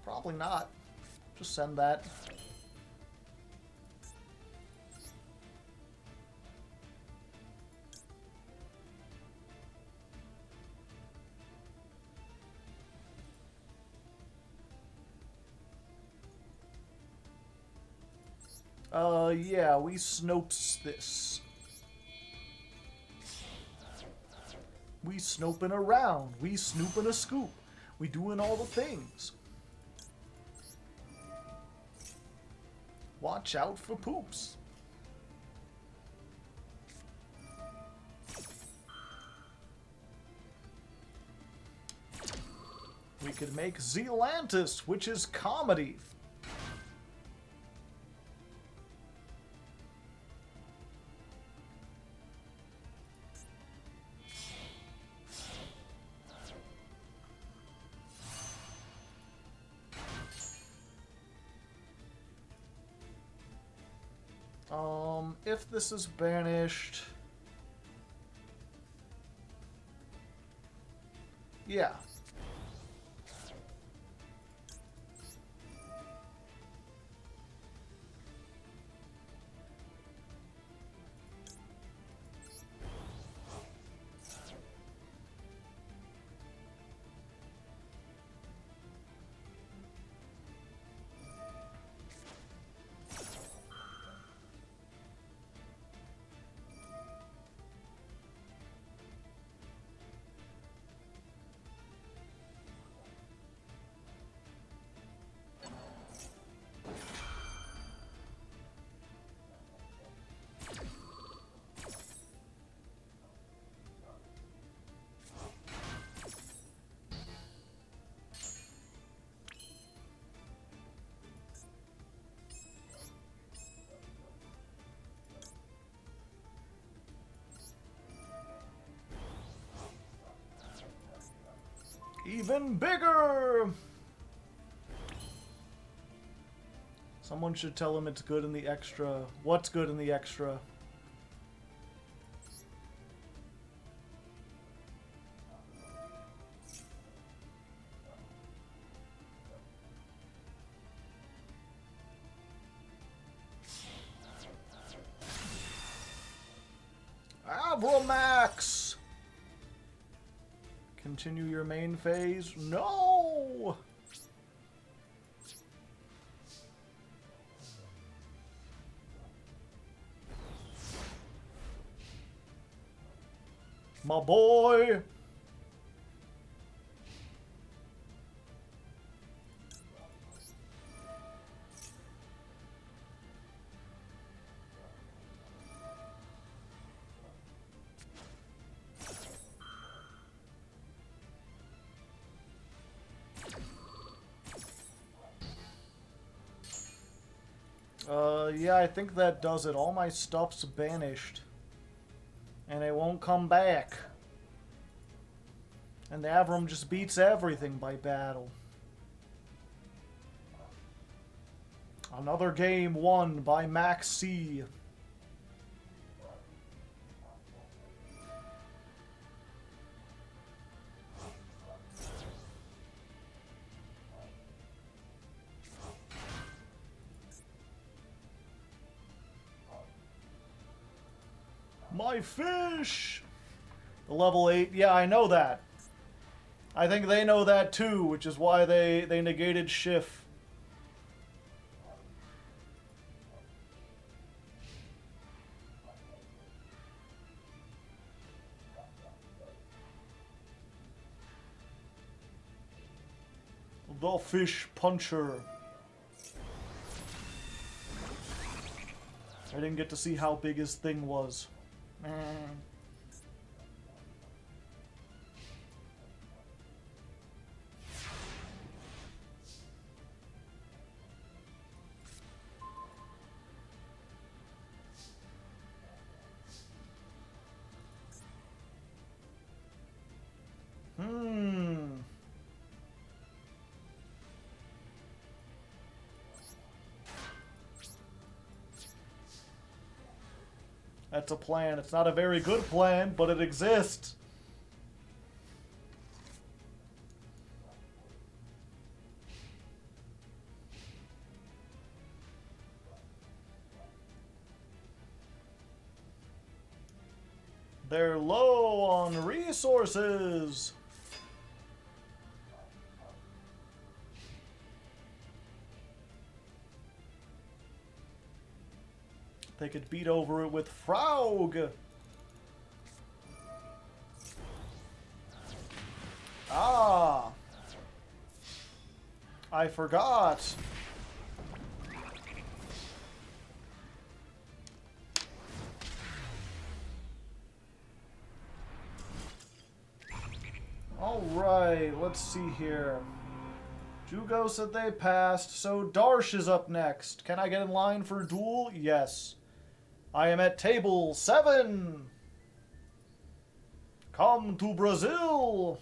Probably not. Just send that. Yeah, we snopes this. We snoping around. We snooping a scoop. We doing all the things. Watch out for poops. We could make Zealantis, which is comedy. If this is banished... Yeah. Even bigger! Someone should tell him it's good in the extra. What's good in the extra? Maxx! Continue your main phase? No! My boy! Yeah, I think that does it. All my stuff's banished. And it won't come back. And the Avram just beats everything by battle. Another game won by Maxx C. My fish! The level 8, yeah, I know that. I think they know that too, which is why they negated Schiff. The fish puncher. I didn't get to see how big his thing was. That's a plan. It's not a very good plan, but it exists. They're low on resources. They could beat over it with Frog. Ah. I forgot. Alright, let's see here. Jugo said they passed, so Darsh is up next. Can I get in line for a duel? Yes. I am at table 7. Come to Brazil.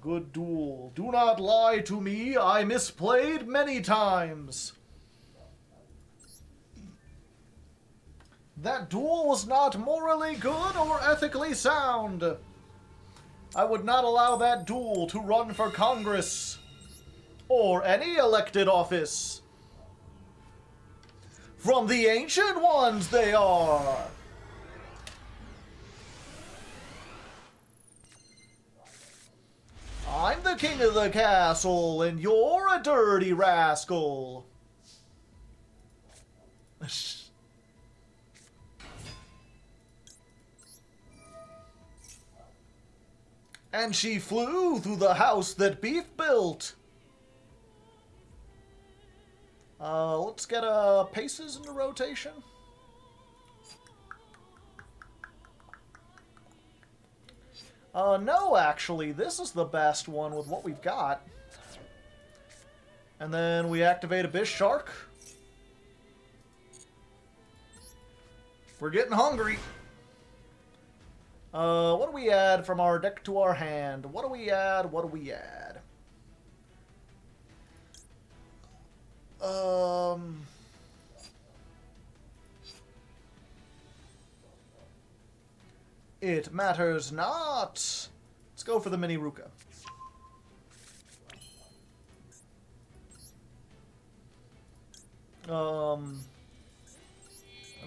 Good duel. Do not lie to me. I misplayed many times. That duel was not morally good or ethically sound. I would not allow that duel to run for Congress. Or any elected office. From the ancient ones they are. I'm the king of the castle, and you're a dirty rascal. And she flew through the house that Beef built. Let's get Paces into rotation. No, actually, this is the best one with what we've got. And then we activate a Bishark. We're getting hungry. What do we add from our deck to our hand? What do we add? What do we add? It matters not. Let's go for the mini Ruka.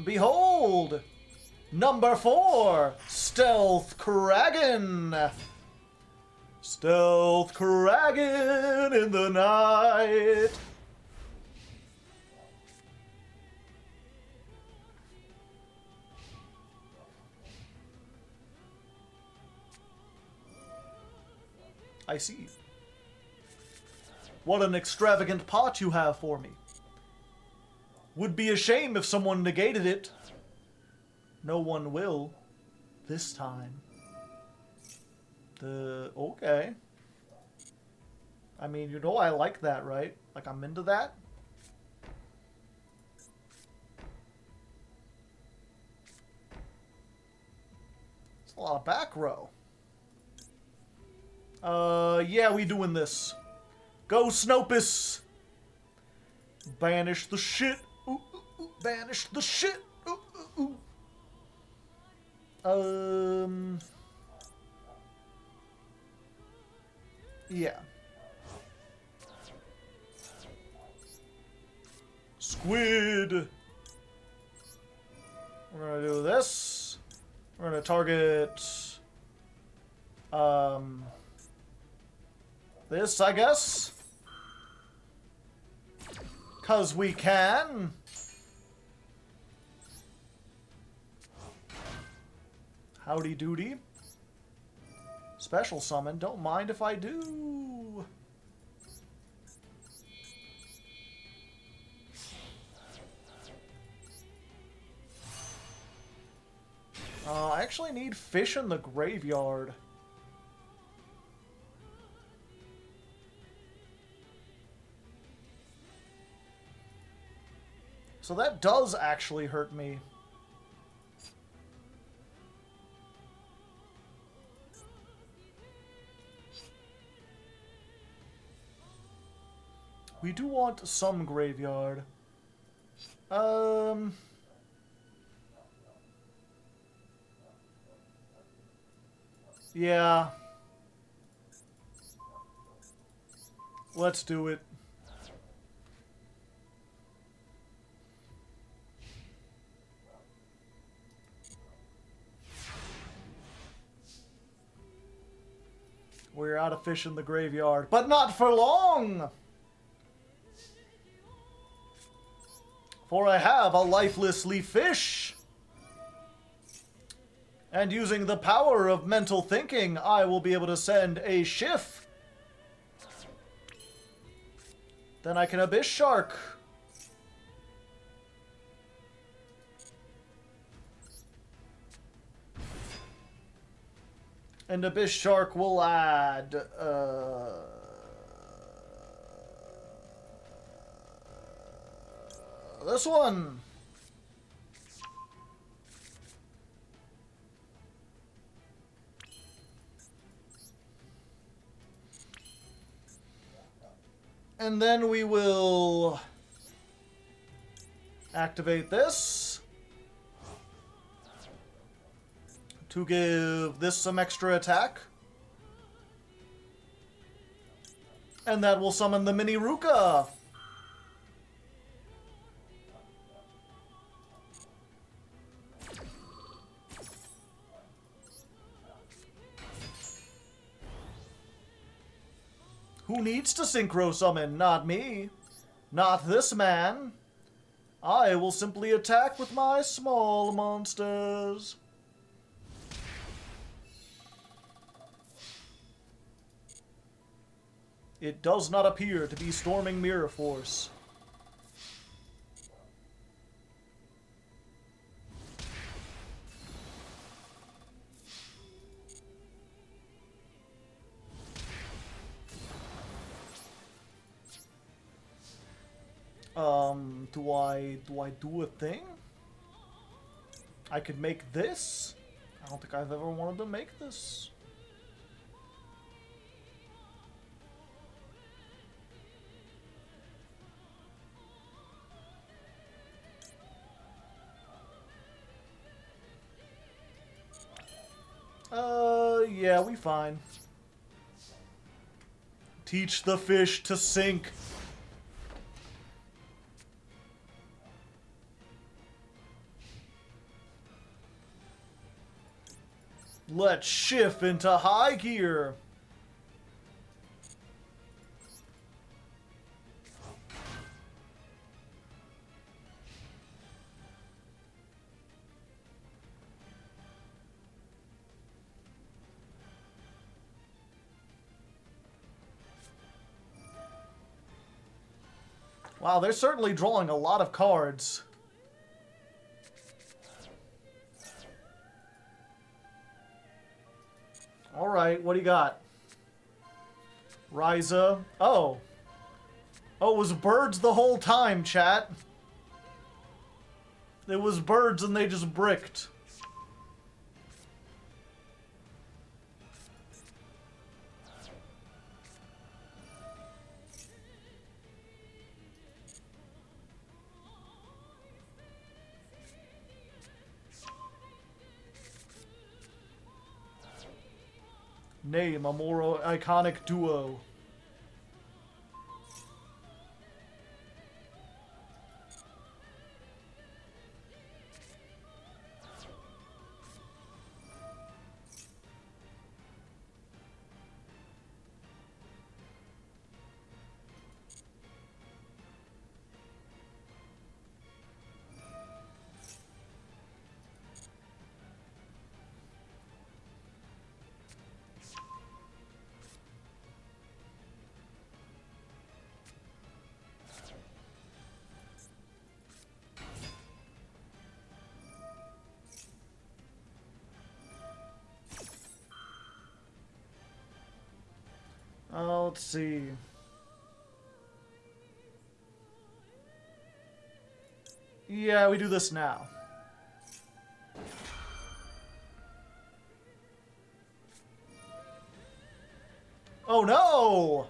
Behold! Number 4, Stealth Kraken! Stealth Kraken in the night! I see. What an extravagant pot you have for me. Would be a shame if someone negated it. No one will. This time. Okay. I mean, you know I like that, right? Like, I'm into that. It's a lot of back row. Yeah, we doing this. Go, Snopus! Banish the shit. Ooh, ooh, ooh. Banish the shit. Ooh, ooh, ooh. Yeah. Squid. We're gonna do this. We're gonna target this, I guess. 'Cause we can. Howdy doody. Special summon. Don't mind if I do. I actually need fish in the graveyard. So that does actually hurt me. We do want some graveyard. Yeah. Let's do it. We're out of fish in the graveyard, but not for long! For I have a lifeless leaf fish. And using the power of mental thinking, I will be able to send a shift. Then I can Abyss Shark. And Abyss Shark will add, this one. And then we will activate this to give this some extra attack. And that will summon the Mini Ruka. Who needs to synchro summon? Not me. Not this man. I will simply attack with my small monsters. It does not appear to be storming Mirror Force. Do I do a thing? I could make this? I don't think I've ever wanted to make this. Yeah, we fine. Teach the fish to sink. Let's shift into high gear. Wow, they're certainly drawing a lot of cards. Alright, what do you got? Ryza. Oh. Oh, it was birds the whole time, chat. It was birds and they just bricked. Name a more iconic duo. Let's see. Yeah, we do this now. Oh no!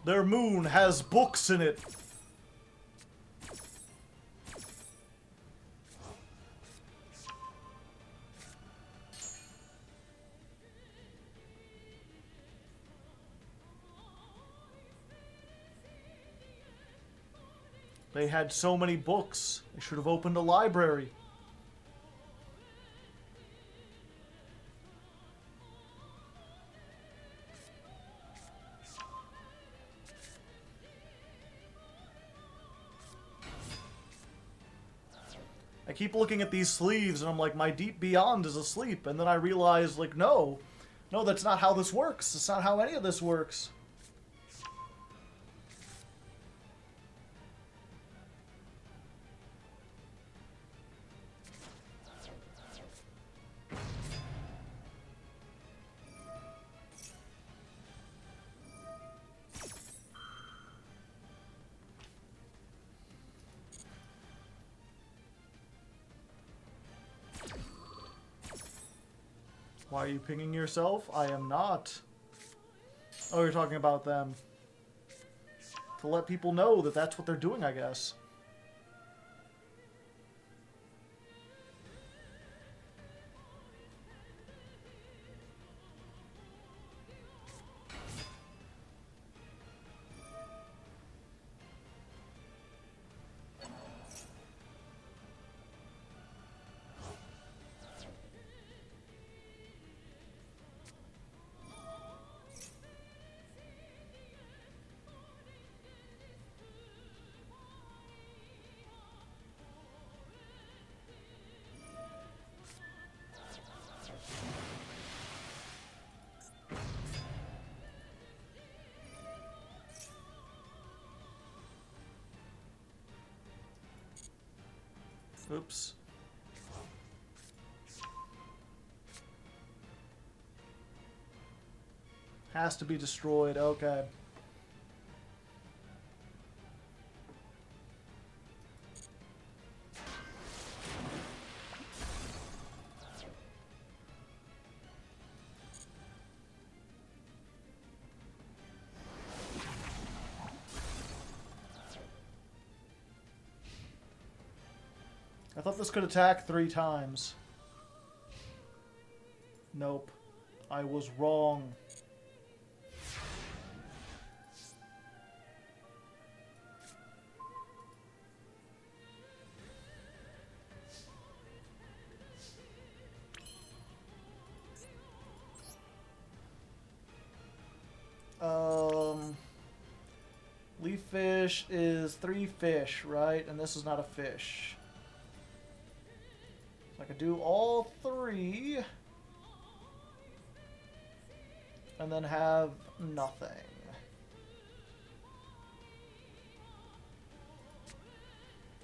Their moon has books in it. They had so many books. They should have opened a library. I keep looking at these sleeves and I'm like, my deep beyond is asleep. And then I realize, like, no. No, that's not how this works. That's not how any of this works. Why are you pinging yourself? I am not. Oh, you're talking about them. To let people know that that's what they're doing, I guess. Oops. Has to be destroyed, okay. I thought this could attack 3 times. Nope. I was wrong. Leaf fish is 3 fish, right? And this is not a fish. So I could do all 3 and then have nothing.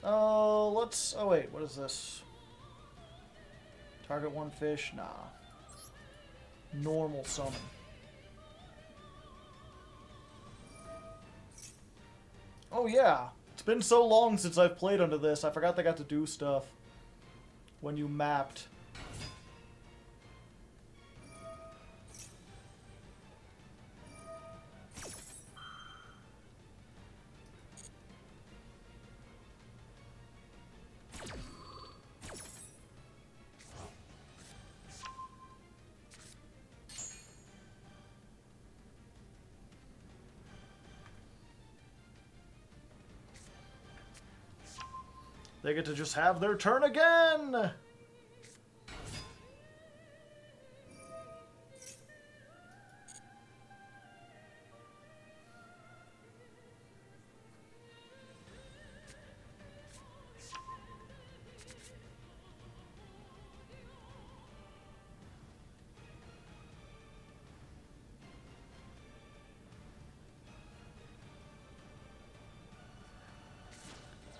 Oh, let's... Oh, wait. What is this? Target 1 fish? Nah. Normal summon. Oh yeah, it's been so long since I've played under this. I forgot they got to do stuff when you mapped. They get to just have their turn again!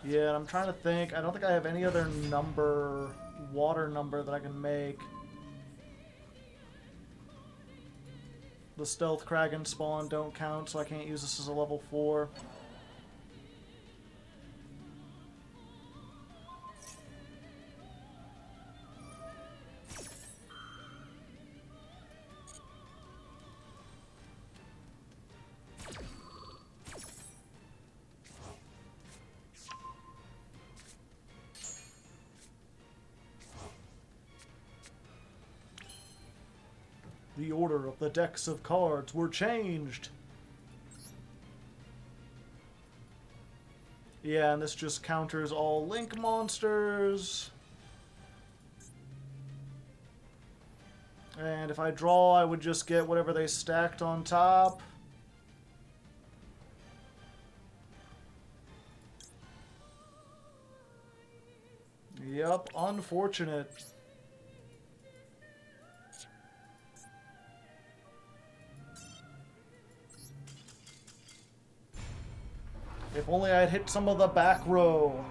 Yeah, and I'm trying to think. I don't think I have any other number, water number that I can make. The Stealth Kraken spawn don't count, so I can't use this as a level 4. The order of the decks of cards were changed. Yeah, and this just counters all Link monsters. And if I draw, I would just get whatever they stacked on top. Yep, unfortunate. If only I had hit some of the back row.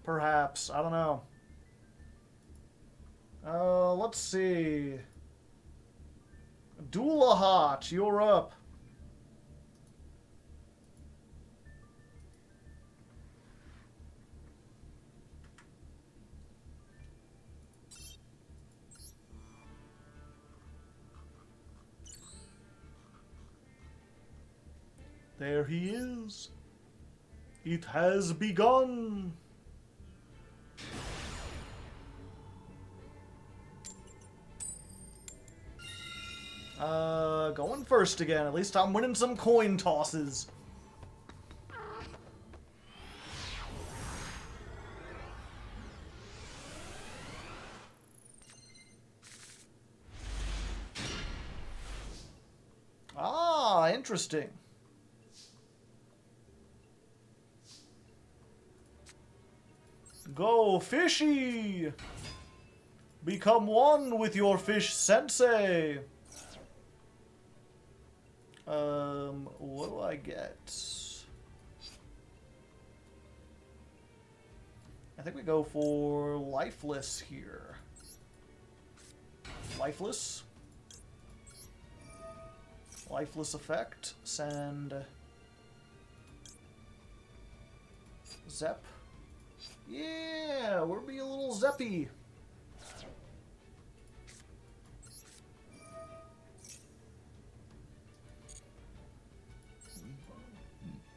Perhaps. I don't know. Let's see. Doulahat, you're up. There he is. It has begun. Going first again. At least I'm winning some coin tosses. Ah, interesting. Go fishy! Become one with your fish sensei! What do I get? I think we go for lifeless here. Lifeless? Lifeless effect. Send... Zep. Yeah, we're being a little zeppy.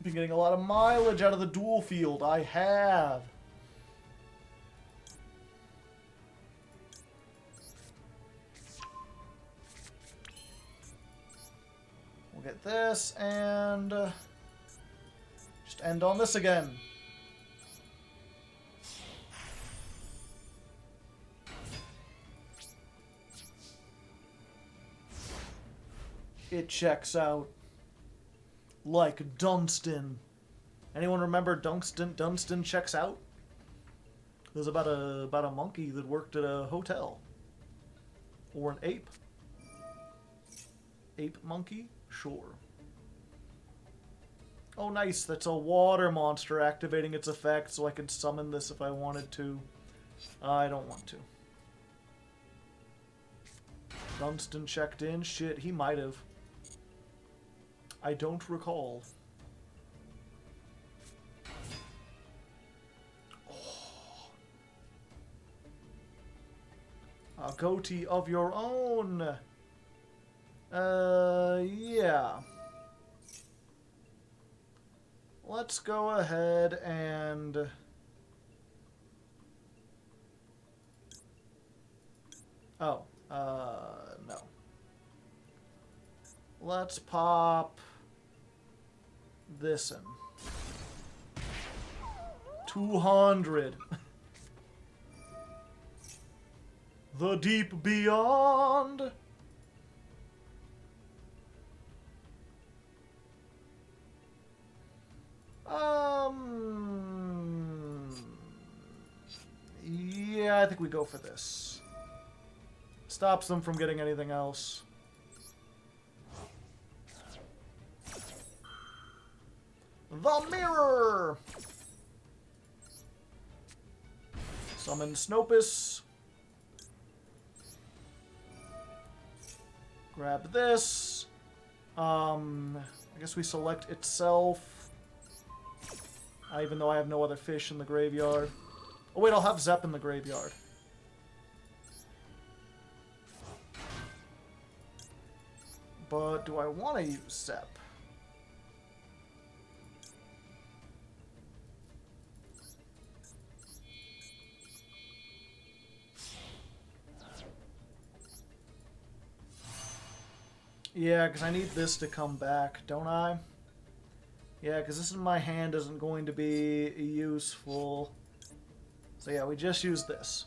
Been getting a lot of mileage out of the dual field. I have. We'll get this and just end on this again. It checks out. Like Dunstan. Anyone remember Dunstan Checks Out? It was about a monkey that worked at a hotel. Or an ape. Ape monkey? Sure. Oh nice, that's a water monster activating its effect, so I could summon this if I wanted to. I don't want to. Dunstan checked in. Shit, he might have. I don't recall. A goatee of your own. Yeah. Let's go ahead and... Oh, no. Let's pop this in. 200. The deep beyond. Yeah, I think we go for this. Stops them from getting anything else. The mirror! Summon Snopus. Grab this. I guess we select itself. Even though I have no other fish in the graveyard. Oh wait, I'll have Zep in the graveyard. But do I want to use Zep? Yeah, because I need this to come back, don't I? Yeah, because this in my hand isn't going to be useful. So yeah, we just use this.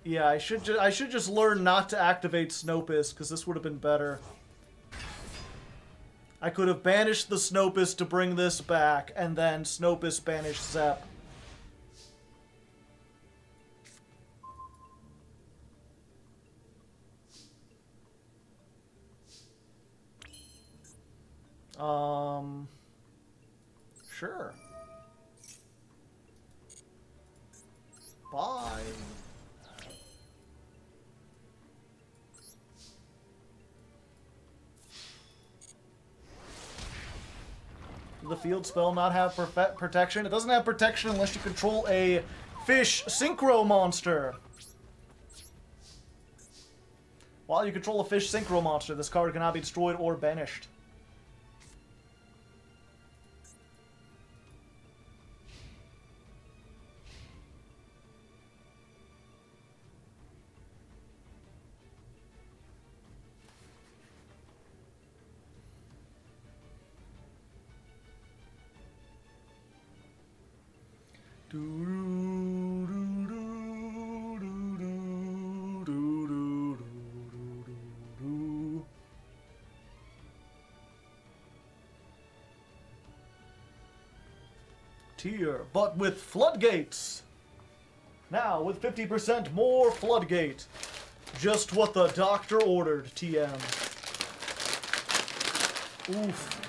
Yeah, I should just learn not to activate Snopus, because this would have been better. I could have banished the Snopus to bring this back, and then Snopus banished Zep. Sure. Bye. Does the field spell not have protection? It doesn't have protection unless you control a fish synchro monster. While you control a fish synchro monster, this card cannot be destroyed or banished. Tier, but with floodgates. Now with 50% more floodgate. Just what the doctor ordered, TM. Oof.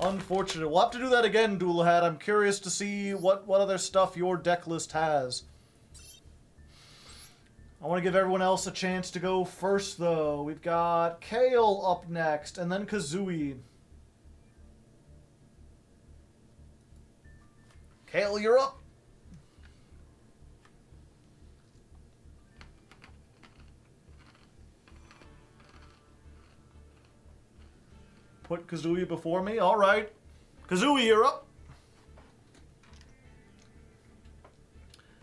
Unfortunate. We'll have to do that again, Doolhat. I'm curious to see what other stuff your deck list has. I want to give everyone else a chance to go first, though. We've got Kale up next, and then Kazooie. Kale, you're up. Put Kazooie before me? Alright. Kazooie, you're up.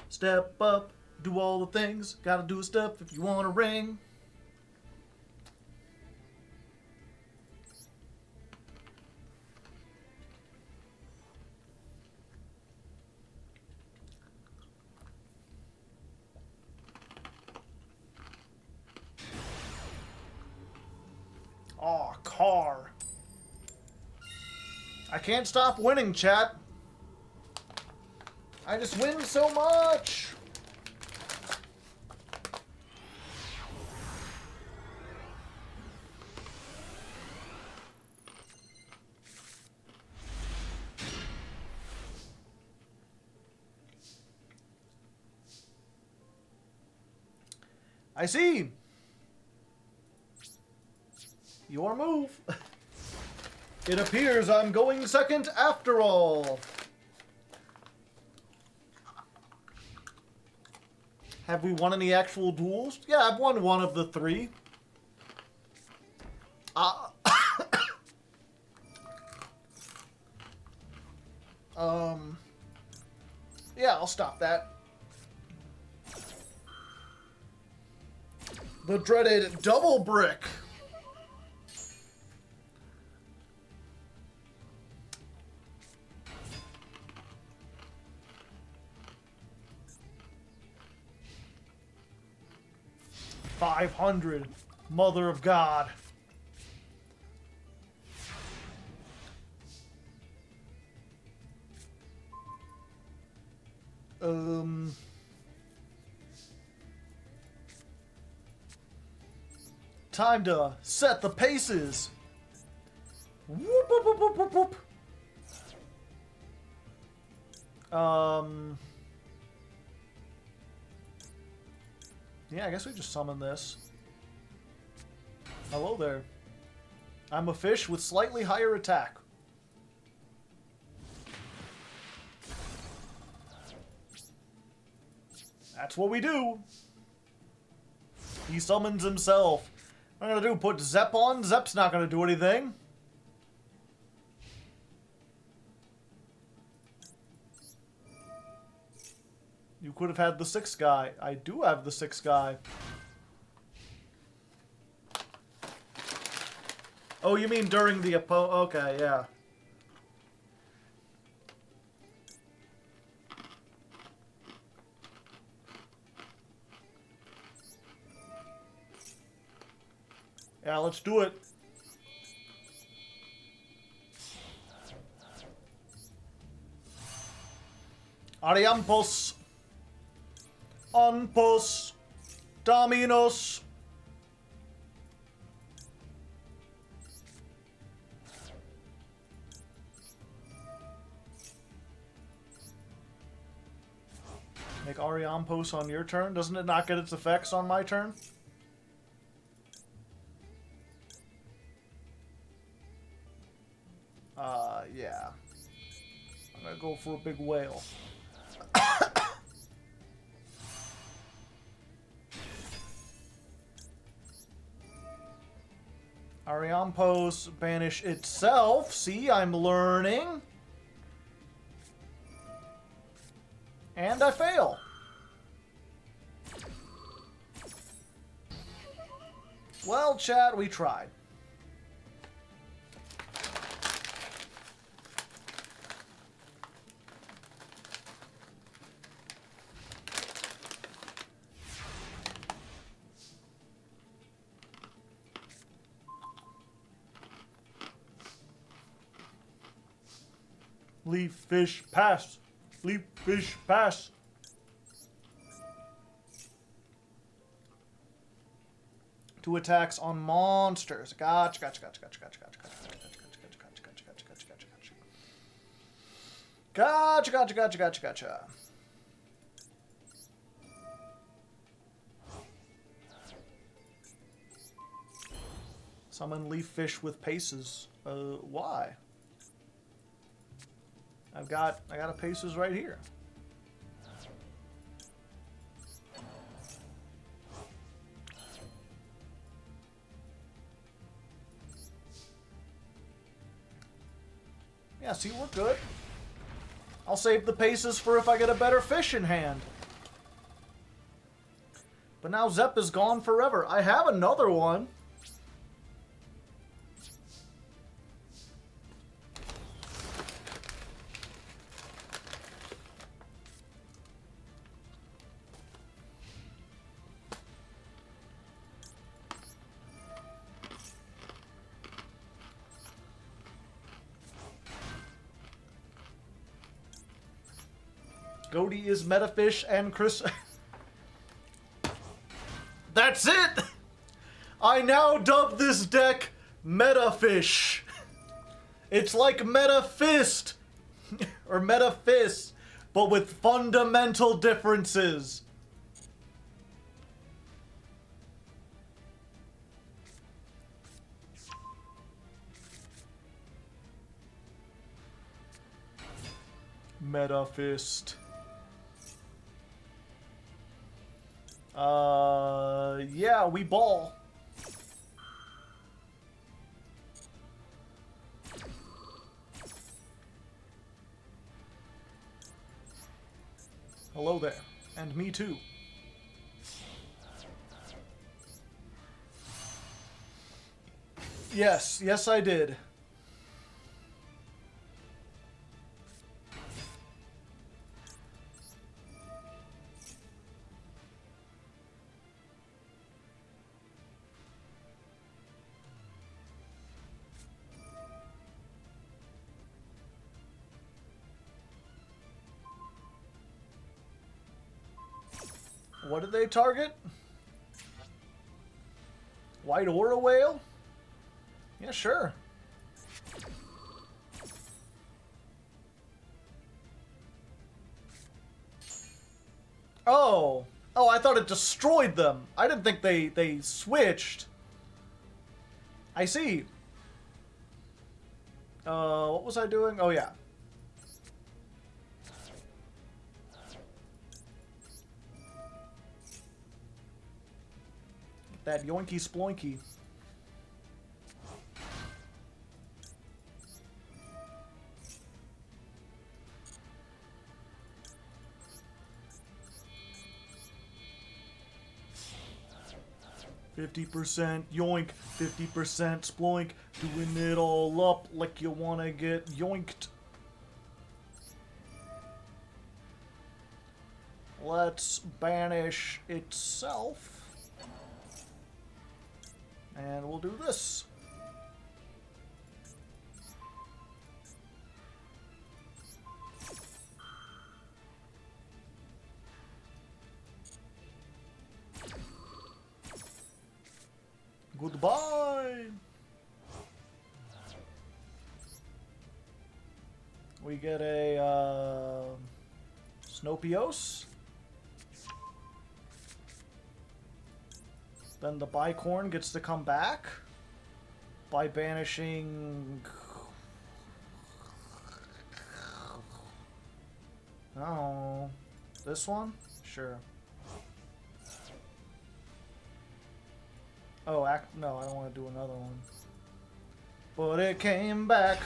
Step up, do all the things. Gotta do stuff if you want a ring. Aw, car. I can't stop winning, chat. I just win so much. I see. Your move. It appears I'm going second after all. Have we won any actual duels? Yeah, I've won one of the 3. Yeah, I'll stop that. The dreaded double brick. $500. Mother of God. Time to set the paces. Whoop, whoop, whoop, whoop, whoop, whoop. Yeah, I guess we just summon this. Hello there. I'm a fish with slightly higher attack. That's what we do. He summons himself. What am I gonna do? Put Zep on? Zep's not gonna do anything. You could have had the 6th guy. I do have the 6th guy. Oh, you mean during the okay, yeah. Yeah, let's do it. Ariampos. Onpos. Dominos. Make Ariampos on your turn. Doesn't it not get its effects on my turn? Yeah. I'm gonna go for a big whale. Ariampos banish itself. See, I'm learning. And I fail. Well, chat, we tried. Leaf fish pass. Leaf fish pass. Two attacks on monsters. Gotcha, gotcha, gotcha, gotcha, gotcha, gotcha, gotcha, gotcha, gotcha, gotcha, gotcha, gotcha, gotcha, gotcha, gotcha. Gotcha, gotcha, gotcha, gotcha, gotcha. Summon leaf fish with paces. Why? I got a paces right here. Yeah, see, we're good. I'll save the paces for if I get a better fish in hand. But now Zep is gone forever. I have another one. Goatee is Metafish and Chris... That's it! I now dub this deck Metafish. It's like Metafist. Or Metafist, but with fundamental differences. Meta fist. Yeah, we ball. Hello there. And me too. Yes, yes I did. What did they target? White Aura Whale? Yeah, sure. Oh. Oh, I thought it destroyed them. I didn't think they switched. I see. What was I doing? Oh, yeah. That yoinky sploinky. %, yoink, 50% sploink, doing it all up like you wanna get yoinked. Let's banish itself. And we'll do this. Goodbye! We get a Snopios. Then the Bicorn gets to come back by banishing... Oh, this one? Sure. Oh, no, I don't want to do another one. But it came back.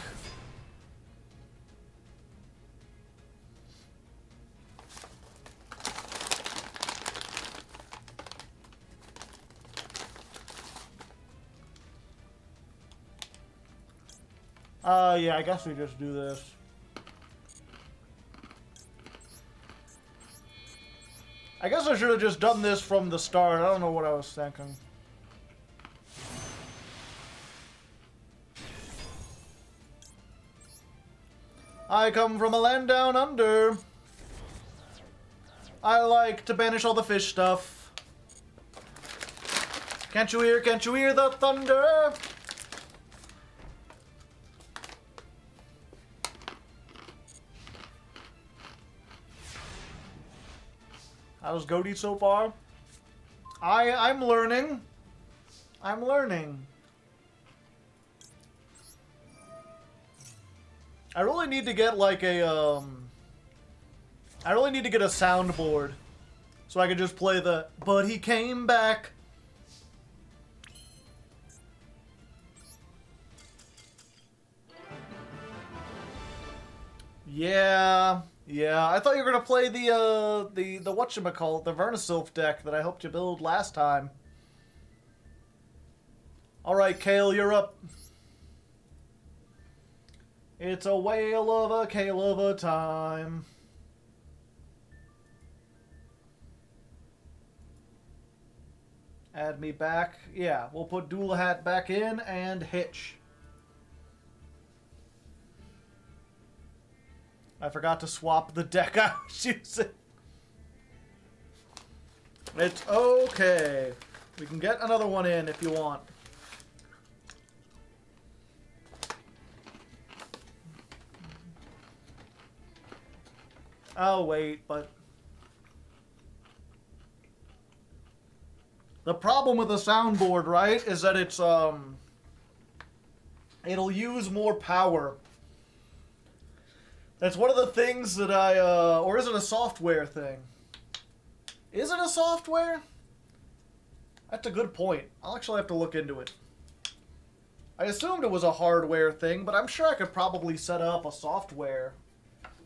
Yeah, I guess we just do this. I guess I should have just done this from the start. I don't know what I was thinking. I come from a land down under. I like to banish all the fish stuff. Can't you hear the thunder? How's Goatee so far? I'm learning. I'm learning. I really need to get like a I really need to get a soundboard so I can just play the "But he came back." Yeah. Yeah, I thought you were gonna play the whatchamacallit, the Vernisylph deck that I helped you build last time. Alright, Kale, you're up. It's a whale of a Kale of a time. Add me back. Yeah, we'll put Doulahat back in and Hitch. I forgot to swap the deck I was using. It's okay. We can get another one in if you want. Oh, wait, but... The problem with the soundboard, right, is that it's, it'll use more power. That's one of the things that I, or is it a software thing? Is it a software? That's a good point. I'll actually have to look into it. I assumed it was a hardware thing, but I'm sure I could probably set up a software.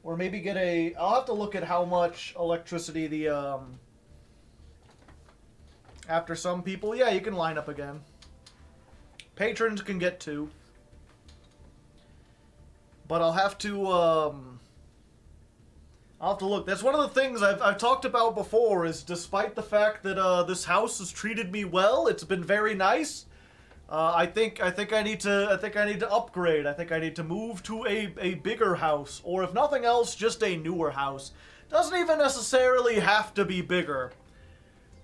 Or maybe get a... I'll have to look at how much electricity the, after some people... Yeah, you can line up again. Patrons can get 2. But I'll have to, I'll have to look. That's one of the things I've talked about before, is despite the fact that, this house has treated me well, it's been very nice. I think I need to upgrade. I think I need to move to a bigger house, or if nothing else, just a newer house. Doesn't even necessarily have to be bigger.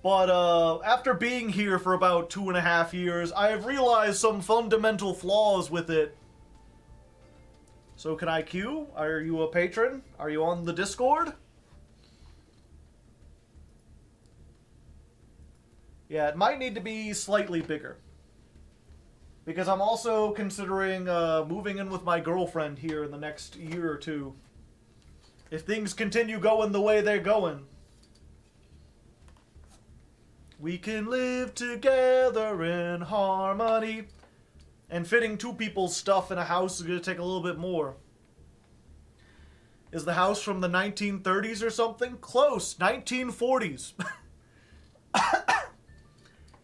But after being here for about 2.5 years, I have realized some fundamental flaws with it. So can I queue? Are you a patron? Are you on the Discord? Yeah, it might need to be slightly bigger. Because I'm also considering moving in with my girlfriend here in the next year or 2. If things continue going the way they're going. We can live together in harmony. And fitting 2 people's stuff in a house is going to take a little bit more. Is the house from the 1930s or something? Close. 1940s.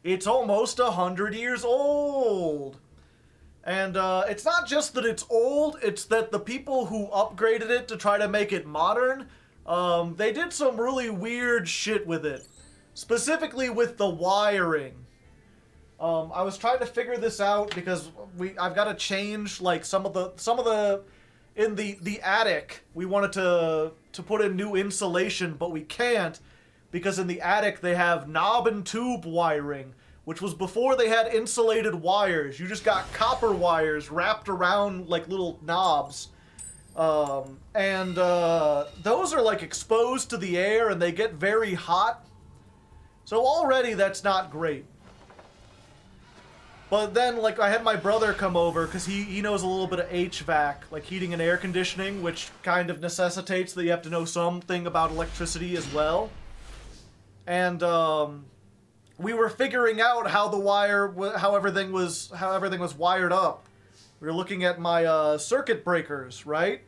It's almost 100 years old. And it's not just that it's old, it's that the people who upgraded it to try to make it modern, they did some really weird shit with it. Specifically with the wiring. I was trying to figure this out because I've got to change like some of the in the attic. We wanted to put in new insulation, but we can't because in the attic they have knob and tube wiring, which was before they had insulated wires. You just got copper wires wrapped around like little knobs. Those are like exposed to the air and they get very hot. So already that's not great. But then, like, I had my brother come over, because he knows a little bit of HVAC, like heating and air conditioning, which kind of necessitates that you have to know something about electricity as well. And, we were figuring out how how everything was wired up. We were looking at my, circuit breakers, right?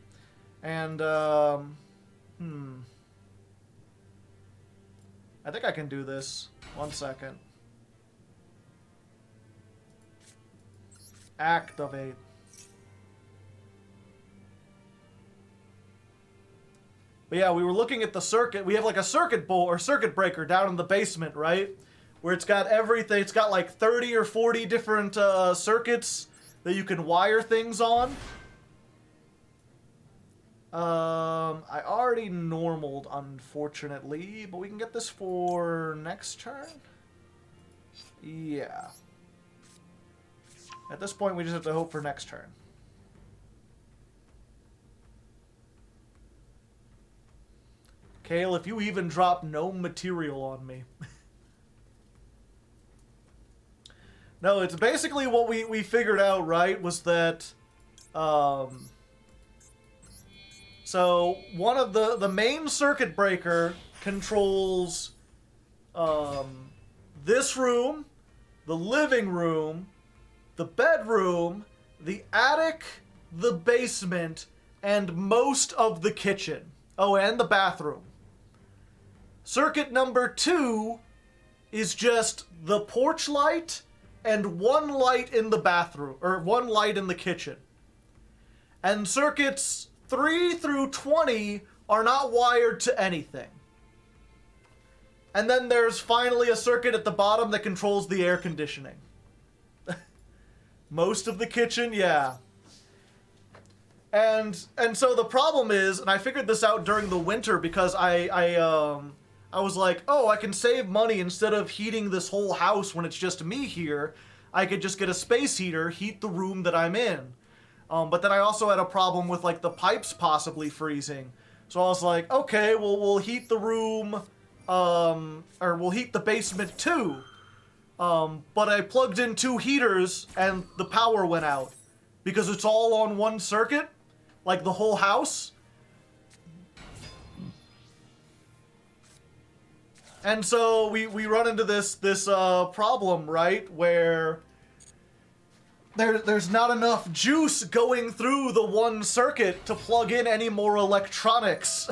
And, I think I can do this. 1 second. Activate. But yeah, we were looking at the circuit. We have like a circuit board or circuit breaker down in the basement, right? Where it's got everything. It's got like 30 or 40 different circuits that you can wire things on. I already normaled, unfortunately, but we can get this for next turn. Yeah. At this point, we just have to hope for next turn. Kale, if you even drop no material on me. No, it's basically what we figured out, right? Was that, so one of the main circuit breaker controls, this room, the living room, the bedroom, the attic, the basement, and most of the kitchen. Oh, and the bathroom. Circuit number 2 is just the porch light and 1 light in the bathroom, or 1 light in the kitchen. And circuits 3 through 20 are not wired to anything. And then there's finally a circuit at the bottom that controls the air conditioning. Most of the kitchen, yeah. And so the problem is, and I figured this out during the winter because I was like, oh, I can save money instead of heating this whole house when it's just me here. I could just get a space heater, heat the room that I'm in. But then I also had a problem with like the pipes possibly freezing. So I was like, okay, well, we'll heat the room, or we'll heat the basement too. But I plugged in 2 heaters and the power went out because it's all on 1 circuit, like the whole house. And so we run into this problem, right, where there's not enough juice going through the one circuit to plug in any more electronics.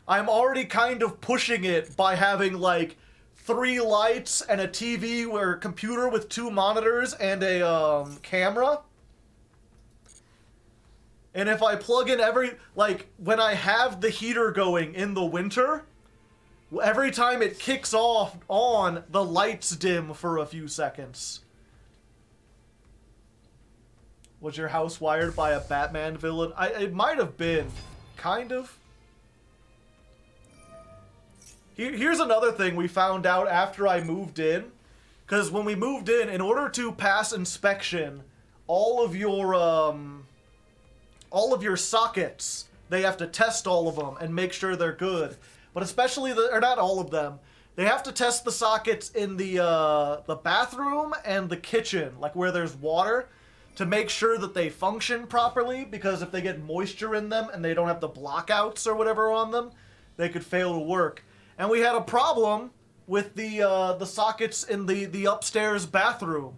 I'm already kind of pushing it by having like 3 lights and a TV or computer with 2 monitors and a camera. And if I plug in when I have the heater going in the winter, every time it kicks on, the lights dim for a few seconds. Was your house wired by a Batman villain? It might have been. Kind of. Here's another thing we found out after I moved in. Because when we moved in order to pass inspection, all of your sockets, they have to test all of them and make sure they're good. But especially or not all of them. They have to test the sockets in the bathroom and the kitchen, like where there's water, to make sure that they function properly, because if they get moisture in them and they don't have the blockouts or whatever on them, they could fail to work. And we had a problem with the sockets in the upstairs bathroom.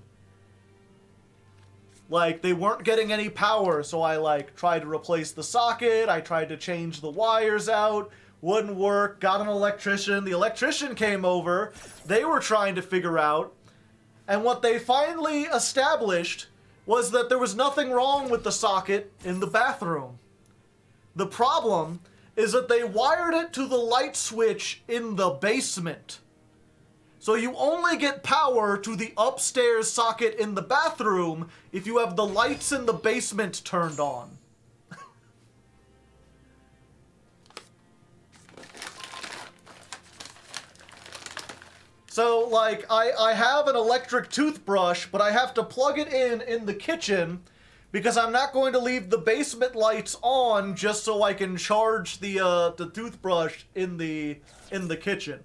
Like, they weren't getting any power, so I tried to replace the socket, I tried to change the wires out, wouldn't work, got an electrician. The electrician came over, they were trying to figure out, and what they finally established was that there was nothing wrong with the socket in the bathroom. The problem is that they wired it to the light switch in the basement. So you only get power to the upstairs socket in the bathroom if you have the lights in the basement turned on. So, I have an electric toothbrush, but I have to plug it in the kitchen because I'm not going to leave the basement lights on just so I can charge the toothbrush in the kitchen.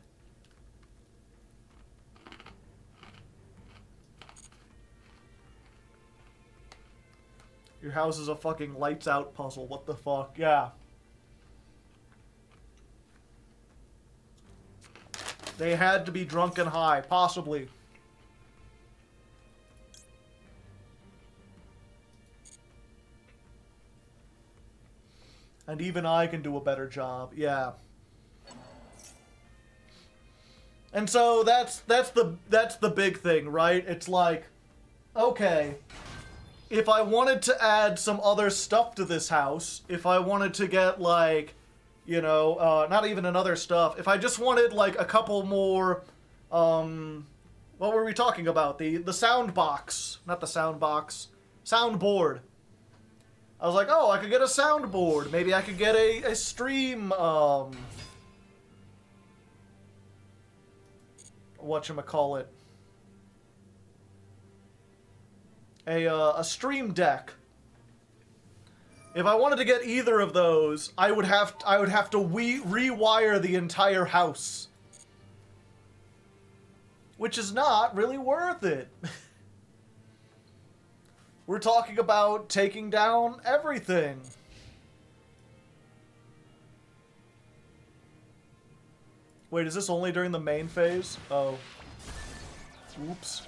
Your house is a fucking lights out puzzle. What the fuck? Yeah. They had to be drunk and high, possibly. And even I can do a better job. Yeah. And so that's the big thing, right? It's like, okay, if I wanted to add some other stuff to this house, if I wanted to get not even another stuff, if I just wanted a couple more, what were we talking about? The sound box, not the sound box, soundboard. I was like, oh, I could get a soundboard. Maybe I could get a stream, whatchamacallit. A stream deck. If I wanted to get either of those, I would have to rewire the entire house. Which is not really worth it. We're talking about taking down everything. Wait, is this only during the main phase? Oh. Oops.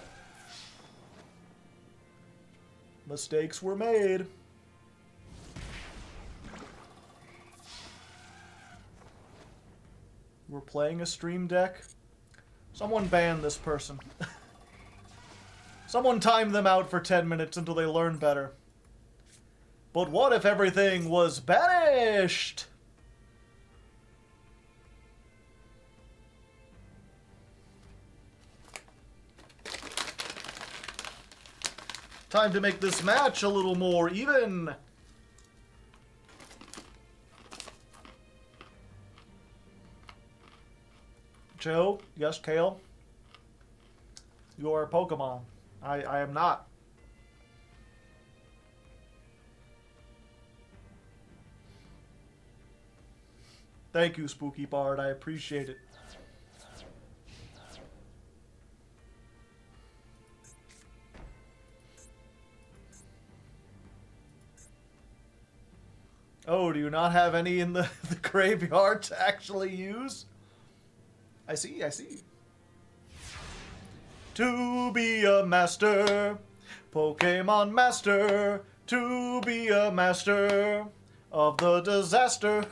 Mistakes were made. We're playing a stream deck. Someone ban this person. Someone time them out for 10 minutes until they learn better. But what if everything was banished? Time to make this match a little more even. Joe, yes, Kale. You are a Pokemon. I am not. Thank you, Spooky Bard. I appreciate it. Oh, do you not have any in the graveyard to actually use? I see, I see. To be a master, Pokemon master, to be a master of the disaster.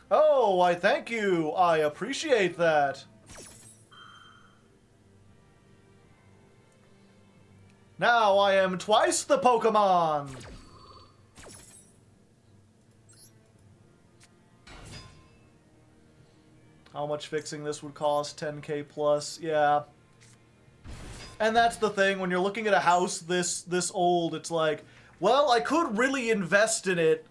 Oh, I thank you. I appreciate that. Now I am twice the Pokemon. How much fixing this would cost? 10k plus. Yeah. And that's the thing, when you're looking at a house this old, it's like, well, I could really invest in it,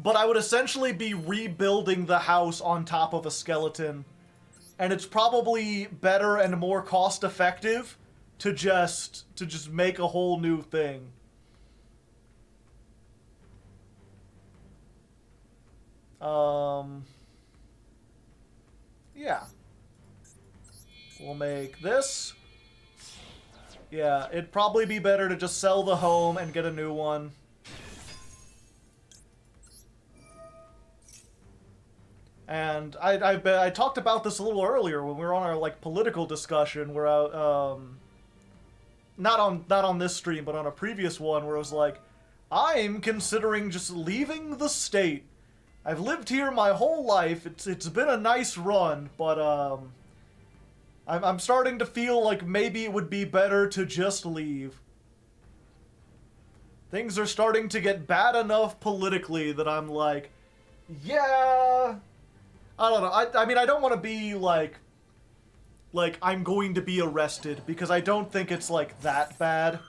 but I would essentially be rebuilding the house on top of a skeleton. And it's probably better and more cost effective to just make a whole new thing. Yeah. We'll make this. Yeah, it'd probably be better to just sell the home and get a new one. And I talked about this a little earlier when we were on our like political discussion, where not on this stream, but on a previous one, where I was like, I'm considering just leaving the state. I've lived here my whole life. It's been a nice run, but I'm starting to feel like maybe it would be better to just leave. Things are starting to get bad enough politically that I'm like, yeah, I don't know. I mean, I don't want to be like I'm going to be arrested, because I don't think it's like that bad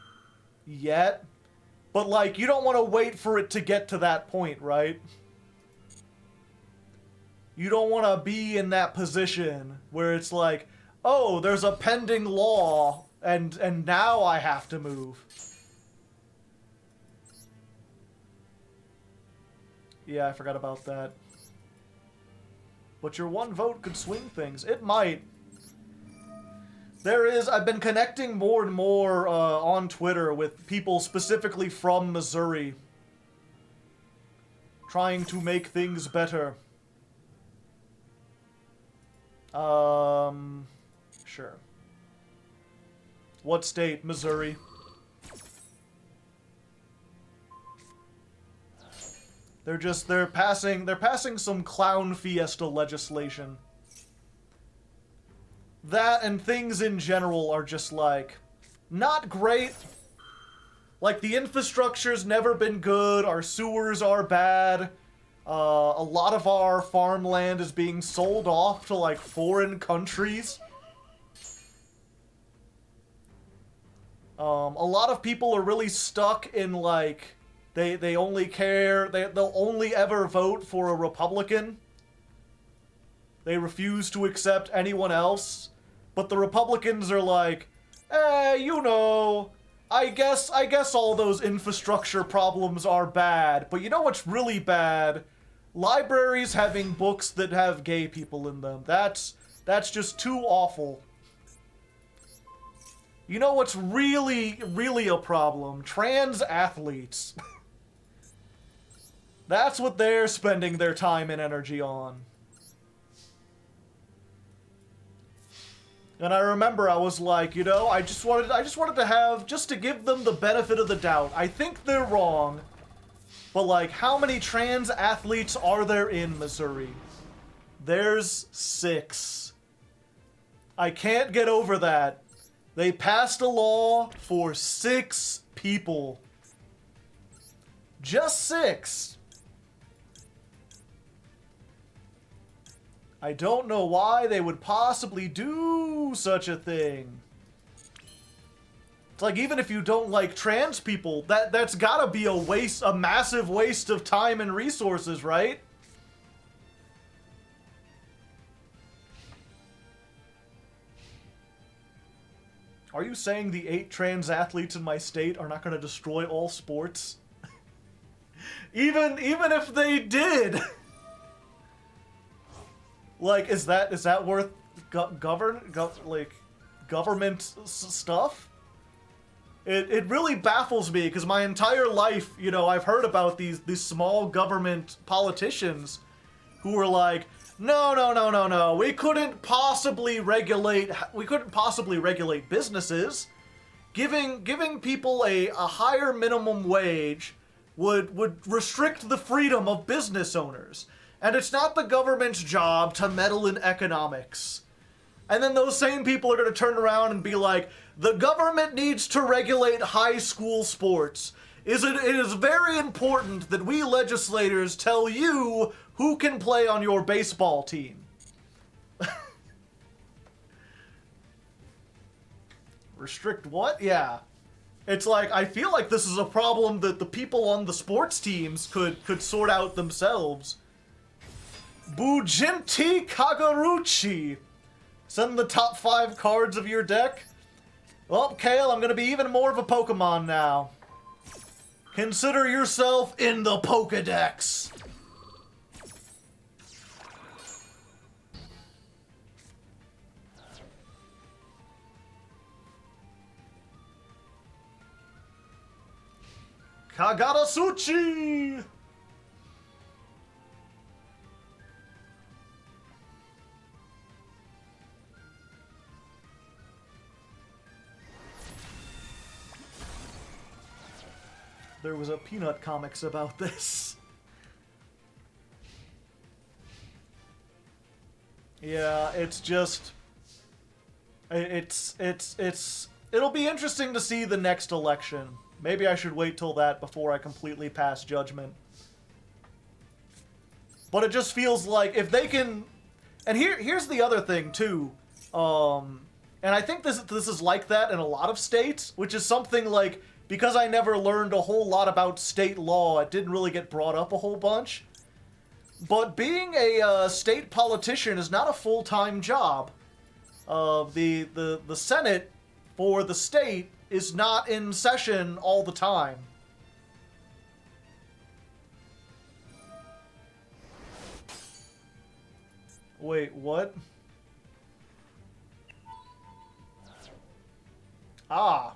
yet. But like, you don't want to wait for it to get to that point, right? You don't want to be in that position where it's like, oh, there's a pending law, and now I have to move. Yeah, I forgot about that. But your one vote could swing things. It might. I've been connecting more and more on Twitter with people specifically from Missouri, trying to make things better. Sure. What state? Missouri. They're passing some clown fiesta legislation. That and things in general are just like, not great. Like, the infrastructure's never been good, our sewers are bad. A lot of our farmland is being sold off to, like, foreign countries. A lot of people are really stuck in, like, they only care, they'll only ever vote for a Republican. They refuse to accept anyone else. But the Republicans are like, you know, I guess all those infrastructure problems are bad. But you know what's really bad? Libraries having books that have gay people in them. That's just too awful. You know what's really, really a problem? Trans athletes. That's what they're spending their time and energy on. And I remember I was like, you know, I just wanted to give them the benefit of the doubt. I think they're wrong. But, like, how many trans athletes are there in Missouri? There's 6. I can't get over that. They passed a law for 6 people. Just 6. I don't know why they would possibly do such a thing. It's like, even if you don't like trans people, that's gotta be a massive waste of time and resources, right? Are you saying the 8 trans athletes in my state are not gonna destroy all sports? even if they did! Like, is that worth government stuff? It really baffles me, because my entire life, you know, I've heard about these small government politicians who are like, No, no, no, no, no. We couldn't possibly regulate businesses. Giving people a higher minimum wage would restrict the freedom of business owners. And it's not the government's job to meddle in economics. And then those same people are going to turn around and be like, the government needs to regulate high school sports. It is very important that we legislators tell you who can play on your baseball team. Restrict what? Yeah. It's like, I feel like this is a problem that the people on the sports teams could sort out themselves. Bujinti Kagaruchi. Send the top 5 cards of your deck. Well, Kale, I'm gonna be even more of a Pokemon now. Consider yourself in the Pokedex. Kagatasuchi! There was a Peanut comics about this. Yeah, it's just... It'll be interesting to see the next election. Maybe I should wait till that before I completely pass judgment. But it just feels like if they can... And here's the other thing, too. And I think this is like that in a lot of states, which is something like... Because I never learned a whole lot about state law, it didn't really get brought up a whole bunch. But being a state politician is not a full-time job. The Senate for the state is not in session all the time. Wait, what? Ah.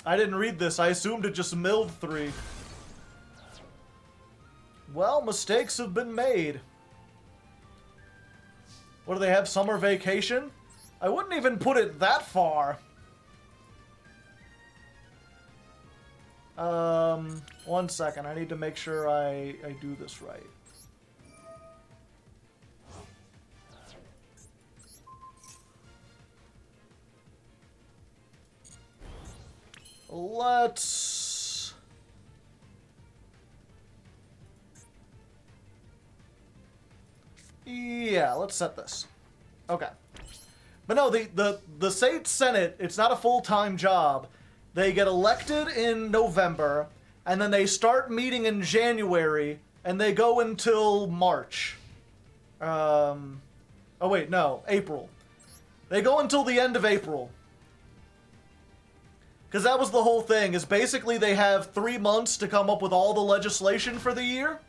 I didn't read this. I assumed it just milled 3. Well, mistakes have been made. What, do they have summer vacation? I wouldn't even put it that far. 1 second. I need to make sure I do this right. Let's... Yeah, let's set this. Okay. But no, the state senate, it's not a full-time job. They get elected in November, and then they start meeting in January, and they go until March. Oh wait, no, April. They go until the end of April. Because that was the whole thing, is basically they have 3 months to come up with all the legislation for the year.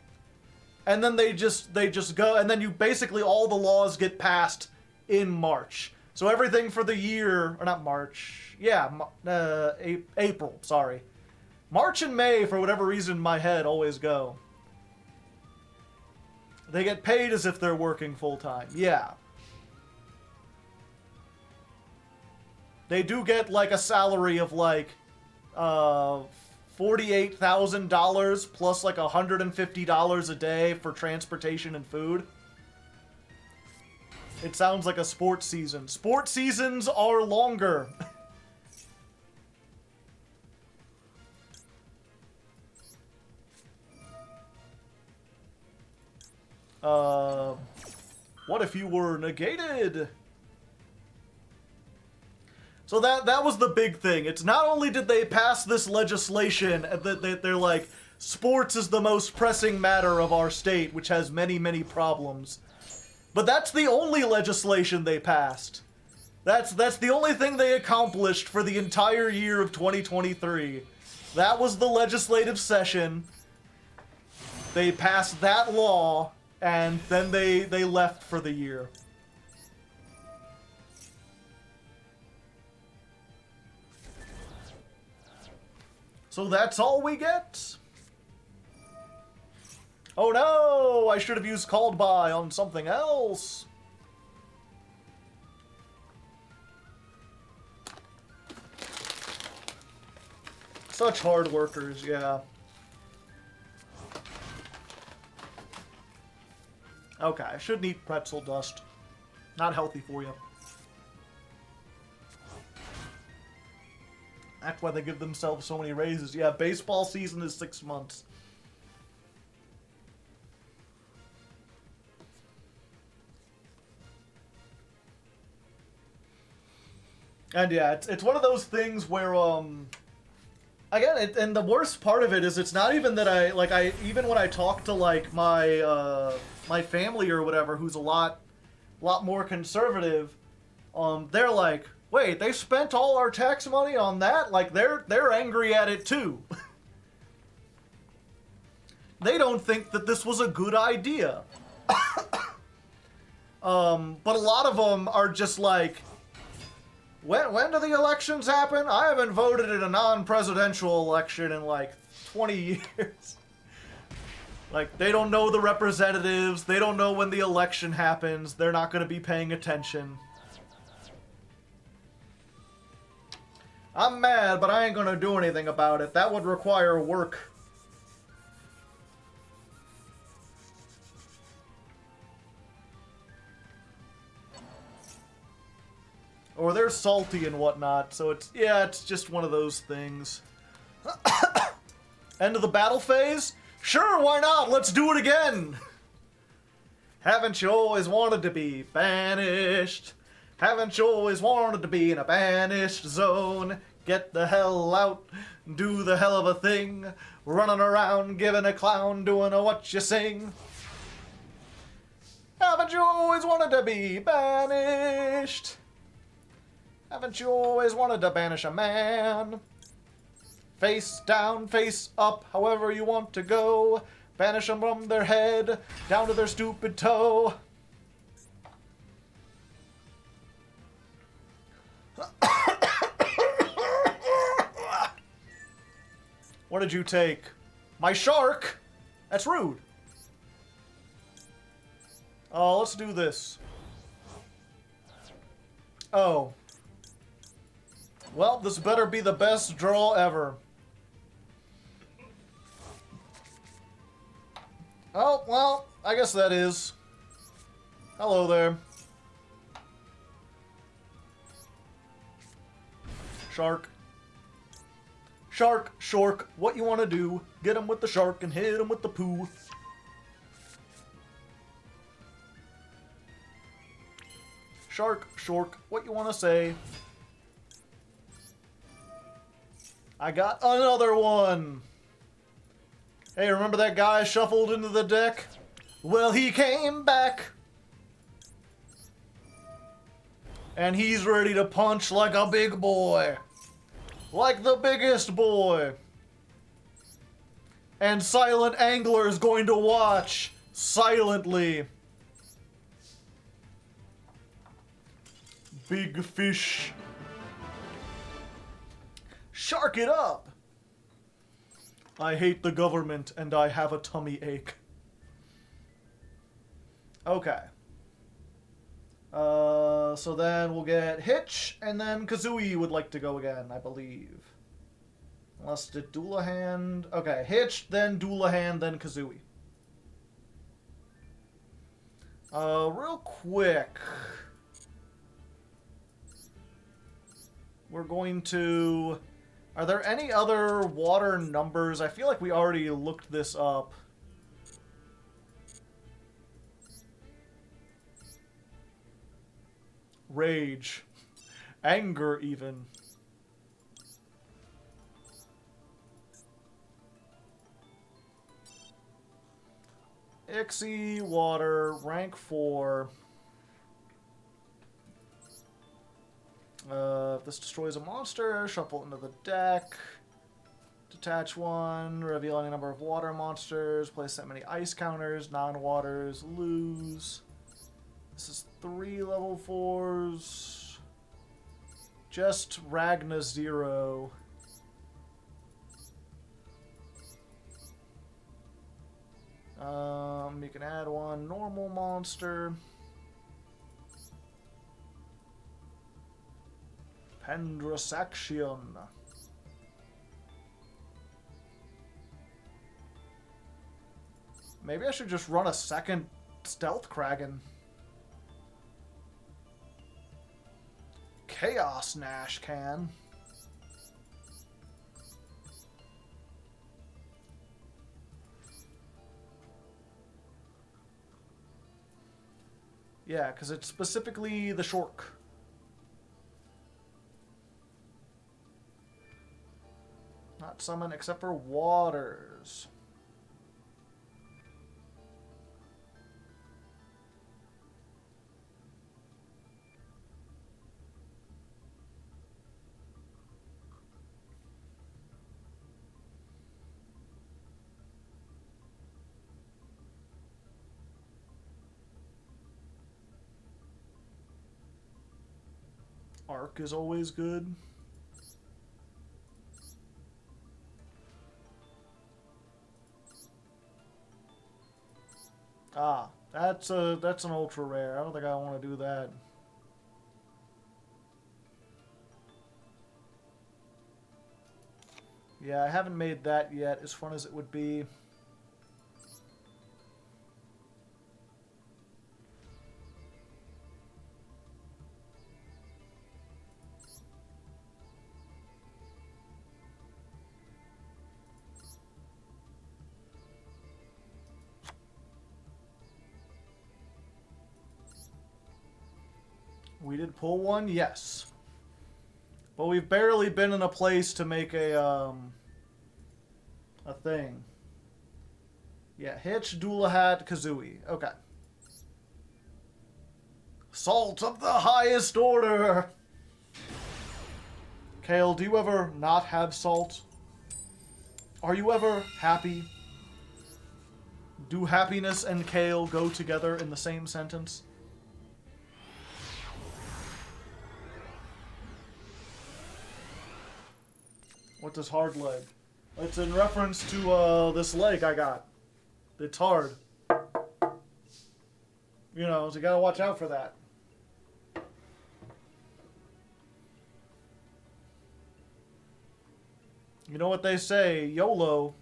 And then they just go, and then basically all the laws get passed in March. So everything for the year, or not March, yeah, April, sorry. March and May, for whatever reason, my head always go. They get paid as if they're working full-time, yeah. They do get, like, a salary of, like, $48,000 plus, like, $150 a day for transportation and food. It sounds like a sports season. Sports seasons are longer. What if you were negated? So that was the big thing. It's not only did they pass this legislation that they're like, sports is the most pressing matter of our state, which has many, many problems. But that's the only legislation they passed. That's the only thing they accomplished for the entire year of 2023. That was the legislative session. They passed that law, and then they left for the year. So that's all we get? Oh no! I should have used called by on something else. Such hard workers, yeah. Okay, I shouldn't eat pretzel dust. Not healthy for you. That's why they give themselves so many raises. Yeah, baseball season is 6 months. And yeah, it's one of those things where, again, and the worst part of it is it's not even that even when I talk to, like, my, my family or whatever, who's a lot more conservative, they're like, wait, they spent all our tax money on that? Like, they're angry at it too. They don't think that this was a good idea. But a lot of them are just like, when do the elections happen? I haven't voted in a non-presidential election in like 20 years. Like, they don't know the representatives. They don't know when the election happens. They're not going to be paying attention. I'm mad, but I ain't going to do anything about it. That would require work. Or they're salty and whatnot, so it's just one of those things. End of the battle phase? Sure, why not? Let's do it again! Haven't you always wanted to be banished? Haven't you always wanted to be in a banished zone? Get the hell out, do the hell of a thing, running around giving a clown doing a what you sing. Haven't you always wanted to be banished? Haven't you always wanted to banish a man? Face down, face up, however you want to go. Banish them from their head, down to their stupid toe. What did you take? My shark? That's rude. Oh, let's do this. Oh. Well, this better be the best draw ever. Oh, well, I guess that is. Hello there. Shark. Shark, shork, what you want to do? Get him with the shark and hit him with the poo. Shark, shork, what you want to say? I got another one! Hey, remember that guy shuffled into the deck? Well, he came back! And he's ready to punch like a big boy. Like the biggest boy. And Silent Angler is going to watch silently. Big fish. Shark it up! I hate the government and I have a tummy ache. Okay. So then we'll get Hitch, and then Kazooie would like to go again, I believe. Unless did Doulahan... Okay, Hitch, then Doulahan, then Kazooie. Real quick. We're going to... Are there any other water numbers? I feel like we already looked this up. Rage. Anger, even. Ixie, water, rank 4. If this destroys a monster, shuffle into the deck. Detach one, reveal any number of water monsters, place that many ice counters, non-waters, lose. This is 3 level 4s. Just Ragna 0. You can add one normal monster. Pendrasaction. Maybe I should just run a second Stealth Kraken. Chaos Nash can. Yeah, because it's specifically the Shork. Not summon except for waters. Arc is always good. Ah, that's an ultra rare. I don't think I want to do that. Yeah, I haven't made that yet, as fun as it would be. We did pull one, yes. But we've barely been in a place to make a thing. Yeah, Hitch, Doulahat, Kazooie. Okay. Salt of the highest order! Kale, do you ever not have salt? Are you ever happy? Do happiness and kale go together in the same sentence? What does Hardleg? It's in reference to this leg I got. It's hard. You know, so you gotta watch out for that. You know what they say, YOLO,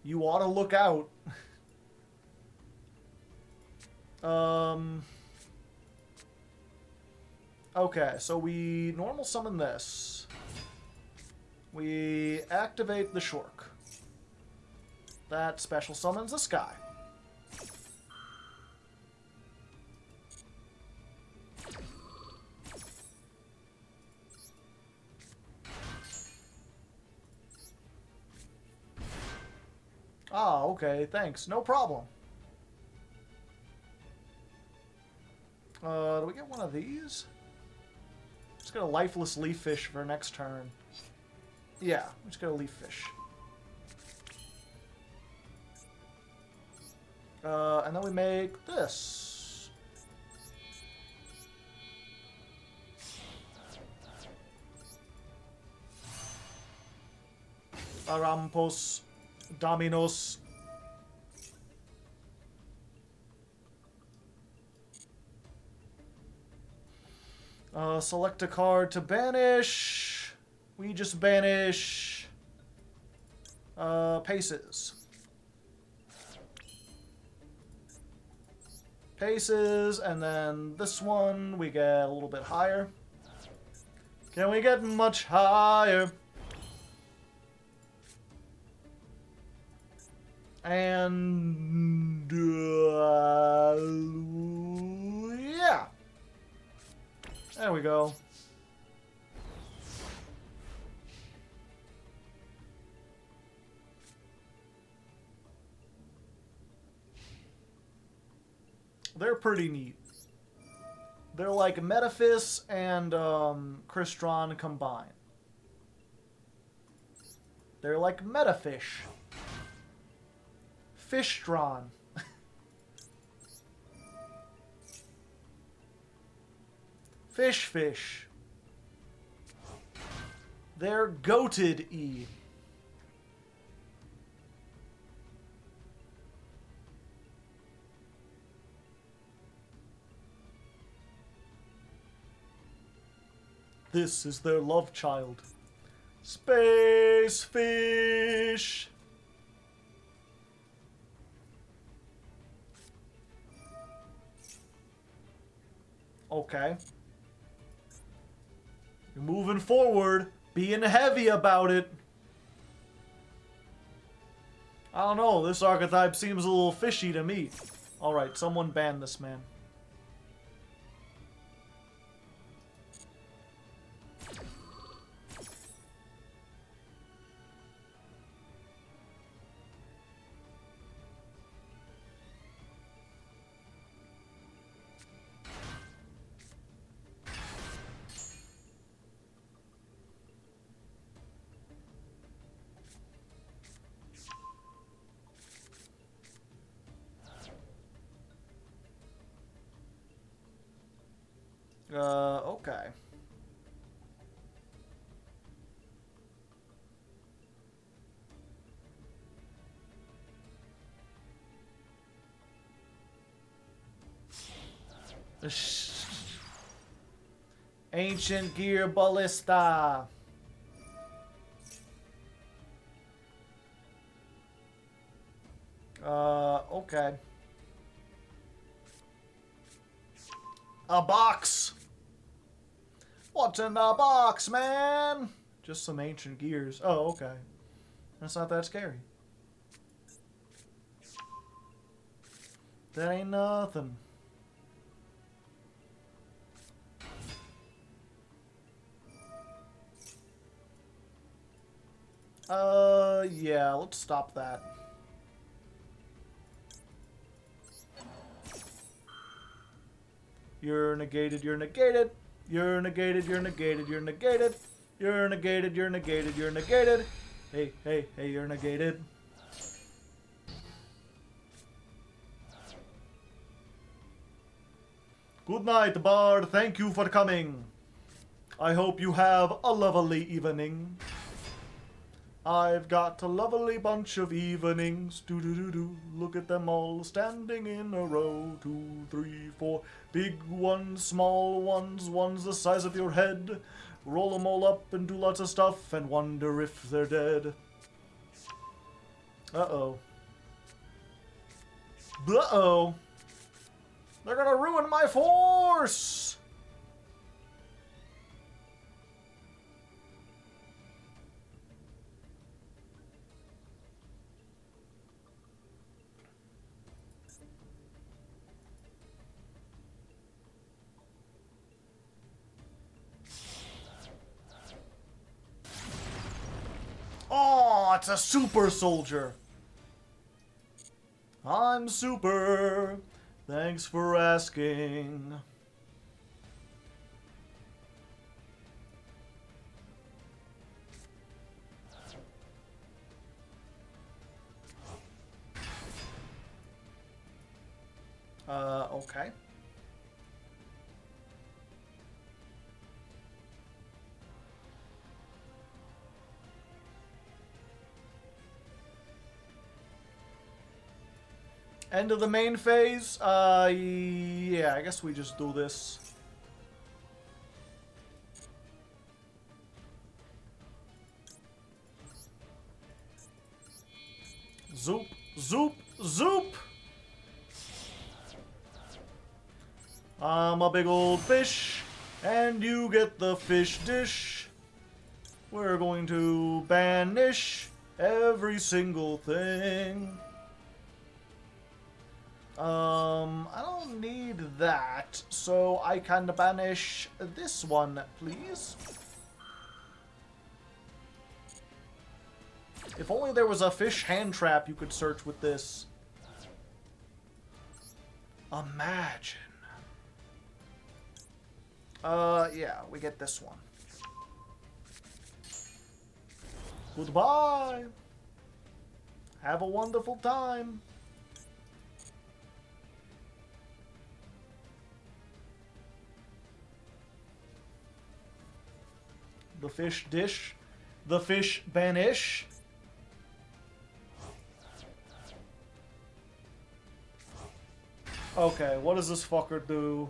you ought to look out. Okay, so we normal summon this. We activate the Shork. That special summons this guy. Ah, okay, thanks. No problem. Do we get one of these? Let's get a lifeless leaf fish for next turn. Yeah, let's get a leaf fish. And then we make this. Arampos Dominos. Select a card to banish. We just banish Paces. Paces, and then this one we get a little bit higher. Can we get much higher? And yeah, there we go. They're pretty neat. They're like Metaphys and Crystron combined. They're like Metafish. Fishtron. Fish. They're Goatee. This is their love child. Space fish! Okay. You're moving forward, being heavy about it. I don't know, this archetype seems a little fishy to me. Alright, someone ban this man. Okay. Ancient Gear Ballista. Okay. A box! What's in the box, man? Just some ancient gears. Oh, okay. That's not that scary. That ain't nothing. Yeah, let's stop that. You're negated, you're negated. You're negated, you're negated, you're negated. You're negated, you're negated, you're negated. Hey, hey, hey, you're negated. Good night, Bard. Thank you for coming. I hope you have a lovely evening. I've got a lovely bunch of evenings. Do-do-do-do. Look at them all standing in a row. 2, 3, 4. Big ones, small ones, ones the size of your head. Roll them all up and do lots of stuff and wonder if they're dead. Uh-oh. Uh-oh. They're gonna ruin my force! Oh, it's a super soldier. I'm super. Thanks for asking. Okay. End of the main phase? Yeah, I guess we just do this. Zoop, zoop, zoop! I'm a big old fish, and you get the fish dish. We're going to banish every single thing. I don't need that, so I can banish this one, please. If only there was a fish hand trap you could search with this. Imagine. Yeah, we get this one. Goodbye. Have a wonderful time. The fish dish. The fish banish. Okay, what does this fucker do?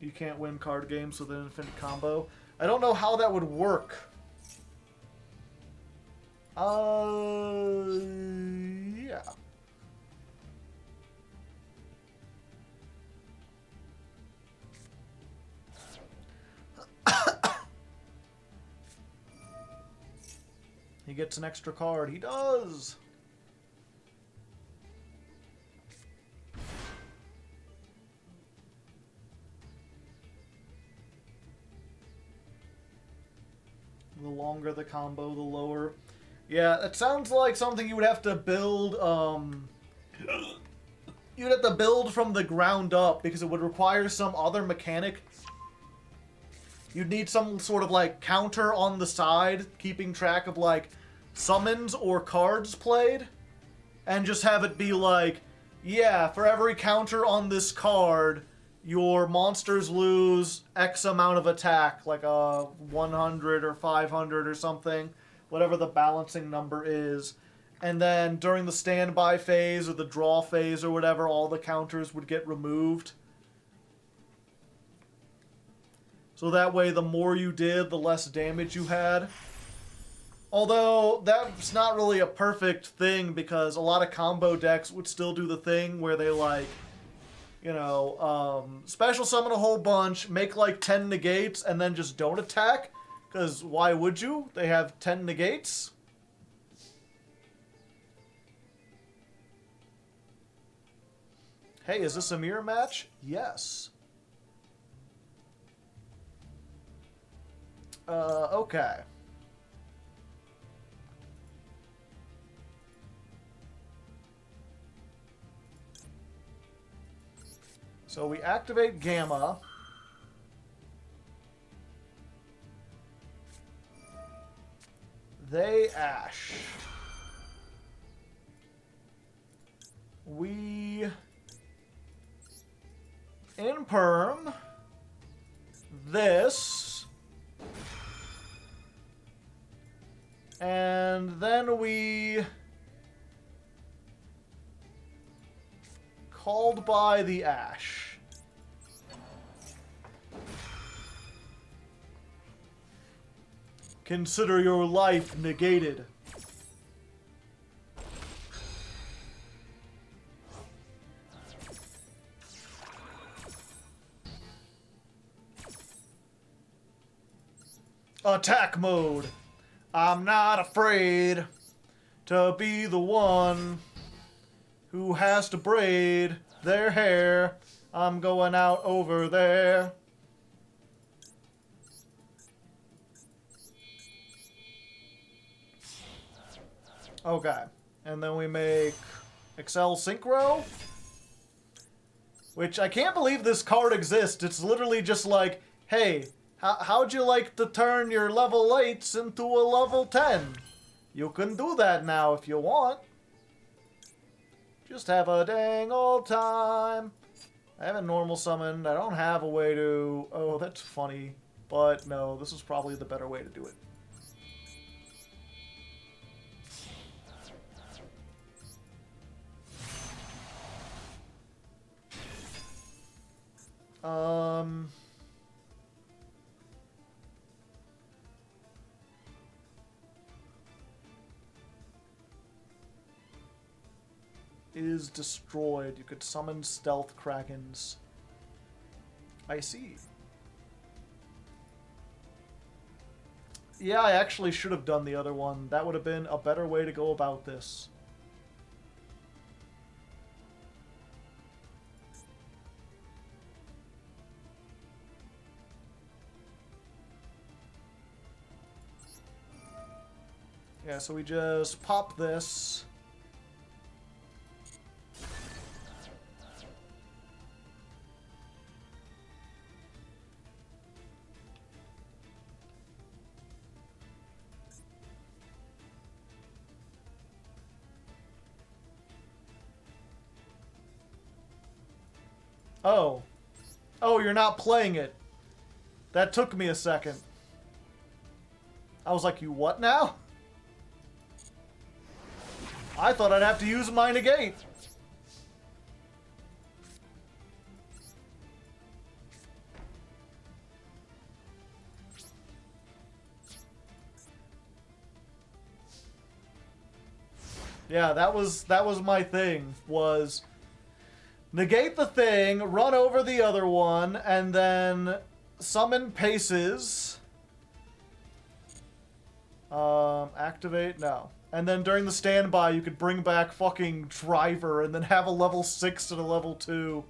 You can't win card games with an infinite combo. I don't know how that would work. Yeah. He gets an extra card. He does! The longer the combo, the lower. Yeah, it sounds like something you would have to build, you'd have to build from the ground up, because it would require some other mechanic. You'd need some sort of, like, counter on the side, keeping track of, like, summons or cards played. And just have it be like, yeah, for every counter on this card, your monsters lose X amount of attack, like a 100 or 500 or something, whatever the balancing number is. And then during the standby phase or the draw phase or whatever, all the counters would get removed. So that way, the more you did, the less damage you had. Although, that's not really a perfect thing, because a lot of combo decks would still do the thing where they, like, you know, special summon a whole bunch, make like 10 negates, and then just don't attack. Because why would you? They have 10 negates. Hey, is this a mirror match? Yes. Okay. So we activate Gamma. They Ash. We Imperm. This. And then we Called by the Ash. Consider your life negated. Attack mode. I'm not afraid to be the one who has to braid their hair. I'm going out over there. Okay. And then we make Excel Synchro. Which I can't believe this card exists. It's literally just like, hey, how'd you like to turn your level 8s into a level 10? You can do that now if you want. Just have a dang old time. I haven't normal summoned. I don't have a way to... Oh, that's funny. But no, this is probably the better way to do it. Is destroyed. You could summon stealth krakens. I see. Yeah, I actually should have done the other one. That would have been a better way to go about this. Yeah, so we just pop this. Oh. Oh, you're not playing it. That took me a second. I was like, you what now? I thought I'd have to use my negate. Yeah, that was my thing, was negate the thing, run over the other one, and then summon paces. Activate? No. And then during the standby, you could bring back fucking Driver and then have a level 6 and a level 2.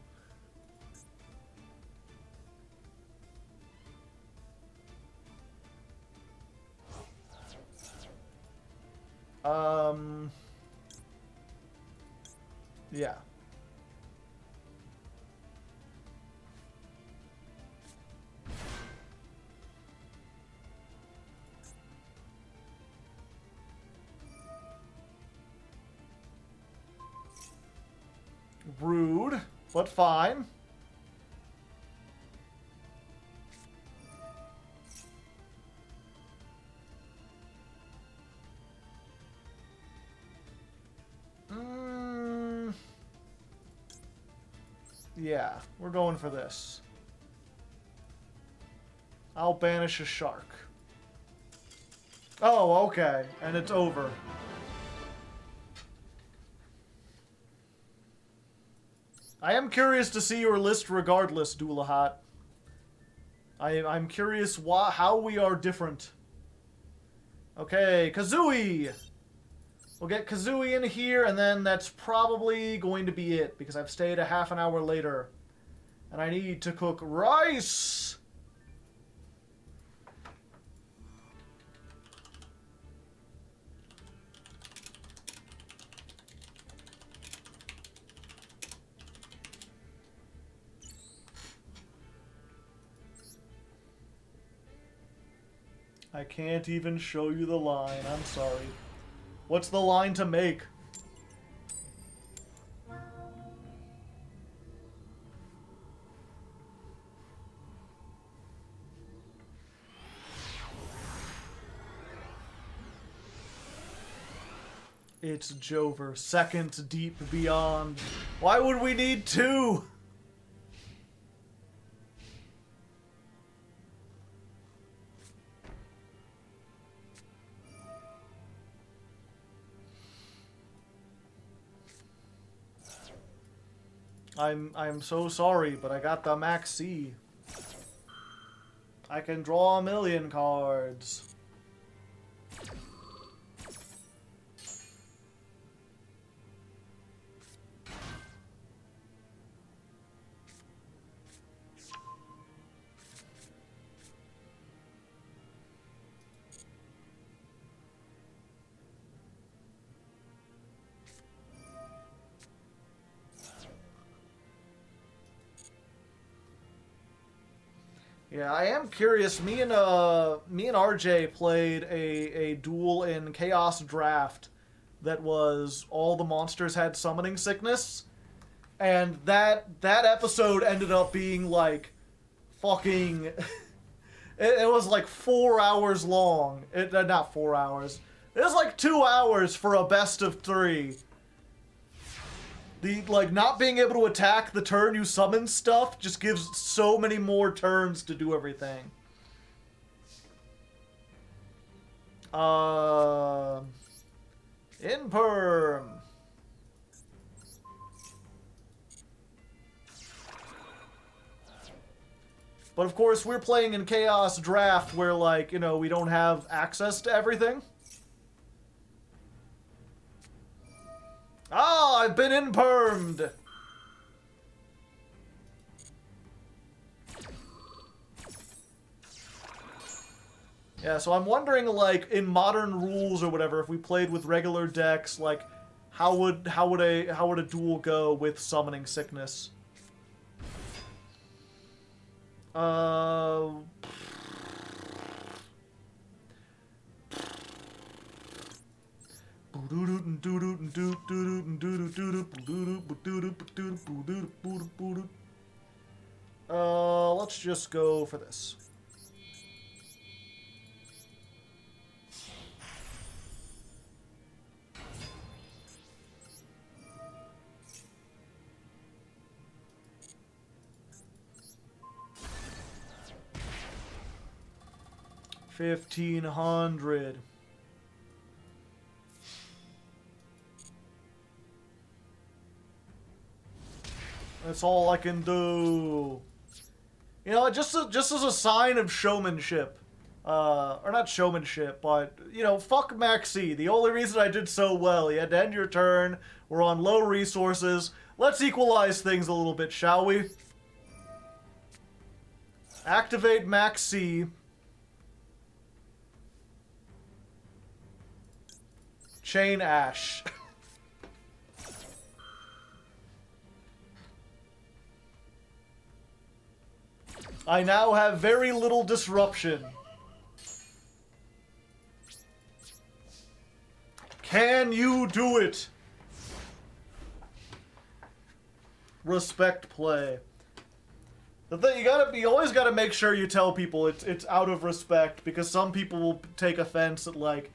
Yeah. Rude, but fine. Yeah, we're going for this. I'll banish a shark. Oh, okay. And it's over. I am curious to see your list regardless, Doulahat. I'm curious how we are different. Okay, Kazooie! We'll get Kazooie in here, and then that's probably going to be it, because I've stayed a half an hour later. And I need to cook rice! I can't even show you the line, I'm sorry. What's the line to make? It's Jover, second deep beyond. Why would we need two? I'm so sorry, but I got the Maxx C. I can draw a million cards. Yeah, I am curious. Me and RJ played a duel in Chaos Draft that was all the monsters had summoning sickness, and that episode ended up being like fucking. it was like 4 hours long. Not 4 hours. It was like 2 hours for a best of 3. The, like, not being able to attack the turn you summon stuff just gives so many more turns to do everything. Imperm. But of course, we're playing in Chaos Draft where, like, you know, we don't have access to everything. Ah, I've been impermed! Yeah, so I'm wondering, like, in modern rules or whatever, if we played with regular decks, like, how would a duel go with summoning sickness? Let's just go for this. $1,500. That's all I can do. You know, just as a sign of showmanship. Or not showmanship, but, you know, fuck Maxx C. The only reason I did so well, you had to end your turn, we're on low resources. Let's equalize things a little bit, shall we? Activate Maxx C. Chain Ash. I now have very little disruption. Can you do it? Respect play. The thing you always gotta make sure you tell people it's out of respect, because some people will take offense at like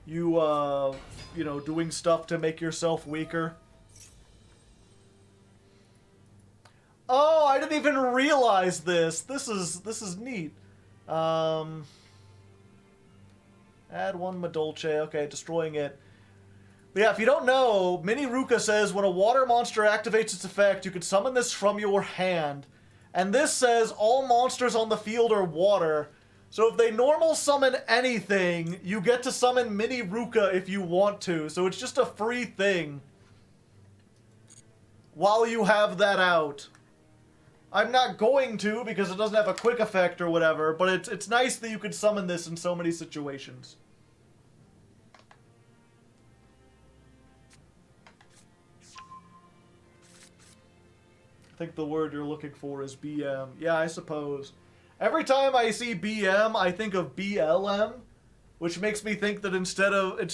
you know, doing stuff to make yourself weaker. Oh, I didn't even realize this. This is neat. Add one Madolche. Okay, destroying it. But yeah, if you don't know, Mini Ruka says when a water monster activates its effect, you can summon this from your hand. And this says all monsters on the field are water. So if they normal summon anything, you get to summon Mini Ruka if you want to. So it's just a free thing. While you have that out. I'm not going to because it doesn't have a quick effect or whatever, but it's nice that you could summon this in so many situations. I think the word you're looking for is BM. Yeah, I suppose. Every time I see BM, I think of BLM, which makes me think that instead of it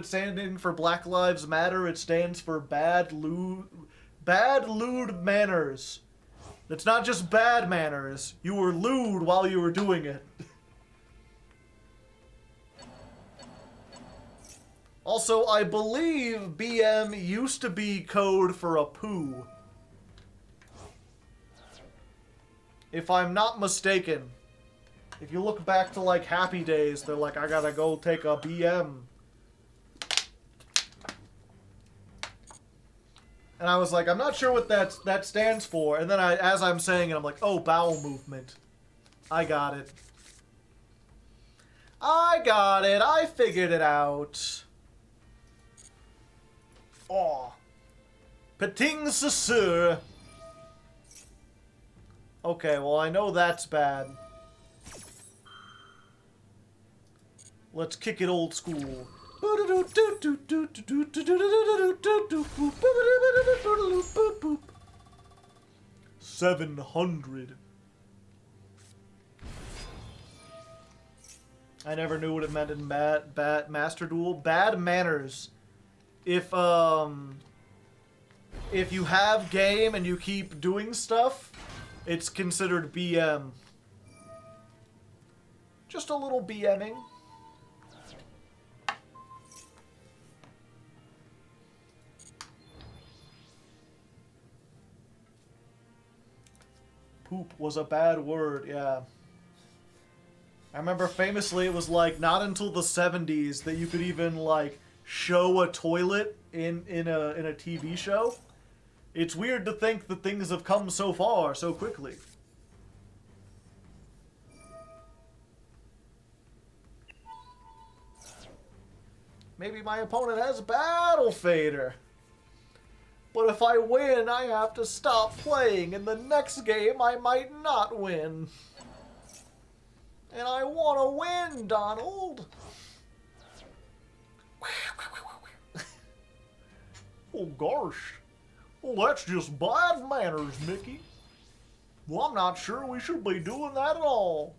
standing for Black Lives Matter, it stands for bad lewd manners. It's not just bad manners. You were lewd while you were doing it. Also, I believe BM used to be code for a poo. If I'm not mistaken. If you look back to, like, Happy Days, they're like, I gotta go take a BM. And I was like, I'm not sure what that stands for. And then as I'm saying it, I'm like, oh, bowel movement. I got it. I figured it out. Aw. Peting Sasur. Okay, well, I know that's bad. Let's kick it old school. 700. I never knew what it meant in Master Duel. Bad manners. If you have game and you keep doing stuff, it's considered BM. Just a little BMing. Poop was a bad word, yeah. I remember famously it was like not until the 70s that you could even like show a toilet in a TV show. It's weird to think that things have come so far so quickly. Maybe my opponent has Battle Fader. But if I win, I have to stop playing. In the next game, I might not win. And I want to win, Donald. Oh, gosh. Well, that's just bad manners, Mickey. Well, I'm not sure we should be doing that at all.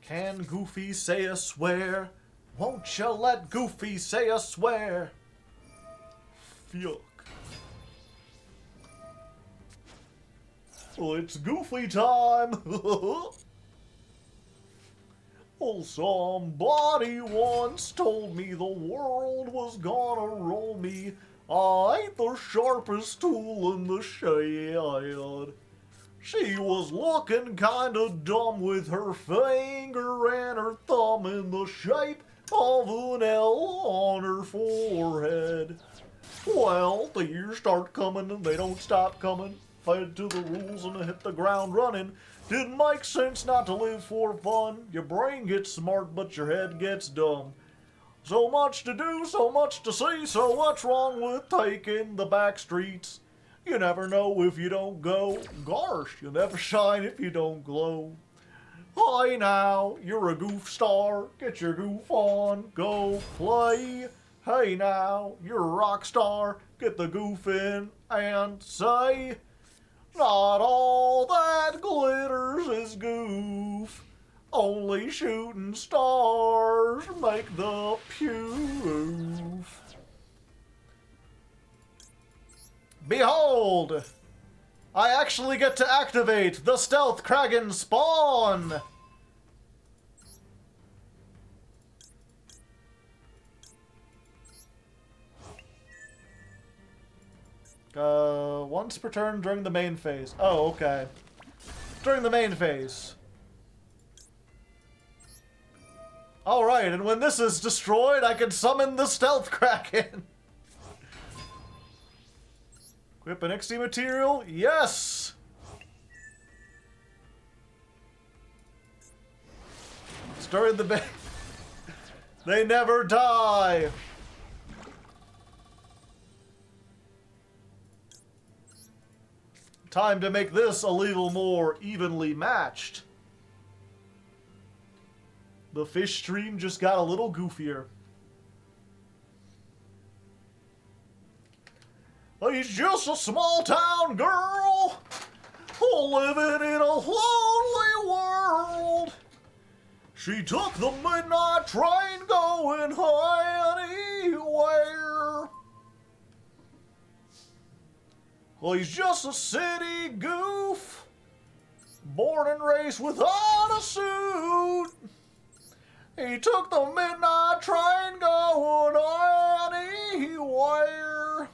Can Goofy say a swear? Won't you let Goofy say a swear? Fuck. Well, it's Goofy time. Oh, somebody once told me the world was gonna roll me. I ain't the sharpest tool in the shed. She was looking kinda dumb with her finger and her thumb in the shape of an L on her forehead. Well, the years start coming and they don't stop coming. Fed to the rules and hit the ground running. Didn't make sense not to live for fun. Your brain gets smart, but your head gets dumb. So much to do, so much to see, so what's wrong with taking the back streets? You never know if you don't go. Gosh, you'll never shine if you don't glow. Hi now, you're a goof star. Get your goof on, go play. Hey now, you're a rock star. Get the goof in and say, not all that glitters is goof. Only shooting stars make the poof. Behold! I actually get to activate the Stealth Kraken spawn! Once per turn during the main phase. Oh, okay. During the main phase. Alright, and when this is destroyed, I can summon the Stealth Kraken. Equip an XD material? Yes! It's during the They never die! Time to make this a little more evenly matched. The fish stream just got a little goofier. He's just a small town girl living in a lonely world. She took the midnight train going anywhere. Well, he's just a city goof, born and raised without a suit. He took the midnight train going anywhere.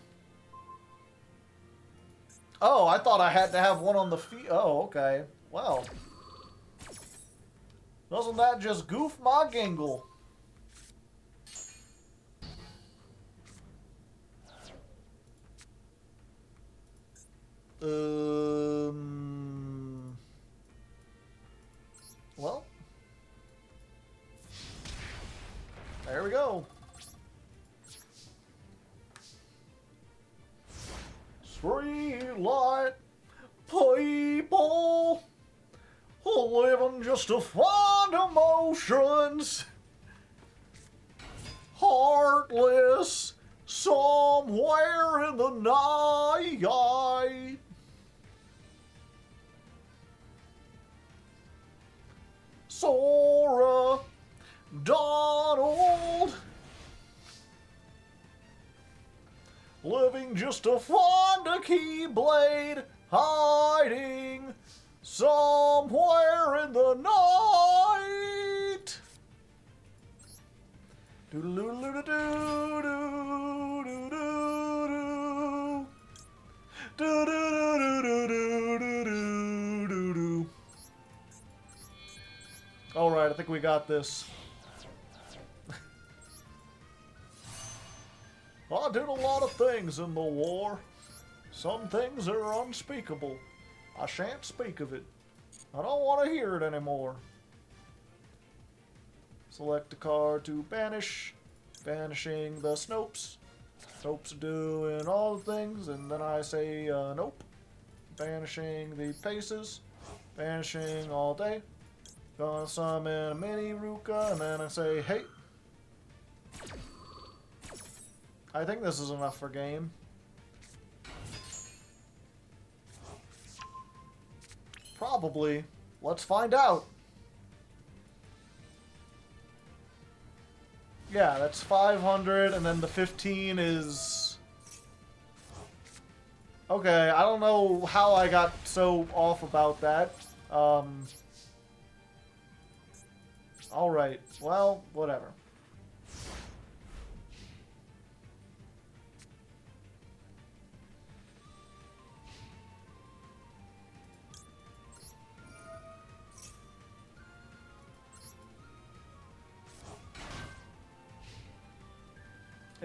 Oh, I thought I had to have one on the feet. Oh, okay. Well. Doesn't that just goof my gingle? Well. There we go. Streetlight people living just to find emotions. Heartless somewhere in the night. Sora Donald living just to find a keyblade hiding somewhere in the night. All right, I think we got this. I did a lot of things in the war. Some things are unspeakable. I shan't speak of it. I don't want to hear it anymore. Select a card to banish. Banishing the Snopes. Snopes doing all the things, and then I say nope. Banishing the Paces. Banishing all day. Gonna summon a mini Ruka, and then I say hey. I think this is enough for game. Probably. Let's find out. Yeah, that's 500, and then the 15 is... Okay, I don't know how I got so off about that. Alright, well, whatever.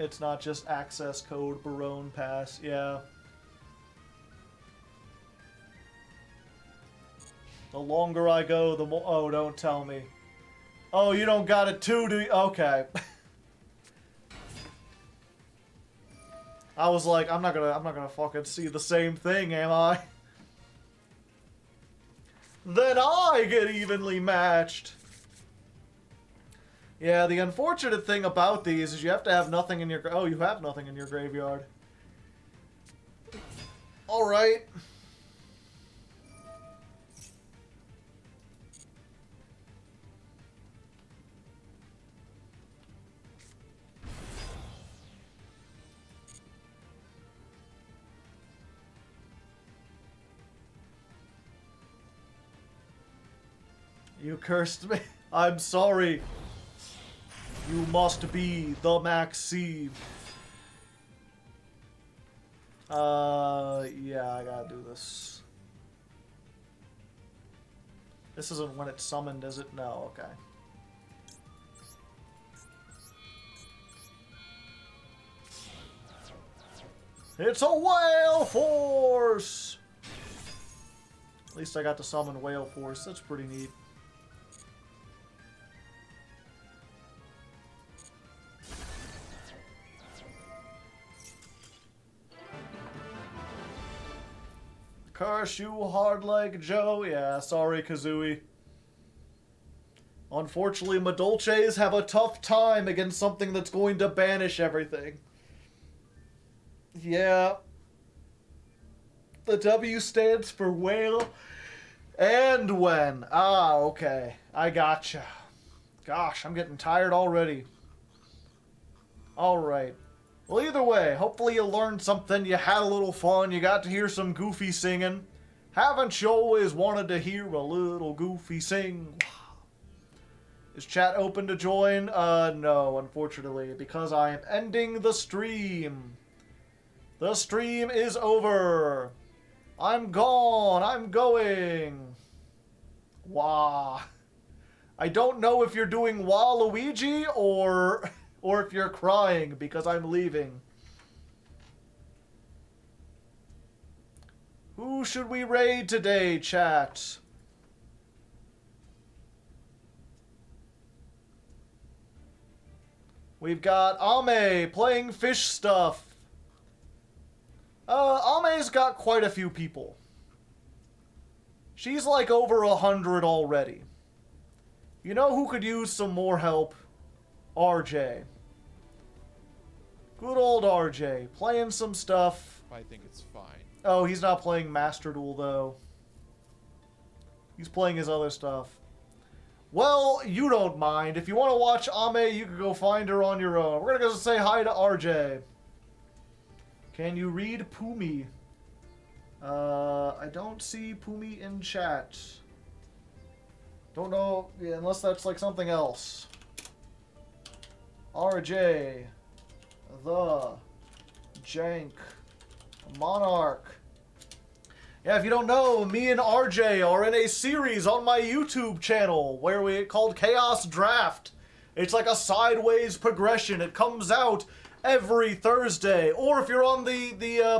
It's not just access code Barone Pass. Yeah. The longer I go, the more... Oh, don't tell me. Oh, you don't got it too, do you? Okay. I was like, I'm not gonna fucking see the same thing, am I? Then I get evenly matched. Yeah, the unfortunate thing about these is you have to have nothing in your... Oh, you have nothing in your graveyard. Alright. You cursed me. I'm sorry. You must be the Maxx C. Yeah, I gotta do this. This isn't when it's summoned, is it? No, okay. It's a whale force! At least I got to summon whale force. That's pretty neat. Curse you, Hardleg Joe. Yeah, sorry, Kazooie. Unfortunately, Madolches have a tough time against something that's going to banish everything. Yeah. The W stands for whale and when. Ah, okay. I gotcha. Gosh, I'm getting tired already. Alright. Well, either way, hopefully you learned something, you had a little fun, you got to hear some Goofy singing. Haven't you always wanted to hear a little Goofy sing? Is chat open to join? No, unfortunately, because I am ending the stream. The stream is over. I'm gone, I'm going. Wah. I don't know if you're doing Waluigi or if you're crying because I'm leaving. Who should we raid today, chat? We've got Ame playing fish stuff. Ame's got quite a few people. She's like over 100 already. You know who could use some more help? RJ. Good old RJ. Playing some stuff. I think it's fine. Oh, he's not playing Master Duel, though. He's playing his other stuff. Well, you don't mind. If you want to watch Ame, you can go find her on your own. We're going to go say hi to RJ. Can you read Pumi? I don't see Pumi in chat. Don't know, yeah, unless that's like something else. RJ. The Jank Monarch. Yeah, if you don't know, me and RJ are in a series on my YouTube channel where we called Chaos Draft. It's like a sideways progression. It comes out every Thursday. Or if you're on the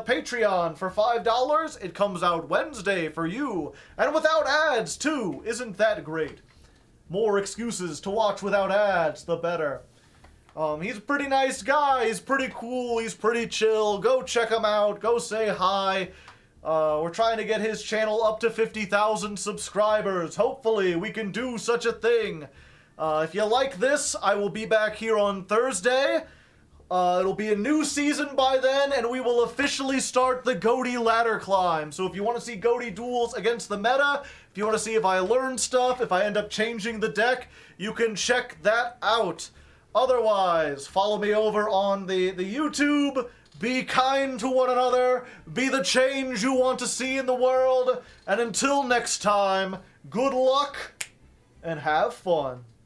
Patreon for $5, it comes out Wednesday for you. And without ads, too. Isn't that great? More excuses to watch without ads, the better. He's a pretty nice guy. He's pretty cool. He's pretty chill. Go check him out. Go say hi. We're trying to get his channel up to 50,000 subscribers. Hopefully, we can do such a thing. If you like this, I will be back here on Thursday. It'll be a new season by then, and we will officially start the Goatee ladder climb. So if you want to see Goatee duels against the meta, if you want to see if I learn stuff, if I end up changing the deck, you can check that out. Otherwise, follow me over on the YouTube. Be kind to one another. Be the change you want to see in the world. And until next time, good luck and have fun.